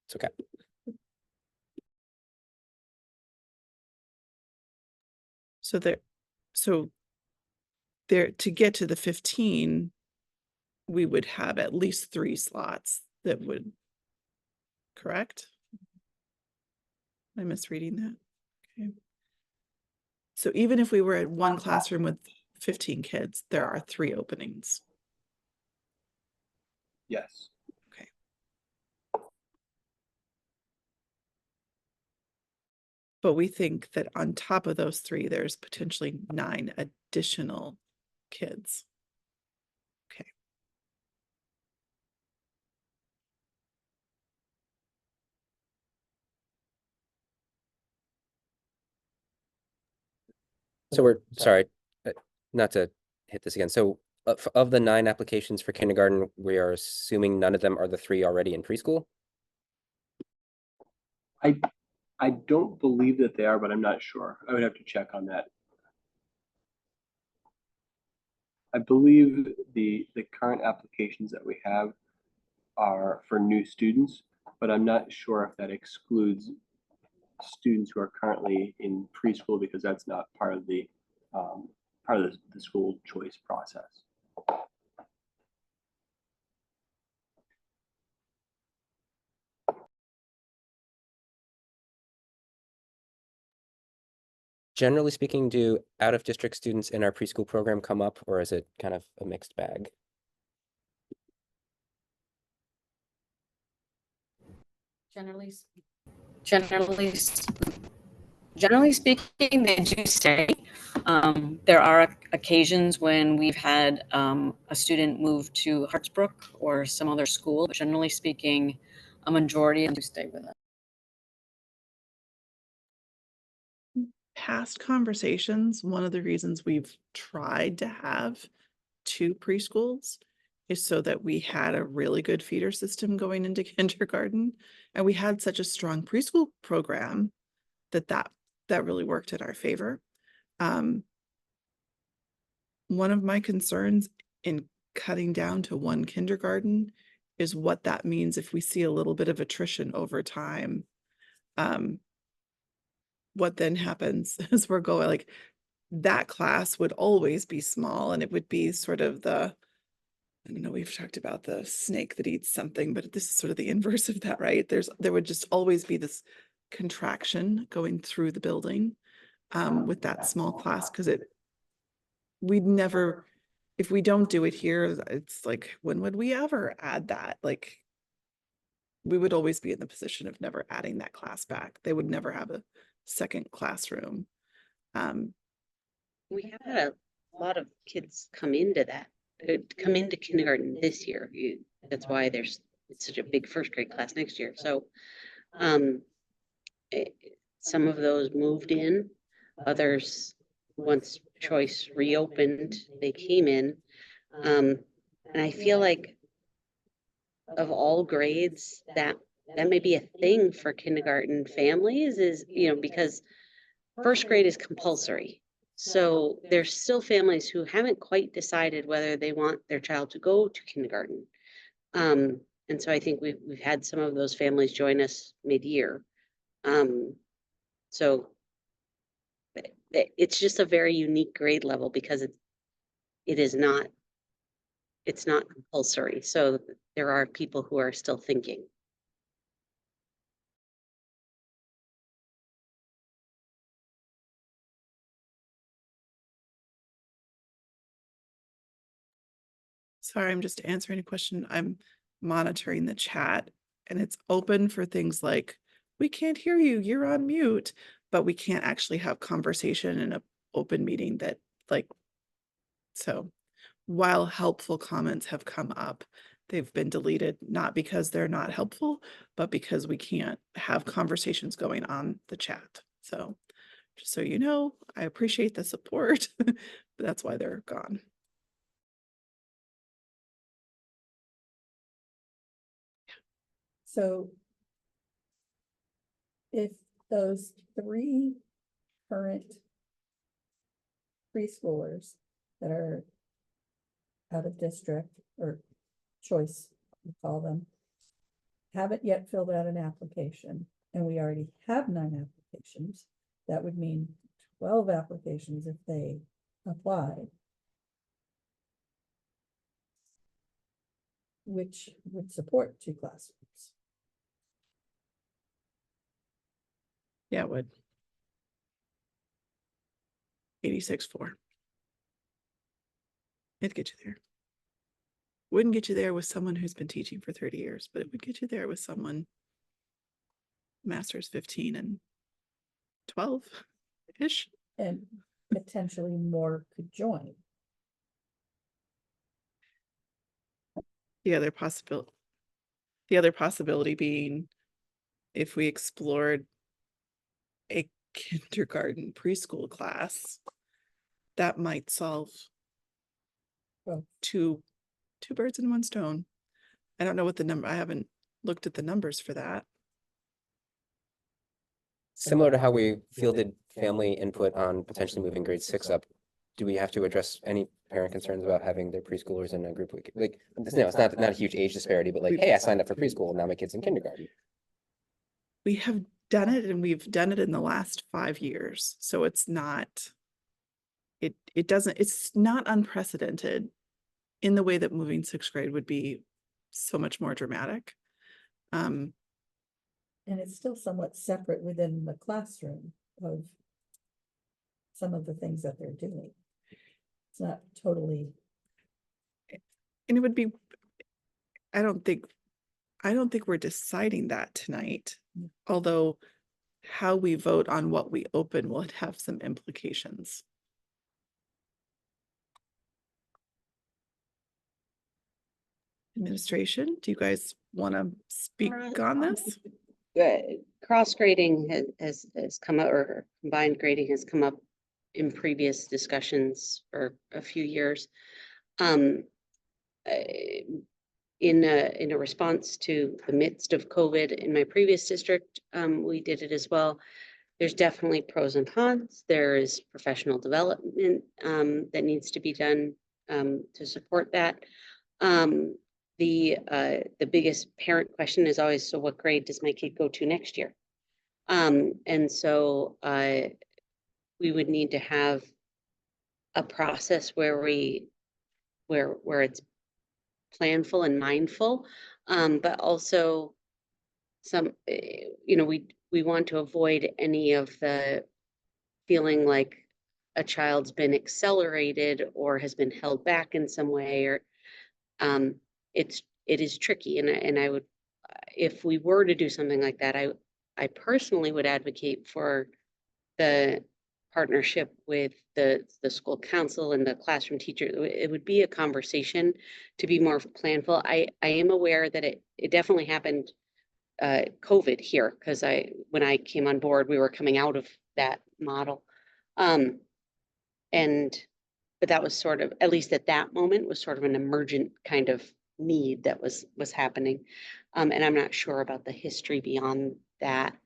It's okay. So there to get to the 15, we would have at least 3 slots that would, correct? Am I misreading that? Okay. So even if we were at one classroom with 15 kids, there are 3 openings. Yes. Okay. But we think that on top of those 3, there's potentially 9 additional kids. Okay. So we're sorry, not to hit this again. So of the 9 applications for kindergarten, we are assuming none of them are the 3 already in preschool? I don't believe that they are, but I'm not sure. I would have to check on that. I believe the current applications that we have are for new students, but I'm not sure if that excludes students who are currently in preschool because that's not part of the school choice process. Generally speaking, do out-of-district students in our preschool program come up, or is it kind of a mixed bag? Generally speaking, they do stay. There are occasions when we've had a student move to Hartsbrook or some other school, but generally speaking, a majority do stay with us. past conversations, one of the reasons we've tried to have 2 preschools is so that we had a really good feeder system going into kindergarten. And we had such a strong preschool program that really worked in our favor. One of my concerns in cutting down to 1 kindergarten is what that means if we see a little bit of attrition over time. What then happens is we're going like, that class would always be small, and it would be sort of the, I don't know, we've talked about the snake that eats something, but this is sort of the inverse of that, right? There would just always be this contraction going through the building with that small class, because we'd never, if we don't do it here, it's like, when would we ever add that? Like, we would always be in the position of never adding that class back. They would never have a second classroom. We have had a lot of kids come into kindergarten this year. That's why it's such a big first grade class next year. So, some of those moved in, others, once choice reopened, they came in. And I feel like of all grades, that may be a thing for kindergarten families is, because first grade is compulsory. So there's still families who haven't quite decided whether they want their child to go to kindergarten. And so I think we've had some of those families join us mid-year. So it's just a very unique grade level because it's not compulsory. So there are people who are still thinking. Sorry, I'm just answering a question. I'm monitoring the chat, and it's open for things like, we can't hear you, you're on mute, but we can't actually have conversation in an open meeting that, like, so while helpful comments have come up, they've been deleted, not because they're not helpful, but because we can't have conversations going on the chat. So just so you know, I appreciate the support, but that's why they're gone. So if those 3 current preschoolers that are out of district or choice, we call them, haven't yet filled out an application, and we already have 9 applications, that would mean 12 applications if they applied, which would support 2 classrooms. Yeah, it would. 86.4. It'd get you there. Wouldn't get you there with someone who's been teaching for 30 years, but it would get you there with someone master's 15 and 12-ish. And potentially more could join. The other possibility being, if we explored a kindergarten preschool class, that might solve Well, two birds in one stone. I don't know what the number, I haven't looked at the numbers for that. Similar to how we fielded family input on potentially moving grade 6 up, do we have to address any parent concerns about having their preschoolers in a group? Like, it's not a huge age disparity, but like, hey, I signed up for preschool, now my kid's in kindergarten. We have done it, and we've done it in the last 5 years. So it's not, it's not unprecedented in the way that moving 6th grade would be so much more dramatic. and it's still somewhat separate within the classroom of some of the things that they're doing. It's not totally. And it would be, I don't think we're deciding that tonight, although how we vote on what we open will have some implications. Administration, do you guys want to speak on this? cross grading has come up, or combined grading has come up in previous discussions for a few years. Um, in a response to the midst of COVID in my previous district, we did it as well. There's definitely pros and cons. There is professional development that needs to be done to support that. The biggest parent question is always, so what grade does my kid go to next year? And so we would need to have a process where where it's planful and mindful, but also we want to avoid any of the feeling like a child's been accelerated or has been held back in some way, or it is tricky. And I would, if we were to do something like that, I personally would advocate for the partnership with the school council and the classroom teacher. It would be a conversation to be more planful. I am aware that it definitely happened COVID here, because when I came on board, we were coming out of that model. But that was sort of, at least at that moment, was sort of an emergent kind of need that was happening. And I'm not sure about the history beyond that.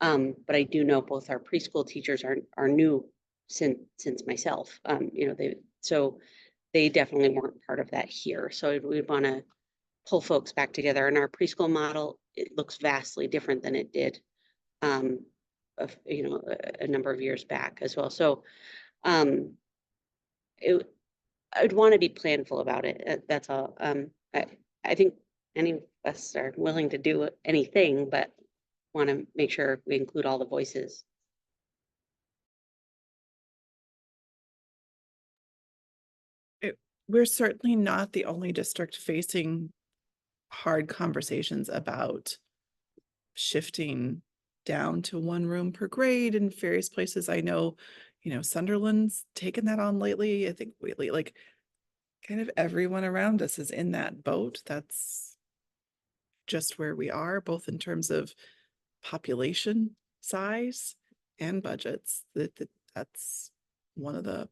But I do know both our preschool teachers are new since myself. They definitely weren't part of that here. So we'd want to pull folks back together. In our preschool model, it looks vastly different than it did a number of years back as well. So I'd want to be planful about it. That's all. I think any of us are willing to do anything, but want to make sure we include all the voices. We're certainly not the only district facing hard conversations about shifting down to one room per grade in various places. I know, Sunderland's taken that on lately. I think really, like, kind of everyone around us is in that boat. That's just where we are, both in terms of population size and budgets. That's one of the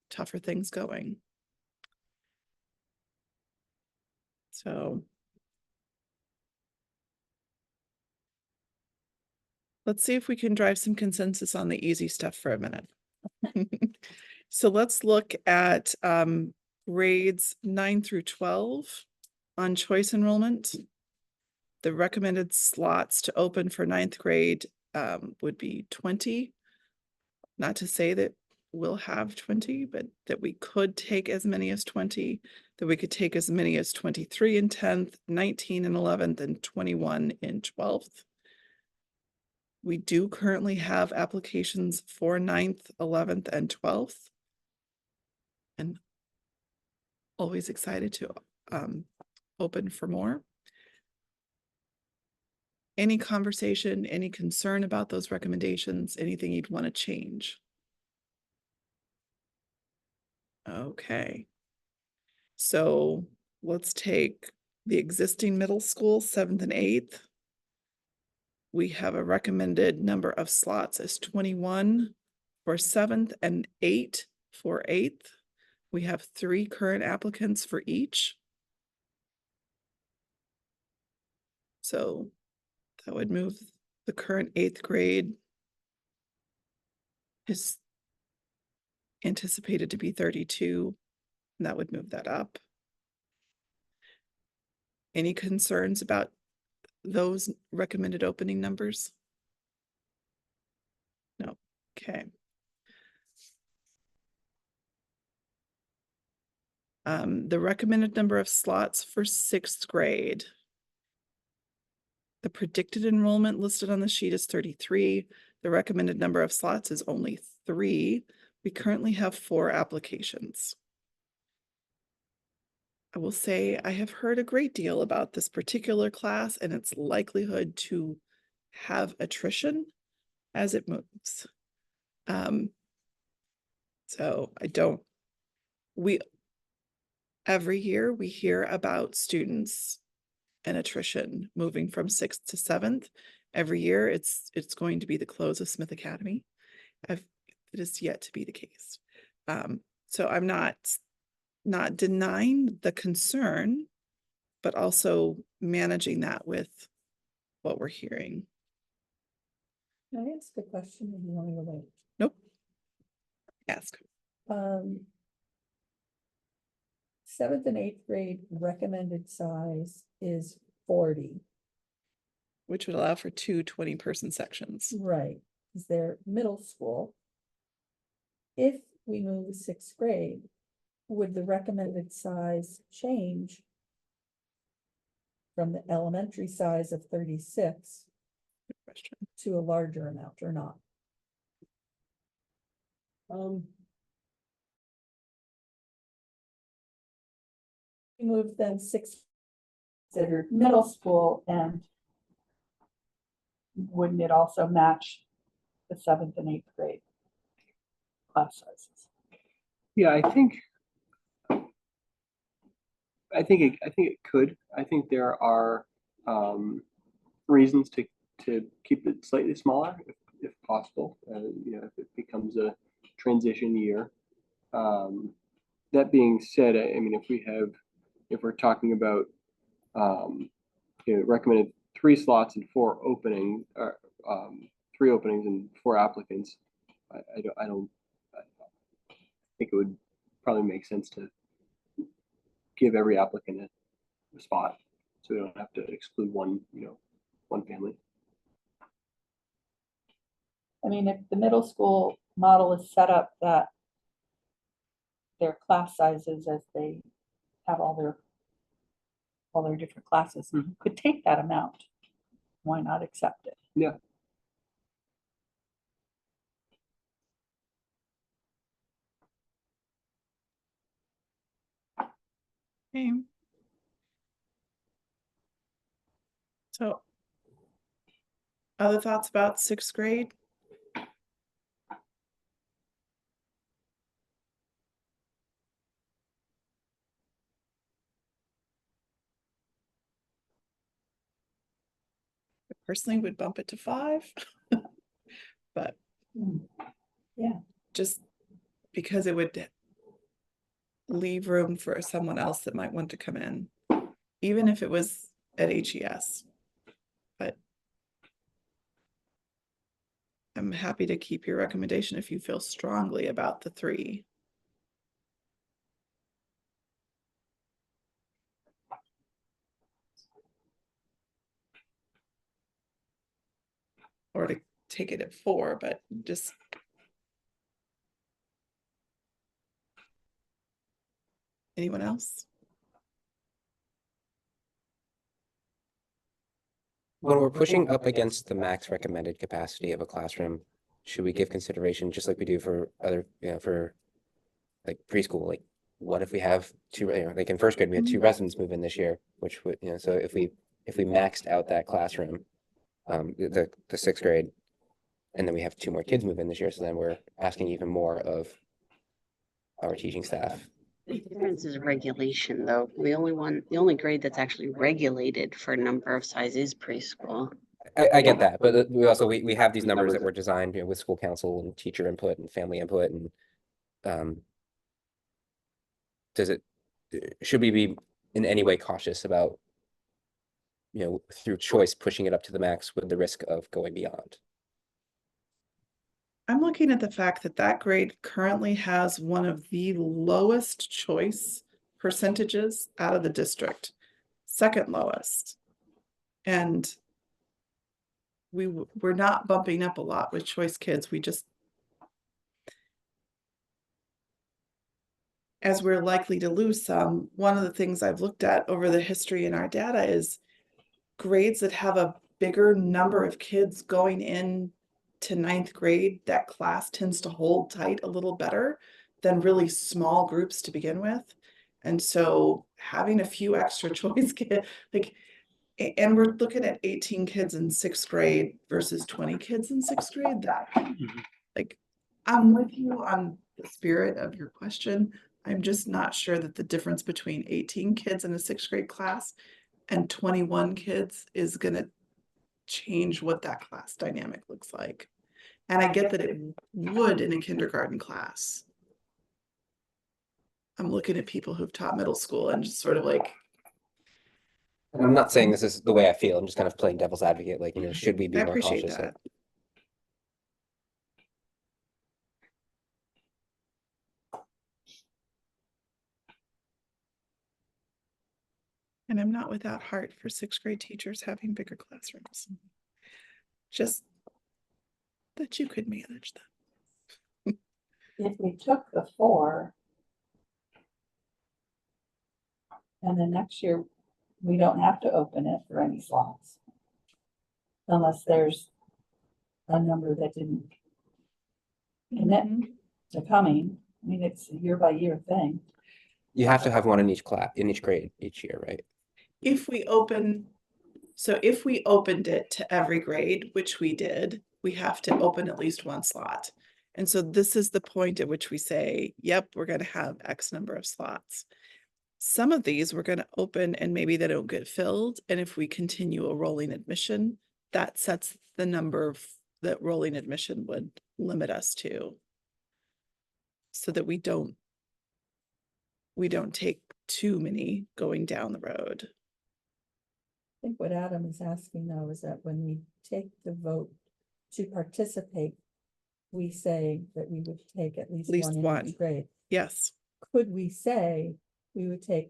tougher things going. So let's see if we can drive some consensus on the easy stuff for a minute. So let's look at grades 9 through 12 on choice enrollment. The recommended slots to open for 9th grade would be 20. Not to say that we'll have 20, but that we could take as many as 20, that we could take as many as 23 in 10th, 19 in 11th, and 21 in 12th. We do currently have applications for 9th, 11th, and 12th. And always excited to open for more. Any conversation, any concern about those recommendations, anything you'd want to change? Okay. So let's take the existing middle school, 7th and 8th. We have a recommended number of slots as 21 for 7th and 8 for 8th. We have 3 current applicants for each. So that would move the current 8th grade is anticipated to be 32, and that would move that up. Any concerns about those recommended opening numbers? No. Okay. The recommended number of slots for 6th grade. The predicted enrollment listed on the sheet is 33. The recommended number of slots is only 3. We currently have 4 applications. I will say I have heard a great deal about this particular class and its likelihood to have attrition as it moves. So every year we hear about students and attrition moving from 6th to 7th. every year. It's going to be the close of Smith Academy. It is yet to be the case. So I'm not denying the concern, but also managing that with what we're hearing. Can I ask a question and you want to wait? Nope. Ask. 7th and 8th grade recommended size is 40. Which would allow for 2 20-person sections. Right, is there middle school? If we move to 6th grade, would the recommended size change from the elementary size of 36 Good question. to a larger amount or not? We moved then 6 considered middle school, and wouldn't it also match the 7th and 8th grade class sizes? Yeah, I think it could. I think there are reasons to keep it slightly smaller if possible. If it becomes a transition year. That being said, I mean, if we're talking about recommended 3 slots and 4 openings, 3 openings and 4 applicants, I think it would probably make sense to give every applicant a spot, so we don't have to exclude one family. I mean, if the middle school model is set up that their class sizes as they have all their different classes could take that amount, why not accept it? Yeah. Okay. So, other thoughts about 6th grade? I personally would bump it to 5, but Yeah. just because it would leave room for someone else that might want to come in, even if it was at HES. But I'm happy to keep your recommendation if you feel strongly about the 3. Or to take it at 4, but just. Anyone else? When we're pushing up against the max recommended capacity of a classroom, should we give consideration, just like we do for other, for like preschool, like what if we have 2, like in 1st grade, we had 2 residents move in this year, which would, so if we maxed out that classroom, the 6th grade, and then we have 2 more kids move in this year, so then we're asking even more of our teaching staff. The difference is regulation, though. The only grade that's actually regulated for number of size is preschool. I get that, but we also, we have these numbers that were designed, with school council and teacher input and family input, and should we be in any way cautious about, through choice, pushing it up to the max with the risk of going beyond? I'm looking at the fact that that grade currently has one of the lowest choice percentages out of the district, 2nd lowest. And we're not bumping up a lot with choice kids. We just, as we're likely to lose some, one of the things I've looked at over the history in our data is grades that have a bigger number of kids going in to 9th grade, that class tends to hold tight a little better than really small groups to begin with. And so having a few extra choice kids, and we're looking at 18 kids in 6th grade versus 20 kids in 6th grade, that I'm with you on the spirit of your question. I'm just not sure that the difference between 18 kids in a 6th grade class and 21 kids is gonna change what that class dynamic looks like. And I get that it would in a kindergarten class. I'm looking at people who've taught middle school and just sort of like, I'm not saying this is the way I feel. I'm just kind of playing devil's advocate, like, should we be I more appreciate cautious? that. And I'm not without heart for sixth grade teachers having bigger classrooms. Just that you could manage them. If we took the 4 and then next year, we don't have to open it for any slots. Unless there's a number that didn't commit to coming. I mean, it's a year by year thing. You have to have one in each class, in each grade each year, right? If we opened it to every grade, which we did, we have to open at least one slot. And so this is the point at which we say, yep, we're going to have X number of slots. Some of these we're going to open and maybe they don't get filled. And if we continue a rolling admission, that sets the number that rolling admission would limit us to. So that we don't take too many going down the road. I think what Adam is asking though is that when we take the vote to participate, we say that we would take at least one in each grade. Yes. Could we say we would take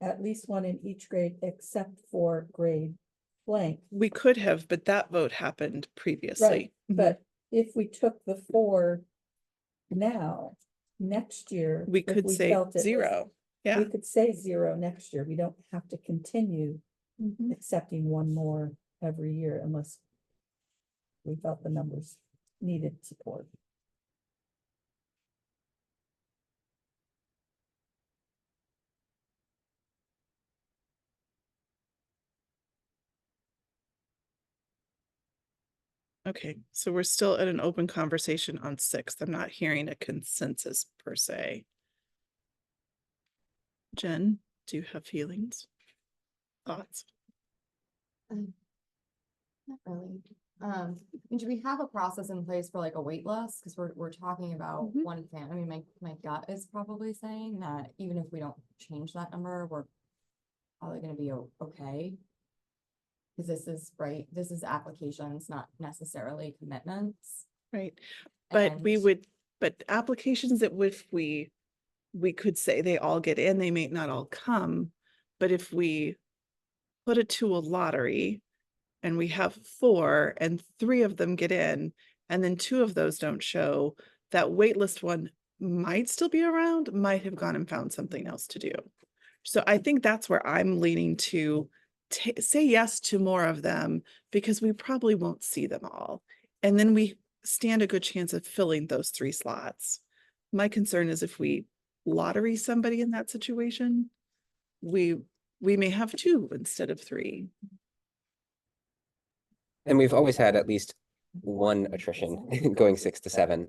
at least one in each grade except for grade blank? We could have, but that vote happened previously. Right, but if we took the 4 now, next year. We if could say felt it was- 0. Yeah. We could say 0 next year. We don't have to continue accepting one more every year unless we felt the numbers needed support. Okay, so we're still at an open conversation on 6th. I'm not hearing a consensus per se. Jen, do you have feelings? Thoughts? Not really. Do we have a process in place for like a wait list? Because we're talking about one fan. I mean, my gut is probably saying that even if we don't change that number, we're probably gonna be okay. Because this is right, this is applications, not necessarily commitments. Right, but And- but applications that we could say they all get in, they may not all come, but if we put it to a lottery and we have 4 and 3 of them get in, and then 2 of those don't show, that waitlist one might still be around, might have gone and found something else to do. So I think that's where I'm leaning to say yes to more of them because we probably won't see them all. And then we stand a good chance of filling those 3 slots. My concern is if we lottery somebody in that situation, we may have 2 instead of 3. And we've always had at least one attrition going 6 to 7.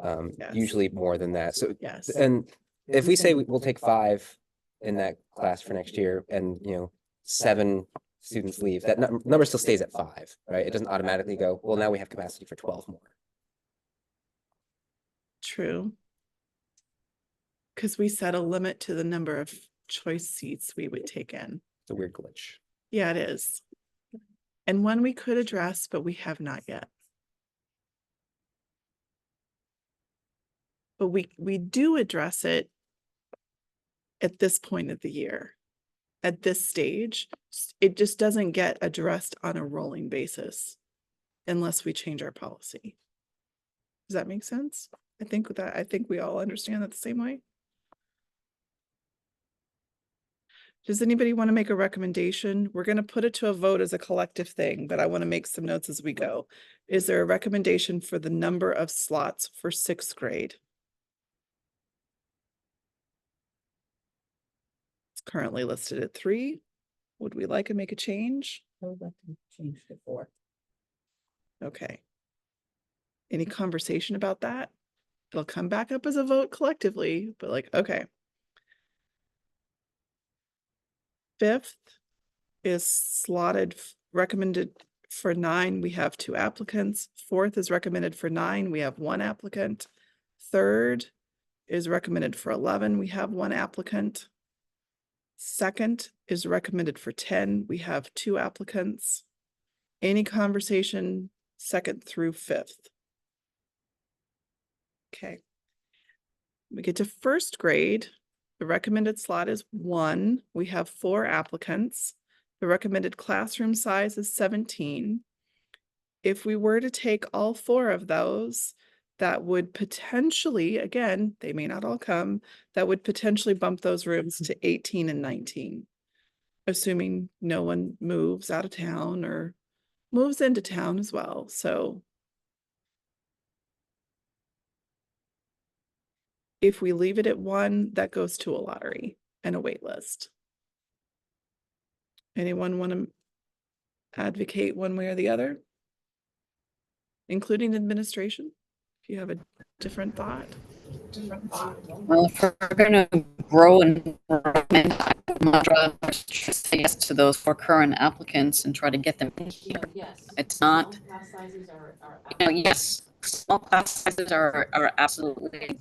Yes. Usually more than that. So, Yes. and if we say we'll take 5 in that class for next year and, 7 students leave, that number still stays at 5, right? It doesn't automatically go, well, now we have capacity for 12 more. True. Because we set a limit to the number of choice seats we would take in. It's a weird glitch. Yeah, it is. And one we could address, but we have not yet. But we do address it at this point of the year. At this stage, it just doesn't get addressed on a rolling basis unless we change our policy. Does that make sense? I think we all understand that the same way. Does anybody want to make a recommendation? We're going to put it to a vote as a collective thing, but I want to make some notes as we go. Is there a recommendation for the number of slots for 6th grade? It's currently listed at 3. Would we like to make a change? I would like to change to 4. Okay. Any conversation about that? It'll come back up as a vote collectively, but like, okay. 5th is slotted, recommended For 9, we have 2 applicants. 4th is recommended for 9, we have 1 applicant. 3rd is recommended for 11, we have 1 applicant. 2nd is recommended for 10, we have 2 applicants. Any conversation 2nd through 5th. Okay. We get to 1st grade. The recommended slot is 1. We have 4 applicants. The recommended classroom size is 17. If we were to take all 4 of those, that would potentially, again, they may not all come, that would potentially bump those rooms to 18 and 19, assuming no one moves out of town or moves into town as well. So if we leave it at 1, that goes to a lottery and a wait list. Anyone want to advocate one way or the other? Including administration, if you have a different thought. Well, if we're gonna grow and recommend, I'd much rather just say yes to those 4 current applicants and try to get them in here. It's not, you know, yes, small class sizes are absolutely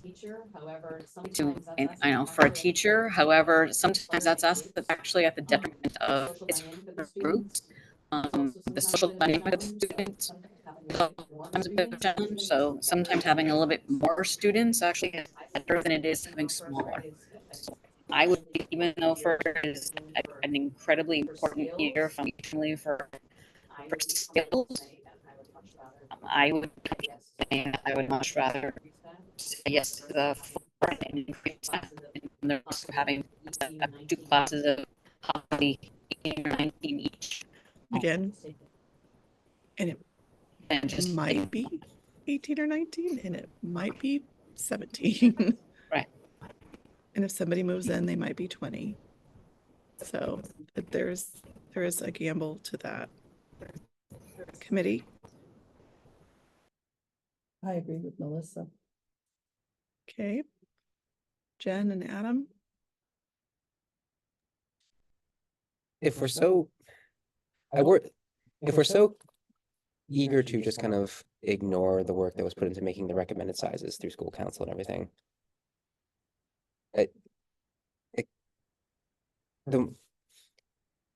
to, and I know, for a teacher, however, sometimes that's actually at the detriment of its groups. The social dynamic of students is sometimes a bit of a challenge, so sometimes having a little bit more students actually is better than it is having smaller. So I would, even though Further is an incredibly important year functionally for skills, I would much rather say yes to the 4 and increase that. And they're also having 2 classes of probably 18 or 19 each. Again, and it And just might be 18 or 19, and it might be 17. Right. And if somebody moves in, they might be 20. So there is a gamble to that. Committee, I agree with Melissa. okay. Jen and Adam, If we're so, if we're so eager to just kind of ignore the work that was put into making the recommended sizes through school council and everything.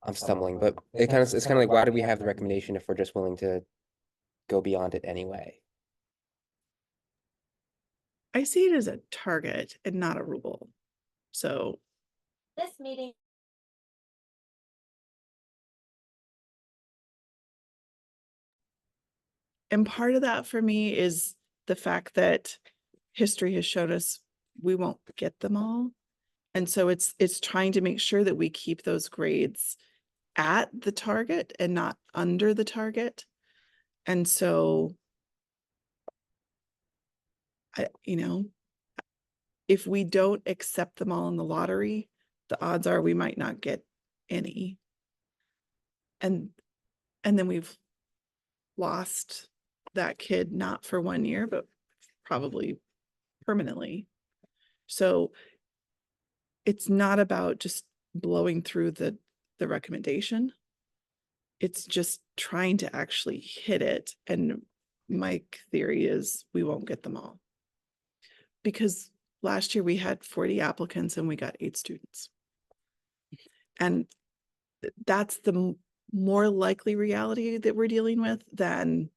I'm stumbling, but it's kind of like, why do we have the recommendation if we're just willing to go beyond it anyway? I see it as a target and not a rule. So This meeting. and part of that for me is the fact that history has shown us we won't get them all. And so it's trying to make sure that we keep those grades at the target and not under the target. And so if we don't accept them all in the lottery, the odds are we might not get any. And then we've lost that kid, not for 1 year, but probably permanently. So it's not about just blowing through the recommendation. It's just trying to actually hit it. And my theory is we won't get them all. Because last year we had 40 applicants and we got 8 students. And that's the more likely reality that we're dealing with than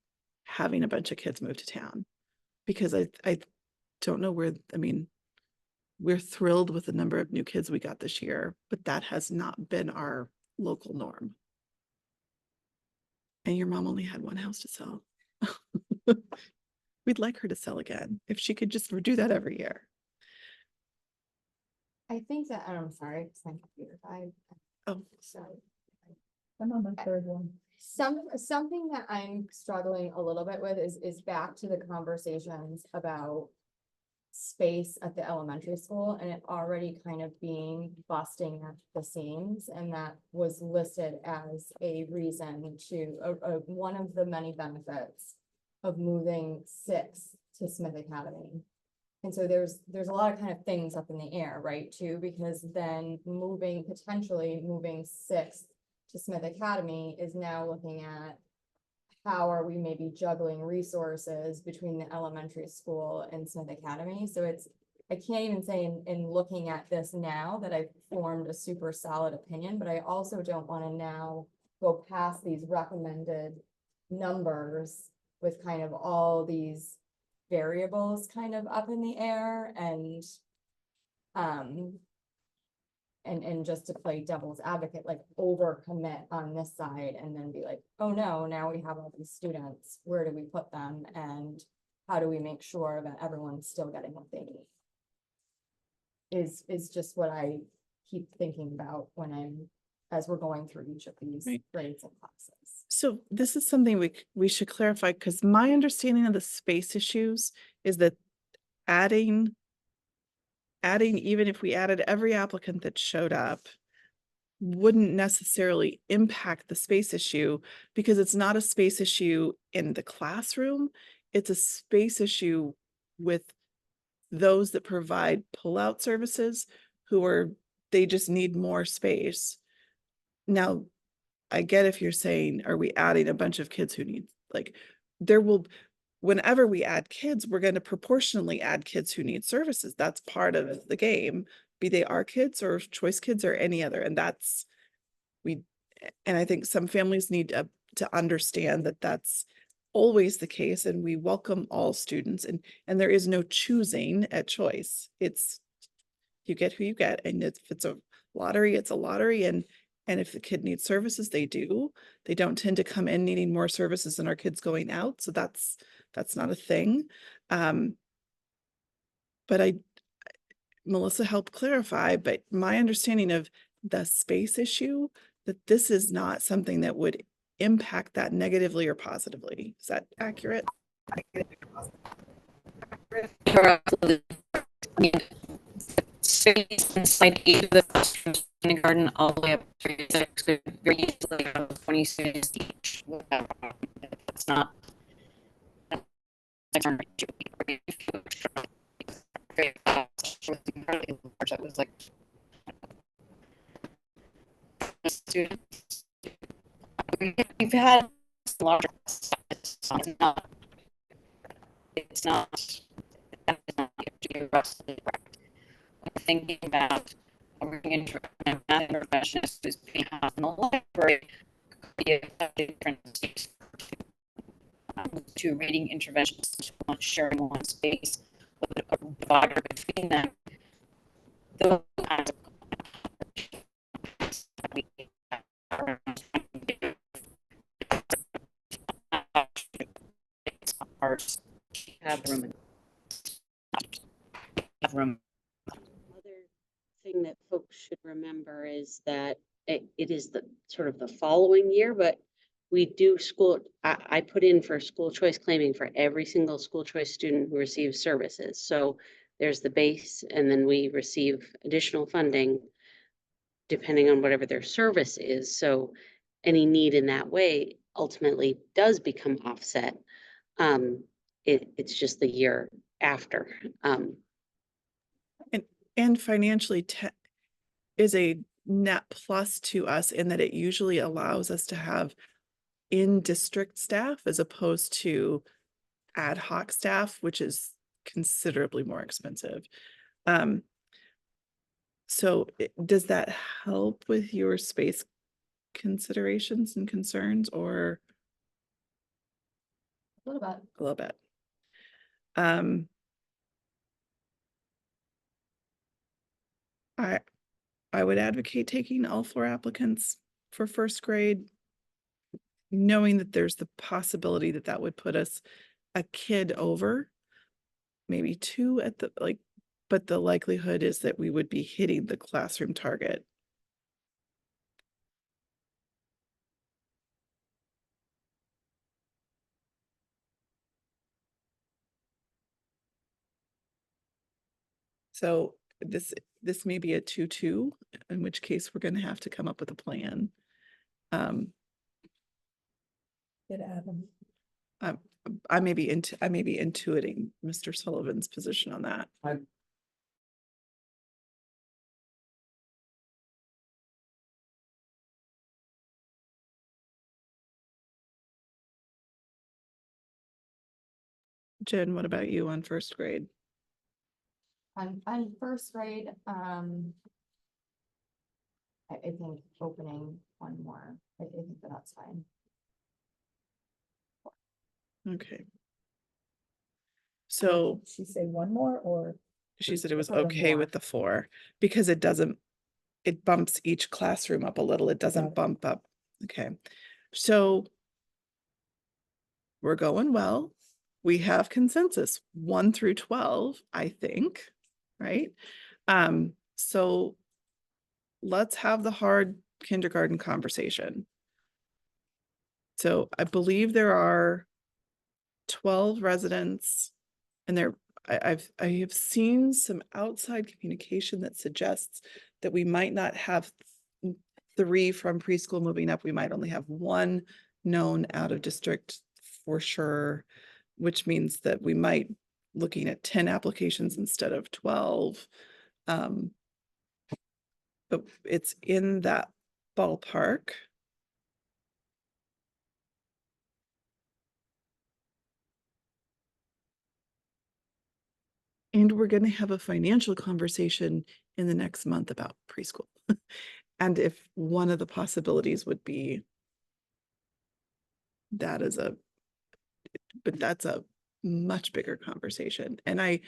having a bunch of kids move to town. Because I don't know where, I mean, we're thrilled with the number of new kids we got this year, but that has not been our local norm. And your mom only had 1 house to sell. We'd like her to sell again if she could just do that every year. I think that, I'm sorry, it's my computer died. Oh, Sorry. I'm on my 3rd one. Something that I'm struggling a little bit with is back to the conversations about space at the elementary school and it already kind of being busting at the seams, and that was listed as a reason to one of the many benefits of moving 6 to Smith Academy. And so there's a lot of kind of things up in the air, right, too, because then potentially moving 6 to Smith Academy is now looking at how are we maybe juggling resources between the elementary school and Smith Academy? So I can't even say in looking at this now that I've formed a super solid opinion, but I also don't want to now go past these recommended numbers with kind of all these variables kind of up in the air and just to play devil's advocate, like overcommit on this side and then be like, oh no, now we have all these students, where do we put them? And how do we make sure that everyone's still getting what they need? Is just what I keep thinking about as we're going through each of these Right. grades and classes. So this is something we should clarify, because my understanding of the space issues is that adding, even if we added every applicant that showed up, wouldn't necessarily impact the space issue, because it's not a space issue in the classroom. It's a space issue with those that provide pull-out services they just need more space. Now, I get if you're saying, are we adding a bunch of kids who need, like, whenever we add kids, we're going to proportionally add kids who need services. That's part of the game, be they our kids or choice kids or any other. And I think some families need to understand that that's always the case, and we welcome all students, and there is no choosing at choice. It's, you get who you get, and if it's a lottery, it's a lottery, and if the kid needs services, they do. They don't tend to come in needing more services than our kids going out, so that's not a thing. But Melissa helped clarify, but my understanding of the space issue, that this is not something that would impact that negatively or positively. Is that accurate? Space inside each of the classrooms, kindergarten all the way up to six, could very easily have 20 students each. That's not. That was like students. We've had larger. It's not. It's not. Thinking about math interventionist who's being in the library could be a different space to reading interventions, not sharing one space, but a divider between them. Those kinds of have room. Other thing that folks should remember is that it is the sort of the following year, but we do I put in for school choice claiming for every single school choice student who receives services. So there's the base, and then we receive additional funding depending on whatever their service is. So any need in that way ultimately does become offset. It's just the year after. And financially is a net plus to us in that it usually allows us to have in-district staff as opposed to ad hoc staff, which is considerably more expensive. So does that help with your space considerations and concerns, or? A little bit. A little bit. I would advocate taking all 4 applicants for first grade, knowing that there's the possibility that that would put us a kid over, maybe 2 at the, but the likelihood is that we would be hitting the classroom target. So this may be a 2-2, in which case we're going to have to come up with a plan. Get Adam. I may be intuiting Mr. Sullivan's position on that. Jen, what about you on first grade? On first grade, I think opening one more, I think that's fine. Okay. So Did she say one more or? she said it was Or okay more. with the 4 because it doesn't, it bumps each classroom up a little. It doesn't it. bump up. Okay. So we're going well. We have consensus 1 through 12, I think, right? So let's have the hard kindergarten conversation. So I believe there are 12 residents and I have seen some outside communication that suggests that we might not have 3 from preschool moving up. We might only have 1 known out of district for sure, which means that we might looking at 10 applications instead of 12. But it's in that ballpark. And we're going to have a financial conversation in the next month about preschool. And if one of the possibilities would be that is but that's a much bigger conversation. And I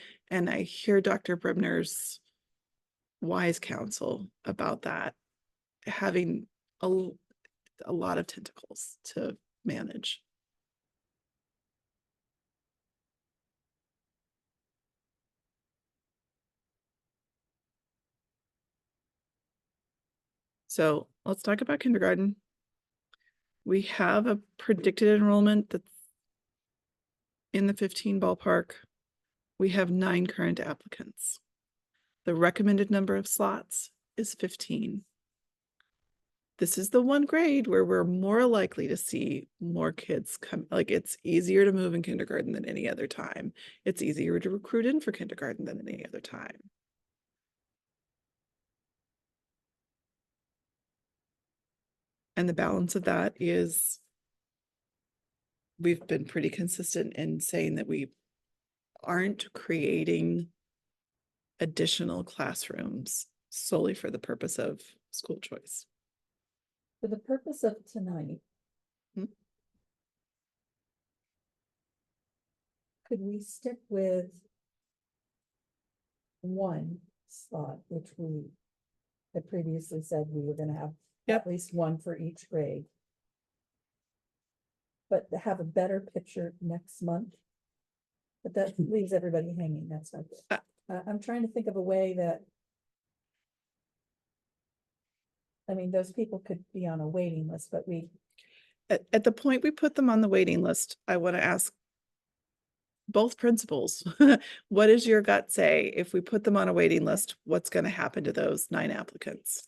hear Dr. Brimner's wise counsel about that, having a lot of tentacles to manage. So let's talk about kindergarten. We have a predicted enrollment that's in the 15 ballpark. We have 9 current applicants. The recommended number of slots is 15. This is the one grade where we're more likely to see more kids come. Like, it's easier to move in kindergarten than any other time. It's easier to recruit in for kindergarten than any other time. And the balance of that is we've been pretty consistent in saying that we aren't creating additional classrooms solely for the purpose of school choice. For the purpose of tonight. Could we stick with 1 slot, which we had previously said we were gonna have at least 1 for each grade? But to have a better picture next month. But that leaves everybody hanging, that's not good. I'm trying to think of a way that. I mean, those people could be on a waiting list, but we. At the point we put them on the waiting list, I want to ask both principals, what does your gut say? If we put them on a waiting list, what's going to happen to those 9 applicants?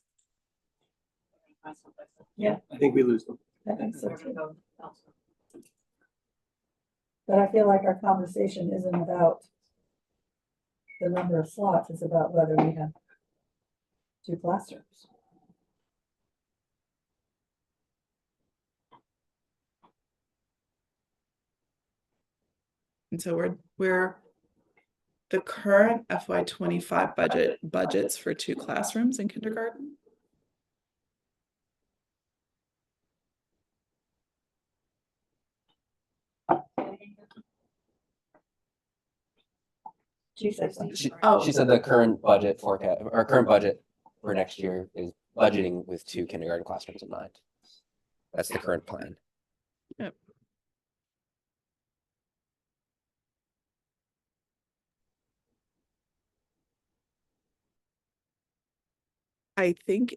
Yeah. I think we lose them. I think so too. But I feel like our conversation isn't about the number of slots, it's about whether we have 2 classrooms. And so we're the current FY25 budgets for 2 classrooms in kindergarten. She said the current budget forecast or current budget for next year is budgeting with 2 kindergarten classrooms in mind. That's the current plan. Yep. I think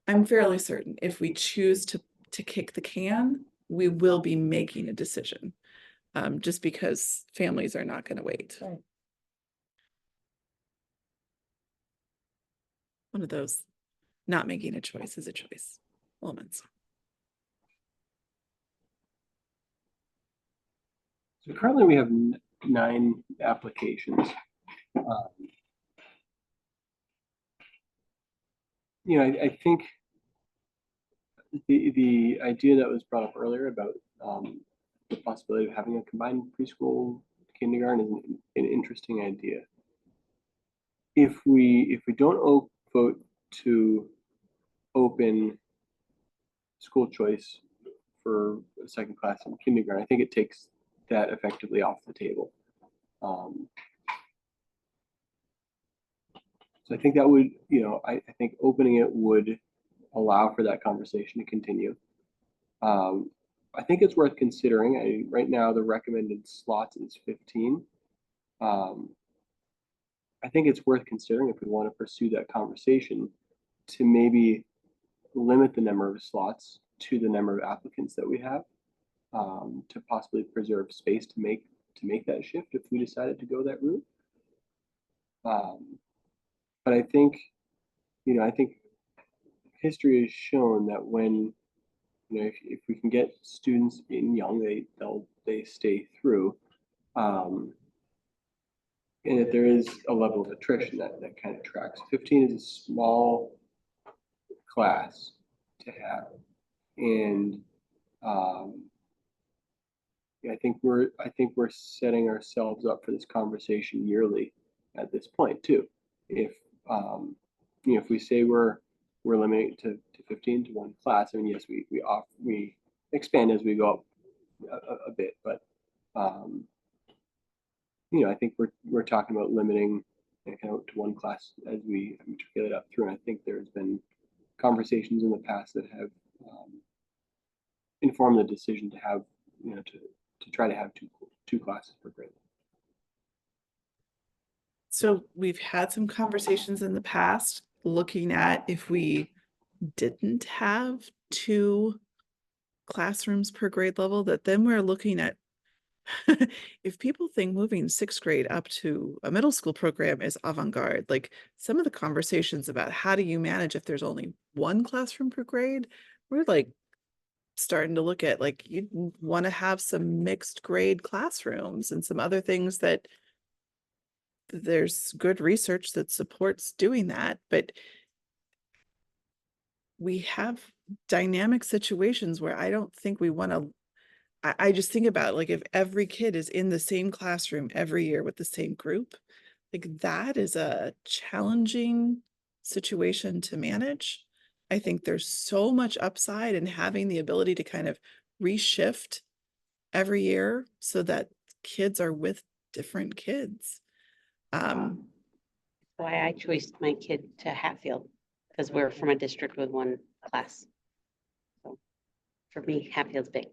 I'm fairly certain if we choose to kick the can, we will be making a decision. Just because families are not going to wait. Right. One of those, not making a choice is a choice moments. So currently we have 9 applications. You know, I think the idea that was brought up earlier about the possibility of having a combined preschool kindergarten is an interesting idea. If we don't vote to open school choice for a second class in kindergarten, I think it takes that effectively off the table. So I think that would, I think opening it would allow for that conversation to continue. I think it's worth considering. Right now, the recommended slots is 15. I think it's worth considering if we want to pursue that conversation to maybe limit the number of slots to the number of applicants that we have, to possibly preserve space to make that shift if we decided to go that route. But I think, I think history has shown that when, if we can get students in young, they stay through, and that there is a level of attrition that kind of tracks. 15 is a small class to have, and I think we're setting ourselves up for this conversation yearly at this point too. If if we say we're limiting to 15 to one class, I mean, yes, we expand as we go up a bit, but I think we're talking about limiting kind of to one class as we matriculate up through. And I think there's been conversations in the past that have informed the decision to have, to try to have two classes per grade. So we've had some conversations in the past looking at if we didn't have 2 classrooms per grade level, that then we're looking at if people think moving 6th grade up to a middle school program is avant-garde, like some of the conversations about how do you manage if there's only 1 classroom per grade, we're like starting to look at like you want to have some mixed grade classrooms and some other things that there's good research that supports doing that, but we have dynamic situations where I don't think we want to. I just think about like if every kid is in the same classroom every year with the same group, like that is a challenging situation to manage. I think there's so much upside in having the ability to kind of reshift every year so that kids are with different kids. Why I chose my kid to Hatfield, because we're from a district with 1 class. So for me, Hatfield's big.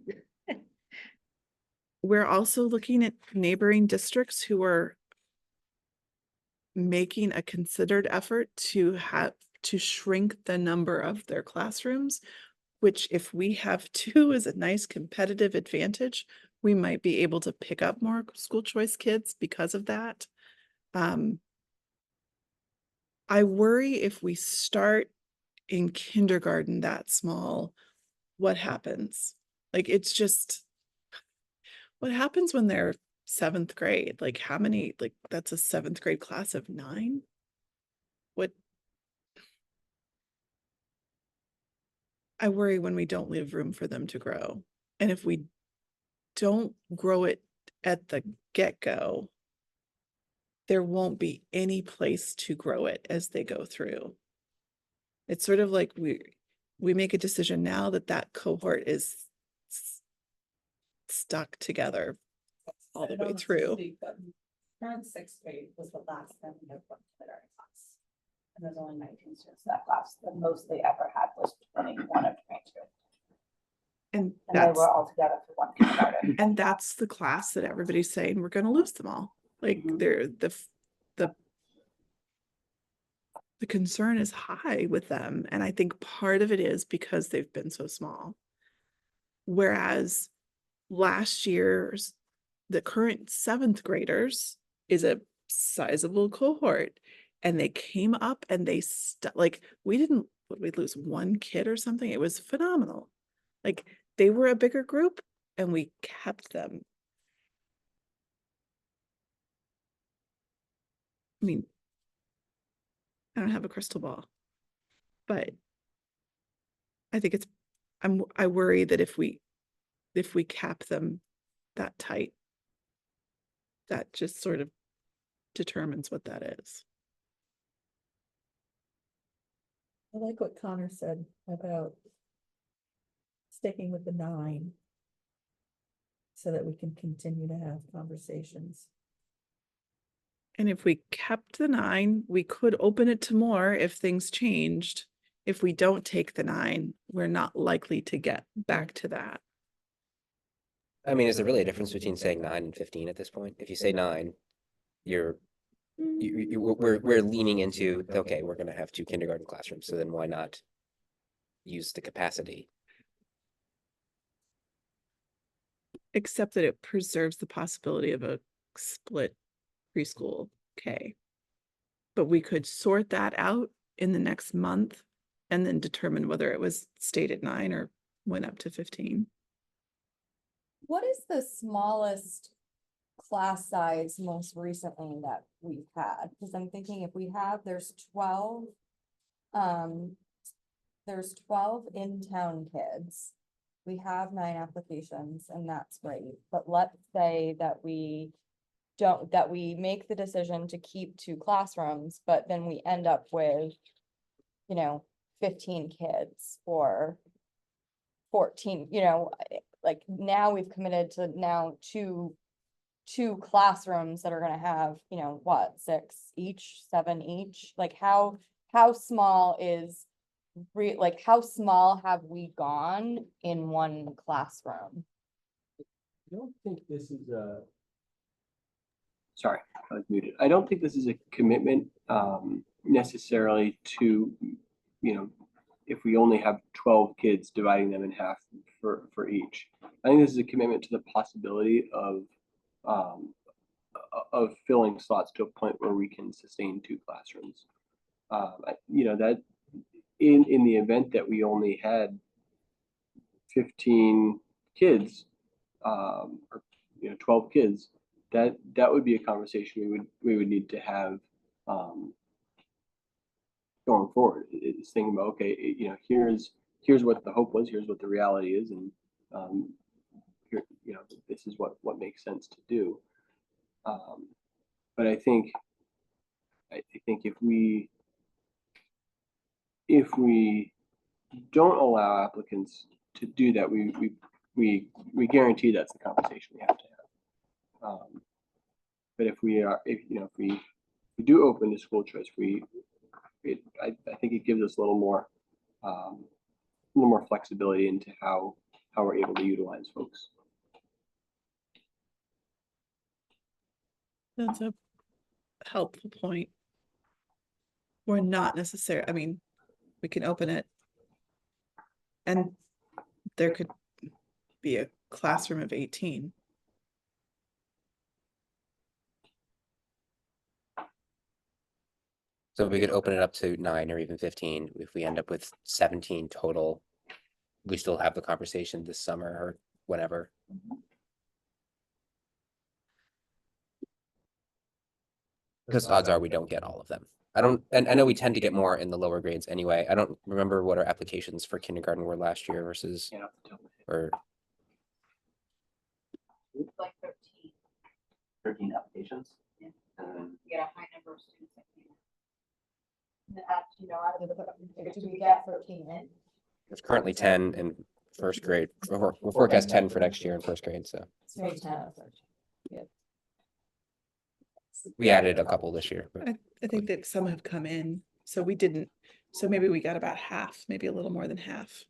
We're also looking at neighboring districts who are making a considered effort to shrink the number of their classrooms, which if we have 2 is a nice competitive advantage. We might be able to pick up more school choice kids because of that. I worry if we start in kindergarten that small, what happens? Like, it's just, what happens when they're 7th grade? Like how many, like that's a 7th grade class of 9? What? I worry when we don't leave room for them to grow. And if we don't grow it at the get-go, there won't be any place to grow it as they go through. It's sort of like we make a decision now that cohort is stuck together all the way through. Current 6th grade was the last time we had 1 kindergarten class. And there's only 19 students in that class. The most they ever had was 21 or 22. And they that's, were all together for 1 kindergarten. and that's the class that everybody's saying we're going to lose them all. Like they're the concern is high with them. And I think part of it is because they've been so small. Whereas last year's, the current 7th graders is a sizable cohort, and they came up and they like, we'd lose 1 kid or something. It was phenomenal. Like they were a bigger group and we kept them. I mean, I don't have a crystal ball, but I think I worry that if we cap them that tight. That just sort of determines what that is. I like what Connor said about sticking with the 9 so that we can continue to have conversations. And if we kept the 9, we could open it to more if things changed. If we don't take the 9, we're not likely to get back to that. I mean, is there really a difference between saying 9 and 15 at this point? If you say 9, we're leaning into, okay, we're gonna have 2 kindergarten classrooms, so then why not use the capacity? Except that it preserves the possibility of a split preschool K. But we could sort that out in the next month and then determine whether it was stayed at 9 or went up to 15. What is the smallest class size most recently that we've had? Because I'm thinking if we have, there's 12 in-town kids. We have 9 applications and that's great, but let's say that we make the decision to keep 2 classrooms, but then we end up with, 15 kids or 14, like now we've committed to now two classrooms that are gonna have, 6 each, 7 each, like how small is how small have we gone in one classroom? I don't think this is a. Sorry, I was muted. I don't think this is a commitment necessarily to, if we only have 12 kids, dividing them in half for each. I think this is a commitment to the possibility of filling slots to a point where we can sustain 2 classrooms. That in the event that we only had 15 kids, or 12 kids, that would be a conversation we would need to have going forward. It's thinking about, okay, here's what the hope was, here's what the reality is, and here, this is what makes sense to do. But I think if we don't allow applicants to do that, we guarantee that's the conversation we have to have. But if we do open to school choice, I think it gives us a little more flexibility into how we're able to utilize folks. That's a helpful point. We're not necessarily, I mean, we can open it and there could be a classroom of 18. So we could open it up to 9 or even 15. If we end up with 17 total, we still have the conversation this summer or whenever. Because odds are we don't get all of them. And I know we tend to get more in the lower grades anyway. I don't remember what our applications for kindergarten were last year versus, or Like 13. 13 applications. Yeah. You get a high number of students that came in. Out of the, do we get 13 in? there's currently 10 in first grade. We'll forecast 10 for next year in first grade, so Maybe 10. we added a couple this year. But I think that some have come in, so we didn't, so maybe we got about half, maybe a little more than half.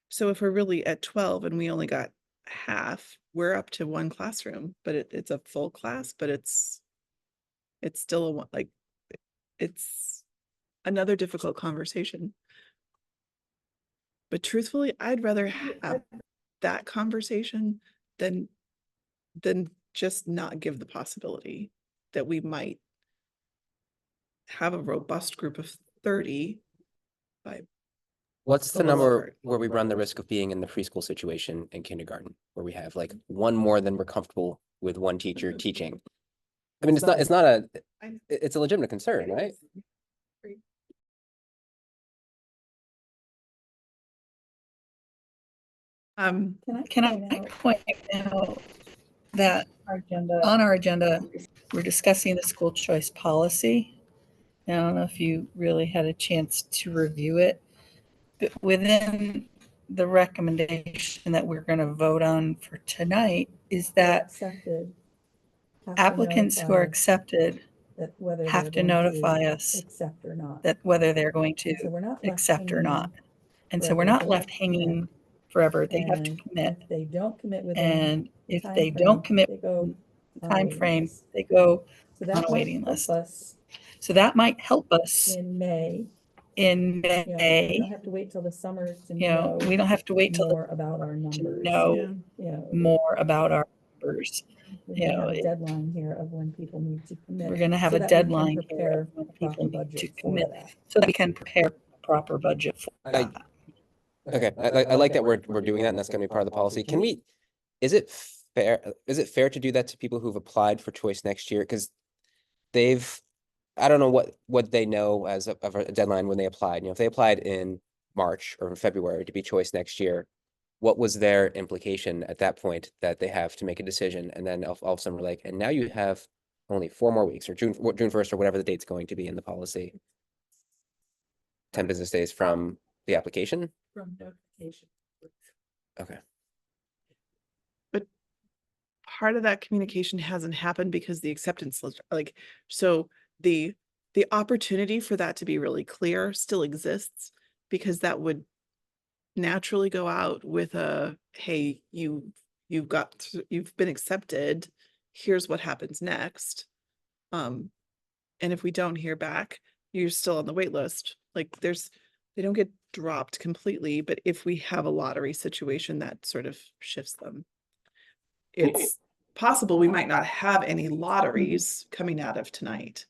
So if we're really at 12 and we only got half, we're up to 1 classroom, but it's a full class, but it's still it's another difficult conversation. But truthfully, I'd rather have that conversation than just not give the possibility that we might have a robust group of 30 by. what's the the lower number part. where we run the risk of being in the preschool situation in kindergarten, where we have like 1 more than we're comfortable with 1 teacher teaching? I mean, it's a legitimate concern, right? Can I point out that on our agenda, we're discussing the school choice policy. I don't know if you really had a chance to review it, but within the recommendation that we're going to vote on for tonight is that applicants who are accepted have to notify us that whether they're going to accept or not. And so we're not left hanging forever. They have to commit. And if they don't commit within the timeframe, they go on a waiting list. So that might help us in May. We don't have to wait till the summer to know. We don't have to wait till more about our numbers. To know more about our numbers. We have a deadline here of when people need to commit. We're going to have a deadline here of when people need to commit so that we can prepare a proper budget for that. Okay, I like that we're doing that, and that's gonna be part of the policy. Can we, is it fair to do that to people who've applied for choice next year? Because I don't know what they know as of a deadline when they applied. You know, if they applied in March or in February to be choice next year, what was their implication at that point that they have to make a decision? And then all of a sudden we're like, and now you have only 4 more weeks, or June 1st or whatever the date's going to be in the policy. 10 business days from the application? From notification. Okay. But part of that communication hasn't happened because the acceptance list, so the opportunity for that to be really clear still exists, because that would naturally go out with a, hey, you've been accepted, here's what happens next. And if we don't hear back, you're still on the wait list. They don't get dropped completely, but if we have a lottery situation, that sort of shifts them. It's possible we might not have any lotteries coming out of tonight.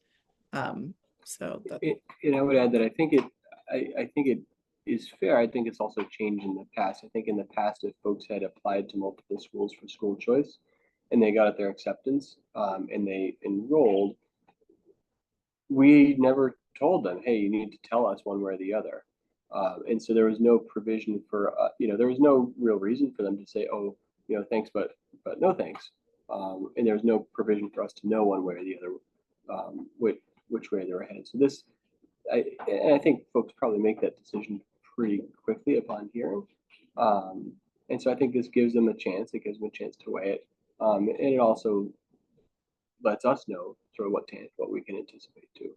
So that, and I would add that I think it is fair. I think it's also changed in the past. I think in the past, if folks had applied to multiple schools for school choice and they got their acceptance, and they enrolled, we never told them, hey, you need to tell us one way or the other. And so there was no provision for, there was no real reason for them to say, oh, thanks, but no thanks. And there was no provision for us to know one way or the other, which way they were headed. So I think folks probably make that decision pretty quickly upon hearing. And so I think this gives them a chance. It gives them a chance to weigh it. And it also lets us know sort of what we can anticipate too.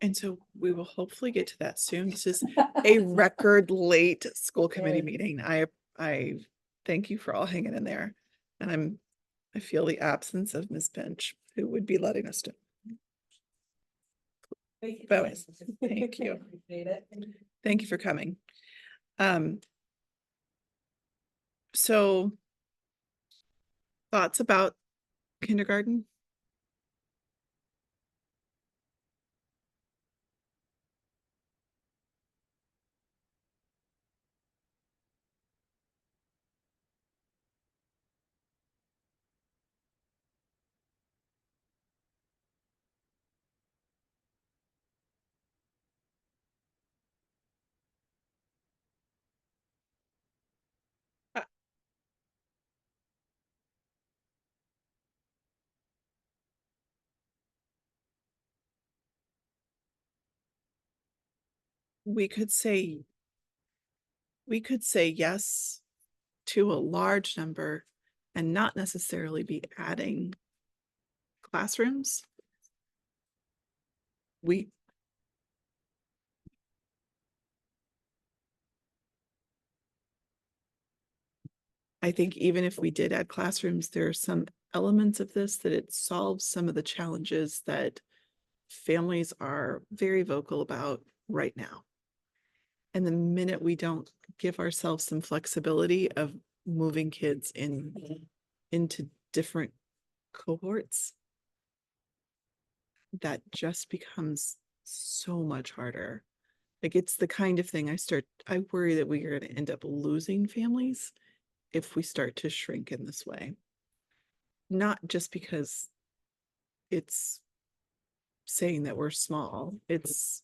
And so we will hopefully get to that soon. This is a record late school committee meeting. I thank you for all hanging in there. And I feel the absence of Ms. Pinch, who would be letting us do. But anyways, thank you. Appreciate it. Thank you for coming. So thoughts about kindergarten? We could say yes to a large number and not necessarily be adding classrooms. I think even if we did add classrooms, there are some elements of this that it solves some of the challenges that families are very vocal about right now. And the minute we don't give ourselves some flexibility of moving kids into different cohorts, that just becomes so much harder. It's the kind of thing I worry that we are going to end up losing families if we start to shrink in this way. Not just because it's saying that we're small, it's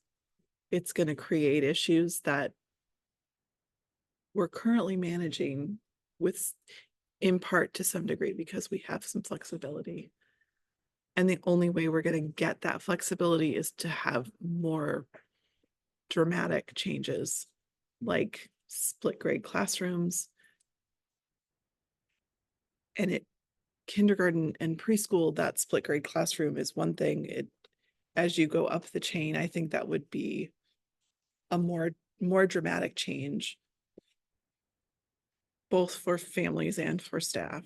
it's gonna create issues that we're currently managing with, in part to some degree, because we have some flexibility. And the only way we're gonna get that flexibility is to have more dramatic changes, like split grade classrooms. And it, kindergarten and preschool, that split grade classroom is one thing. It, as you go up the chain, I think that would be a more dramatic change, both for families and for staff.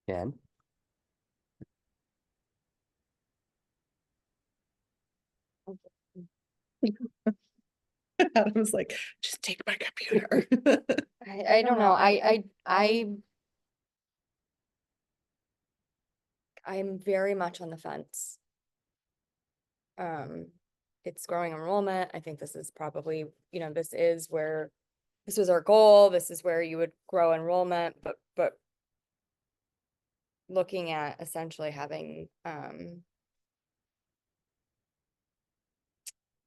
Jen? Adam's like, just take my computer. I don't know. I'm very much on the fence. It's growing enrollment. I think this is probably, this is where, this was our goal. This is where you would grow enrollment, but looking at essentially having,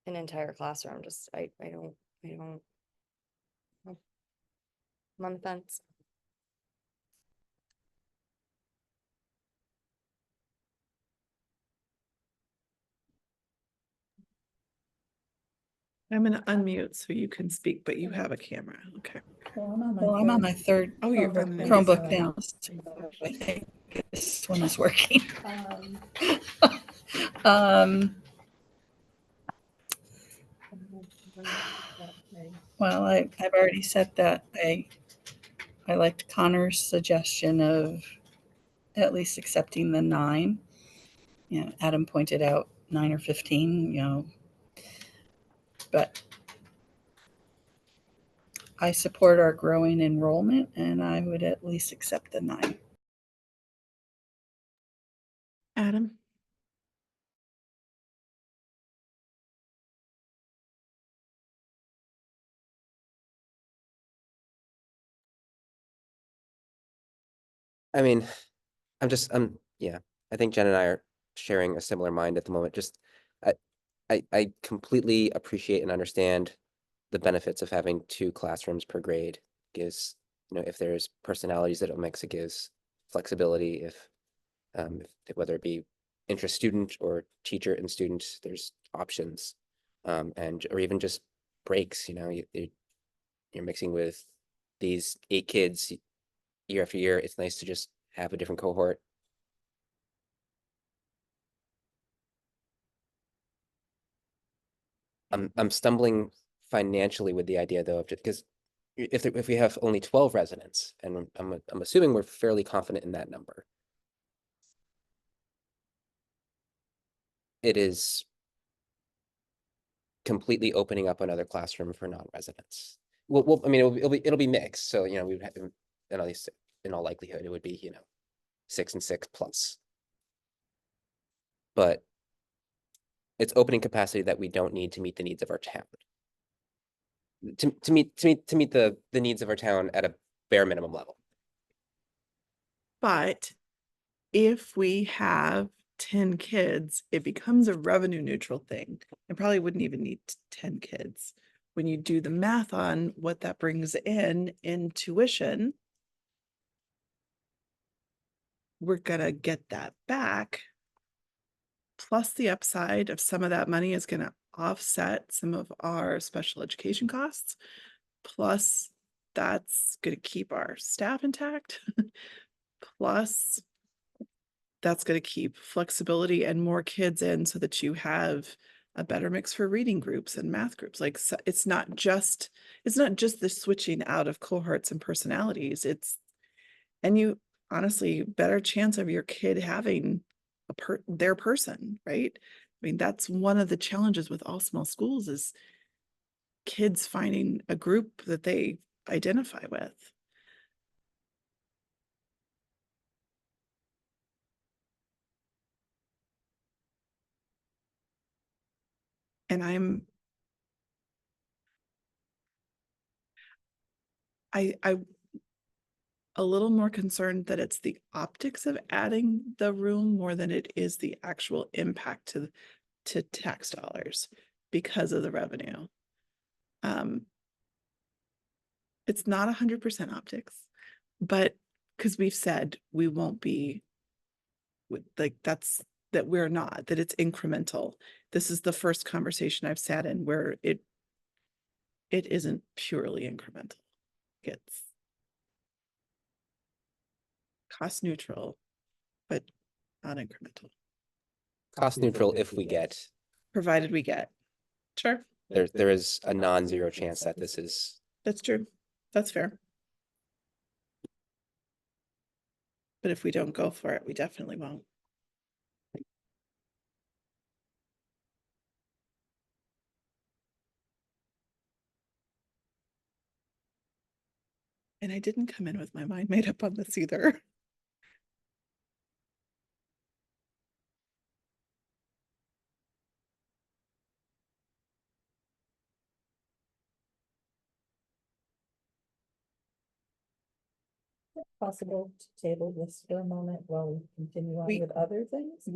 an entire classroom, just, I don't, I'm on the fence. I'm gonna unmute so you can speak, but you have a camera. Okay. Well, I'm on my Well, I'm on third my third Oh, you're on the Chromebook so- now. So I think this one is working. Um, well, I've already said that I liked Connor's suggestion of at least accepting the 9. You know, Adam pointed out 9 or 15, but I support our growing enrollment and I would at least accept the 9. Adam? I mean, yeah, I think Jen and I are sharing a similar mind at the moment. Just, I completely appreciate and understand the benefits of having 2 classrooms per grade. Gives, if there's personalities that it makes, it gives flexibility. If whether it be interest student or teacher and student, there's options. Or even just breaks, you're mixing with these 8 kids year after year. It's nice to just have a different cohort. I'm stumbling financially with the idea though, of just because if we have only 12 residents, and I'm assuming we're fairly confident in that number, it is completely opening up another classroom for non-residents. Well, I mean, it'll be mixed. So, we would have, at least in all likelihood, it would be, 6 and 6 plus. But it's opening capacity that we don't need to meet the needs of our town. To meet the needs of our town at a bare minimum level. But if we have 10 kids, it becomes a revenue neutral thing. And probably wouldn't even need 10 kids. When you do the math on what that brings in tuition, we're gonna get that back. Plus the upside of some of that money is gonna offset some of our special education costs. Plus that's gonna keep our staff intact. Plus that's going to keep flexibility and more kids in so that you have a better mix for reading groups and math groups. Like, so it's not just the switching out of cohorts and personalities. And you honestly, better chance of your kid having their person, right? I mean, that's one of the challenges with all small schools is kids finding a group that they identify with. And I a little more concerned that it's the optics of adding the room more than it is the actual impact to tax dollars because of the revenue. It's not 100% optics, but because we've said we won't be like that we're not, that it's incremental. This is the first conversation I've sat in where it isn't purely incremental. It's cost neutral, but not incremental, Cost neutral if we get, provided we get. Sure, there is a non-zero chance that this is, that's true. That's fair. But if we don't go for it, we definitely won't. And I didn't come in with my mind made up on this either. Possible to table this for a moment while we continue on We- with other things?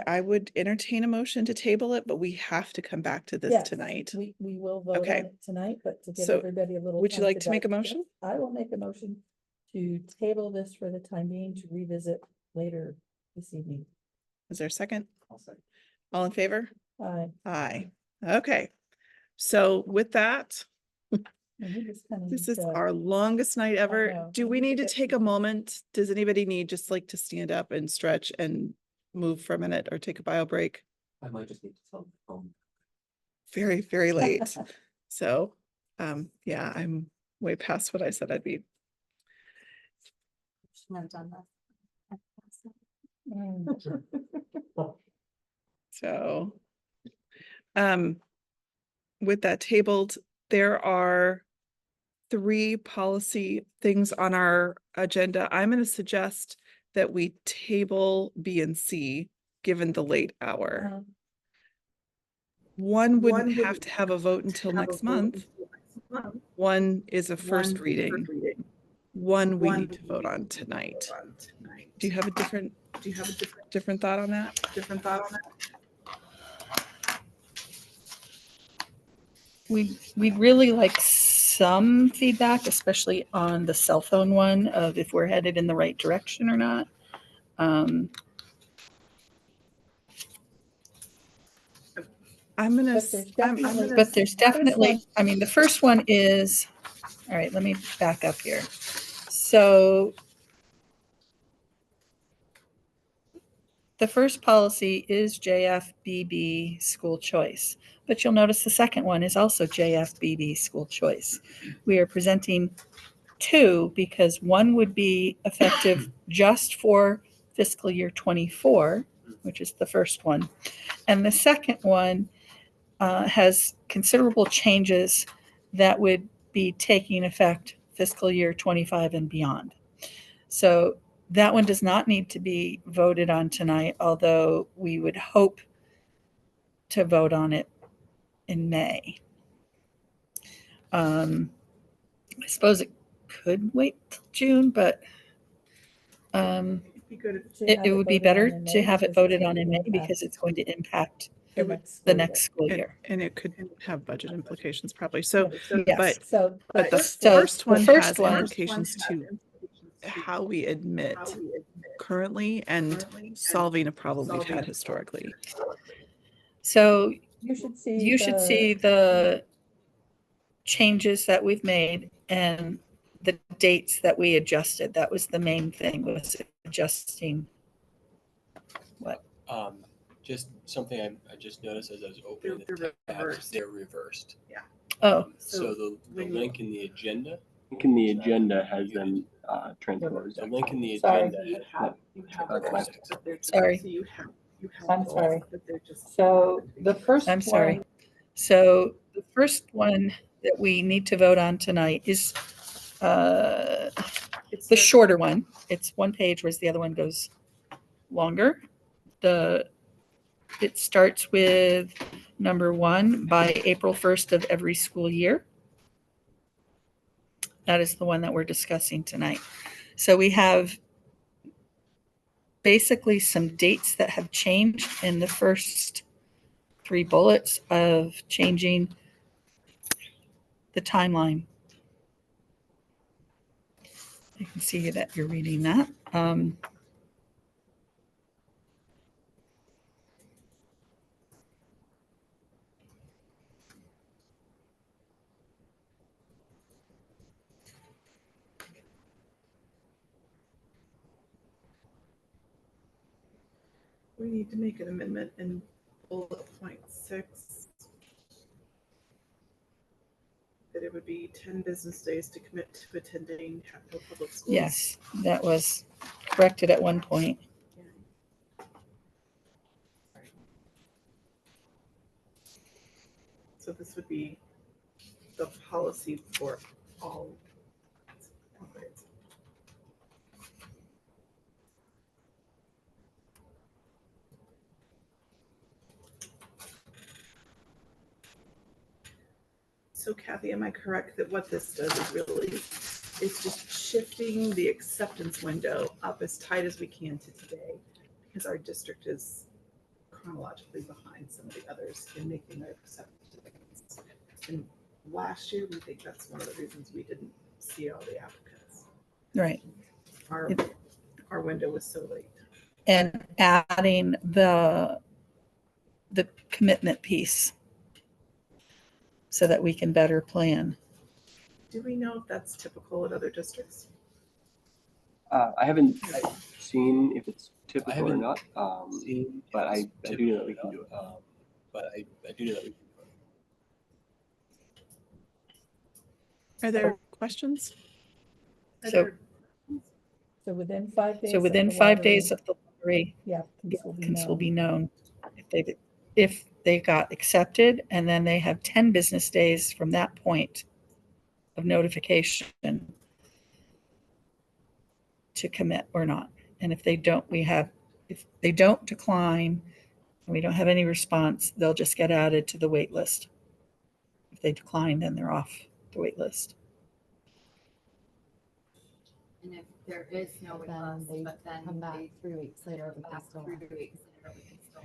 I would entertain a motion to table it, but we have to come back to this Yes, tonight. We will vote Okay. on it tonight, but to give So, everybody a little. would you time like to make a digest it, motion? I will make a motion to table this for the time being, to revisit later this evening. Is there a second? All in favor? Aye. Aye. Okay. So with that, And we just kind of this need is to- our longest night ever. know. Do We we need need to to get take a moment? Does anybody need just like to stand up and stretch and move for a minute or take a bio break? I might just need to tell them. Very, very late. So, yeah, I'm way past what I said I'd be. Shouldn't have done that. So, with that tabled, there are 3 policy things on our agenda. I'm going to suggest that we table B and C, given the late hour. One wouldn't have to have a vote until next month. One is a first reading. One we need to vote on tonight. Do you have a different thought on that? We'd really like some feedback, especially on the cell phone one, of if we're headed in the right direction or not. But there's definitely, I mean, the first one is, all right, let me back up here. So the first policy is JFBB school choice, but you'll notice the second one is also JFBB school choice. We are presenting 2 because one would be effective just for fiscal year 24, which is the first one. And the second one has considerable changes that would be taking effect fiscal year 25 and beyond. So that one does not need to be voted on tonight, although we would hope to vote on it in May. I suppose it could wait till June, but it would be better to have it voted on in May because it's going to impact the next school year. And it could have budget implications probably. So, Yes. but the first one has implications to how we admit currently and solving a problem we've had historically. So You should see the changes that we've made and the dates that we adjusted. That was the main thing, was adjusting what? Just something I just noticed as I was opening the tab, they're reversed. Oh, So the link in the agenda. Link in the agenda has them transposed. The link in the Sorry. agenda. sorry. I'm sorry. So the first I'm sorry. one, So the first one that we need to vote on tonight is the shorter one. It's one page, whereas the other one goes longer. It starts with number 1, by April 1st of every school year. That is the one that we're discussing tonight. So we have basically some dates that have changed in the first 3 bullets of changing the timeline. You can see that you're reading that. We need to make an amendment in bullet point 6. That it would be 10 business days to commit to attending Hatfield Public Schools. Yes, that was corrected at one point. So this would be the policy for all grades. So Kathy, am I correct that what this does is really, it's just shifting the acceptance window up as tight as we can to today, because our district is chronologically behind some of the others in making their acceptance. And last year, we think that's one of the reasons we didn't see all the applicants. Right. Our window was so late. And adding the commitment piece so that we can better plan. Do we know if that's typical at other districts? I haven't seen if it's I typical or haven't not, seen but if I it's do know that typical we or can do it. not, but I do know that we can do it. Are there questions? So within 5 days. So within of the 5 lottery, days of the lottery, the the applicants will be known. if they got accepted, and then they have 10 business days from that point of notification to commit or not. And if they don't, if they don't decline, and we don't have any response, they'll just get added to the wait list. If they decline, then they're off the wait list. And if there is no response, but then come back 3 weeks later, we can still. 3 weeks later, we can still.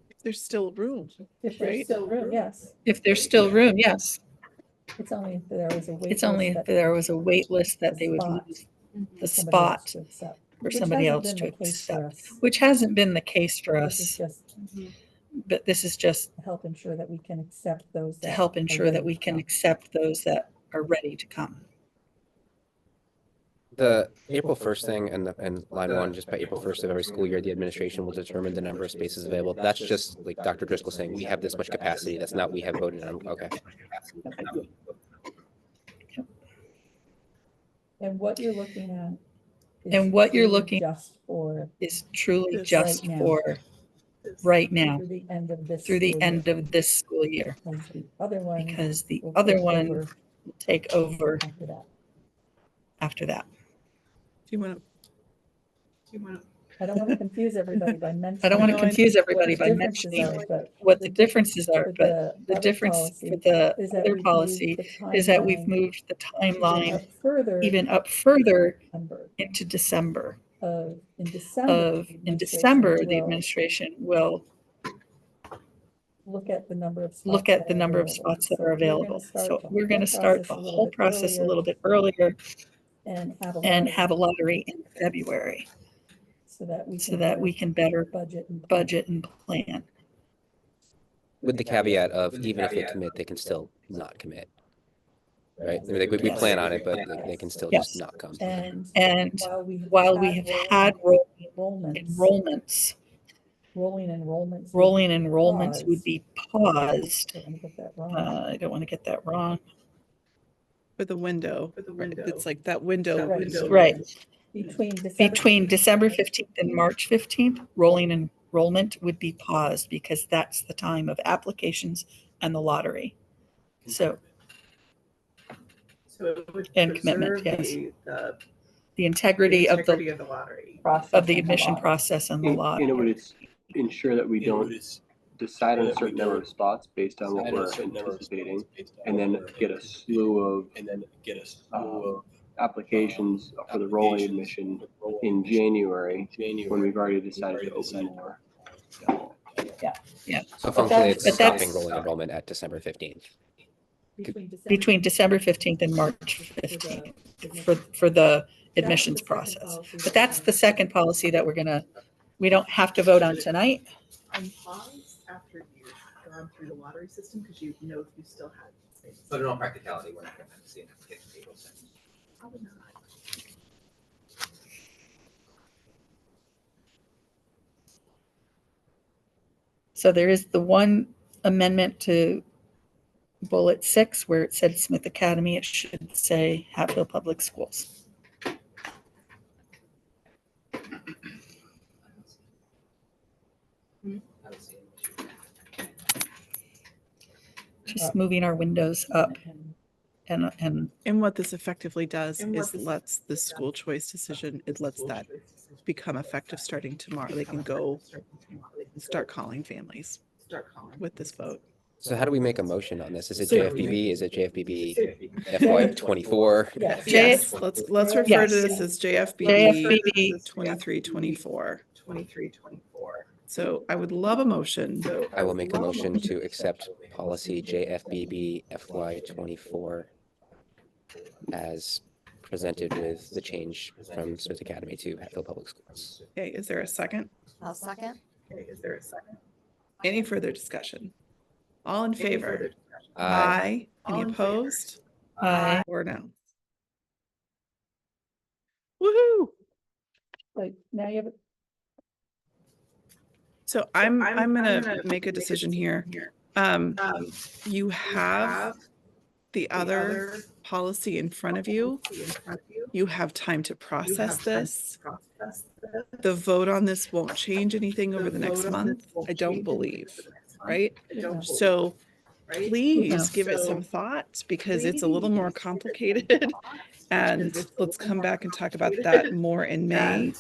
If there's still room, If there's right? still room, yes. If there's still room, yes. It's only if there was a wait. It's only if there was a wait list that they would leave the spot for somebody else to accept, which hasn't been the case for us. But this is just to help ensure that we can accept those. to help ensure that we can accept those that are ready to come. The April 1st thing and line 1, just by April 1st of every school year, the administration will determine the number of spaces available. That's just like Dr. Driscoll saying, we have this much capacity. That's not we have voted on. Okay. And what you're looking at. And what you're looking just for is truly This just right now. for right now through the end of this. through the school end year. of this school year, Because the other one. because the will other take one over will take over after that. after that. Do you want to? I don't want to confuse everybody by mentioning. I don't want to No, I- confuse everybody what by the differences mentioning are, but what the differences are, for but the other difference policy for the is that other we've policy moved the is that we've timeline moved the timeline even even up further up further number into December. in December. In December, the administration will look at the number of spots. look at that the are number of available. spots that So are we're gonna available. start So the we're going to whole start the process a little whole bit process a earlier little bit earlier and have a and lottery have a lottery in February so that we can better budget and plan. budget and plan. With the caveat of even if they commit, they can still not commit. Right? I mean, like, we plan on it, but like, they can still just not come. And while we have had enrollments, rolling enrollments. rolling enrollments would be paused. I don't want to get that wrong. I don't want to get that wrong. For the window. It's like that window. Right. is- Right. Between December 15th and March 15th, rolling enrollment would be paused because that's the time of applications and the lottery. So, So it would and commitment, preserve yes. The integrity of integrity the of the lottery. admission process and the And it lottery. would ensure that we It don't would decide on a certain number of spots based on what we're anticipating, and then get a slew of applications for the rolling admission in January, when we've already decided to open more. Yeah. So functionally, it's but stopping that's- rolling enrollment at December 15th. Between December 15th and March 15th for the admissions process. But that's the second policy that we don't have to vote on tonight. On pause after you've gone through the lottery system, because you know if you still had space. But in all practicality, we're not gonna have to see an application for April 2nd. Probably not. So there is the one amendment to bullet 6 where it said Smith Academy, it should say Hatfield Public Schools. I don't see an issue. Just moving our windows up and And what this effectively does is lets the school choice decision, it lets that become effective starting tomorrow. They can go start calling families with this vote. So how do we make a motion on this? Is it So- JFBB? Is it JFBB FY24? Yes, let's refer to this Yes. as JFBB JFBB 2324. So I would love a motion. I will make a motion to accept policy JFBB FY24 as presented with the change from Smith Academy to Hatfield Public Schools. Okay, is there a second? I'll second. Okay, is there a second? Any further discussion? All in favor? Aye. Any opposed? Aye. Or no? Woohoo! Like, now you have, So I'm gonna make a decision here. You have the other policy in front of you. You have time to process this. The vote on this won't change anything over the next month, I don't believe, right? So please give it some thought because it's a little more complicated. And let's come back and talk about that more in May.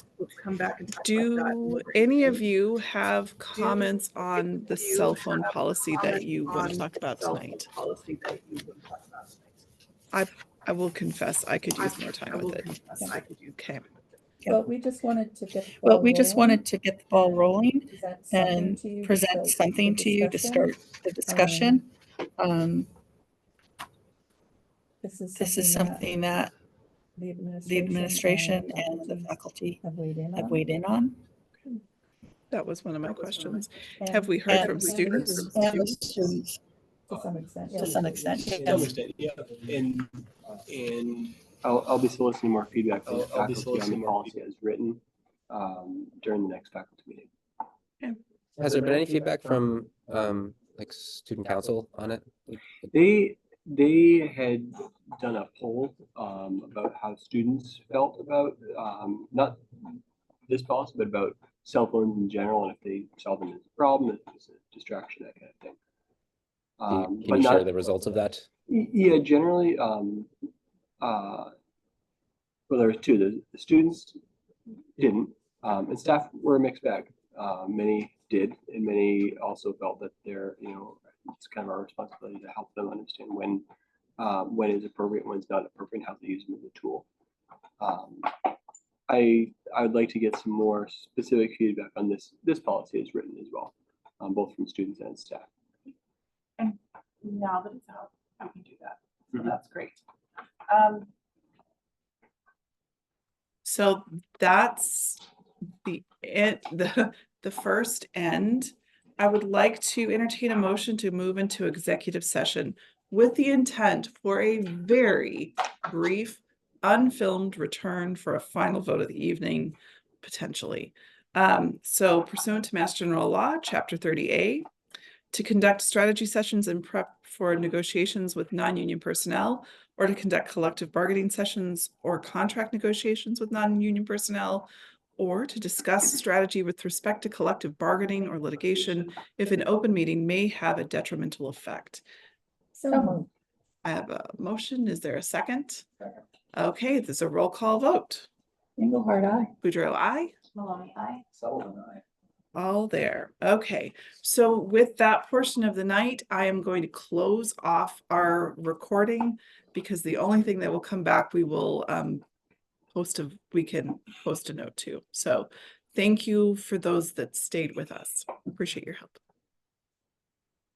Do any of you have comments on the cell phone policy that you want to talk about tonight? I will confess, I could use more time with it. Okay. but we just wanted to get. the Well, ball we just rolling, wanted to get the ball rolling present something and to you to present start something the to you to discussion. start the discussion. This is This is something that the the administration and the faculty have weighed in have on. weighed in on. That was one of my questions. And- Have we heard And- from students? And the students, To some extent, to yes. some extent, To some yes. extent, yeah, and I'll be soliciting more feedback from the I'll be faculty on soliciting the more policy as written during the next faculty meeting. Has there been any feedback from like student council on it? They had done a poll about how students felt about not this policy, but about cell phones in general, and if they saw them as a problem, if it's a distraction, that kind of thing. Can But you share not- the results of that? Yeah, generally, well, there was two. The students didn't, and staff were a mixed bag. Many did, and many also felt that they're, it's kind of our responsibility to help them understand when is appropriate, when's not appropriate, and how to use them as a tool. I would like to get some more specific feedback on this policy as written as well, both from students and staff. And now that it's out, we can do that. So Mhm. that's great. So that's the first end. I would like to entertain a motion to move into executive session with the intent for a very brief, unfilmed return for a final vote of the evening, potentially. So pursuant to Mass General Law, Chapter 30A, to conduct strategy sessions and prep for negotiations with non-union personnel, or to conduct collective bargaining sessions or contract negotiations with non-union personnel, or to discuss strategy with respect to collective bargaining or litigation if an open meeting may have a detrimental effect. So, I have a motion. Is there a second? Okay, there's a roll call vote. Engelhardt, aye. Boudreaux, aye. Maloney, aye. Sullivan, aye. All there. Okay, so with that portion of the night, I am going to close off our recording because the only thing that will come back, we will we can post a note to. So thank you for those that stayed with us. Appreciate your help.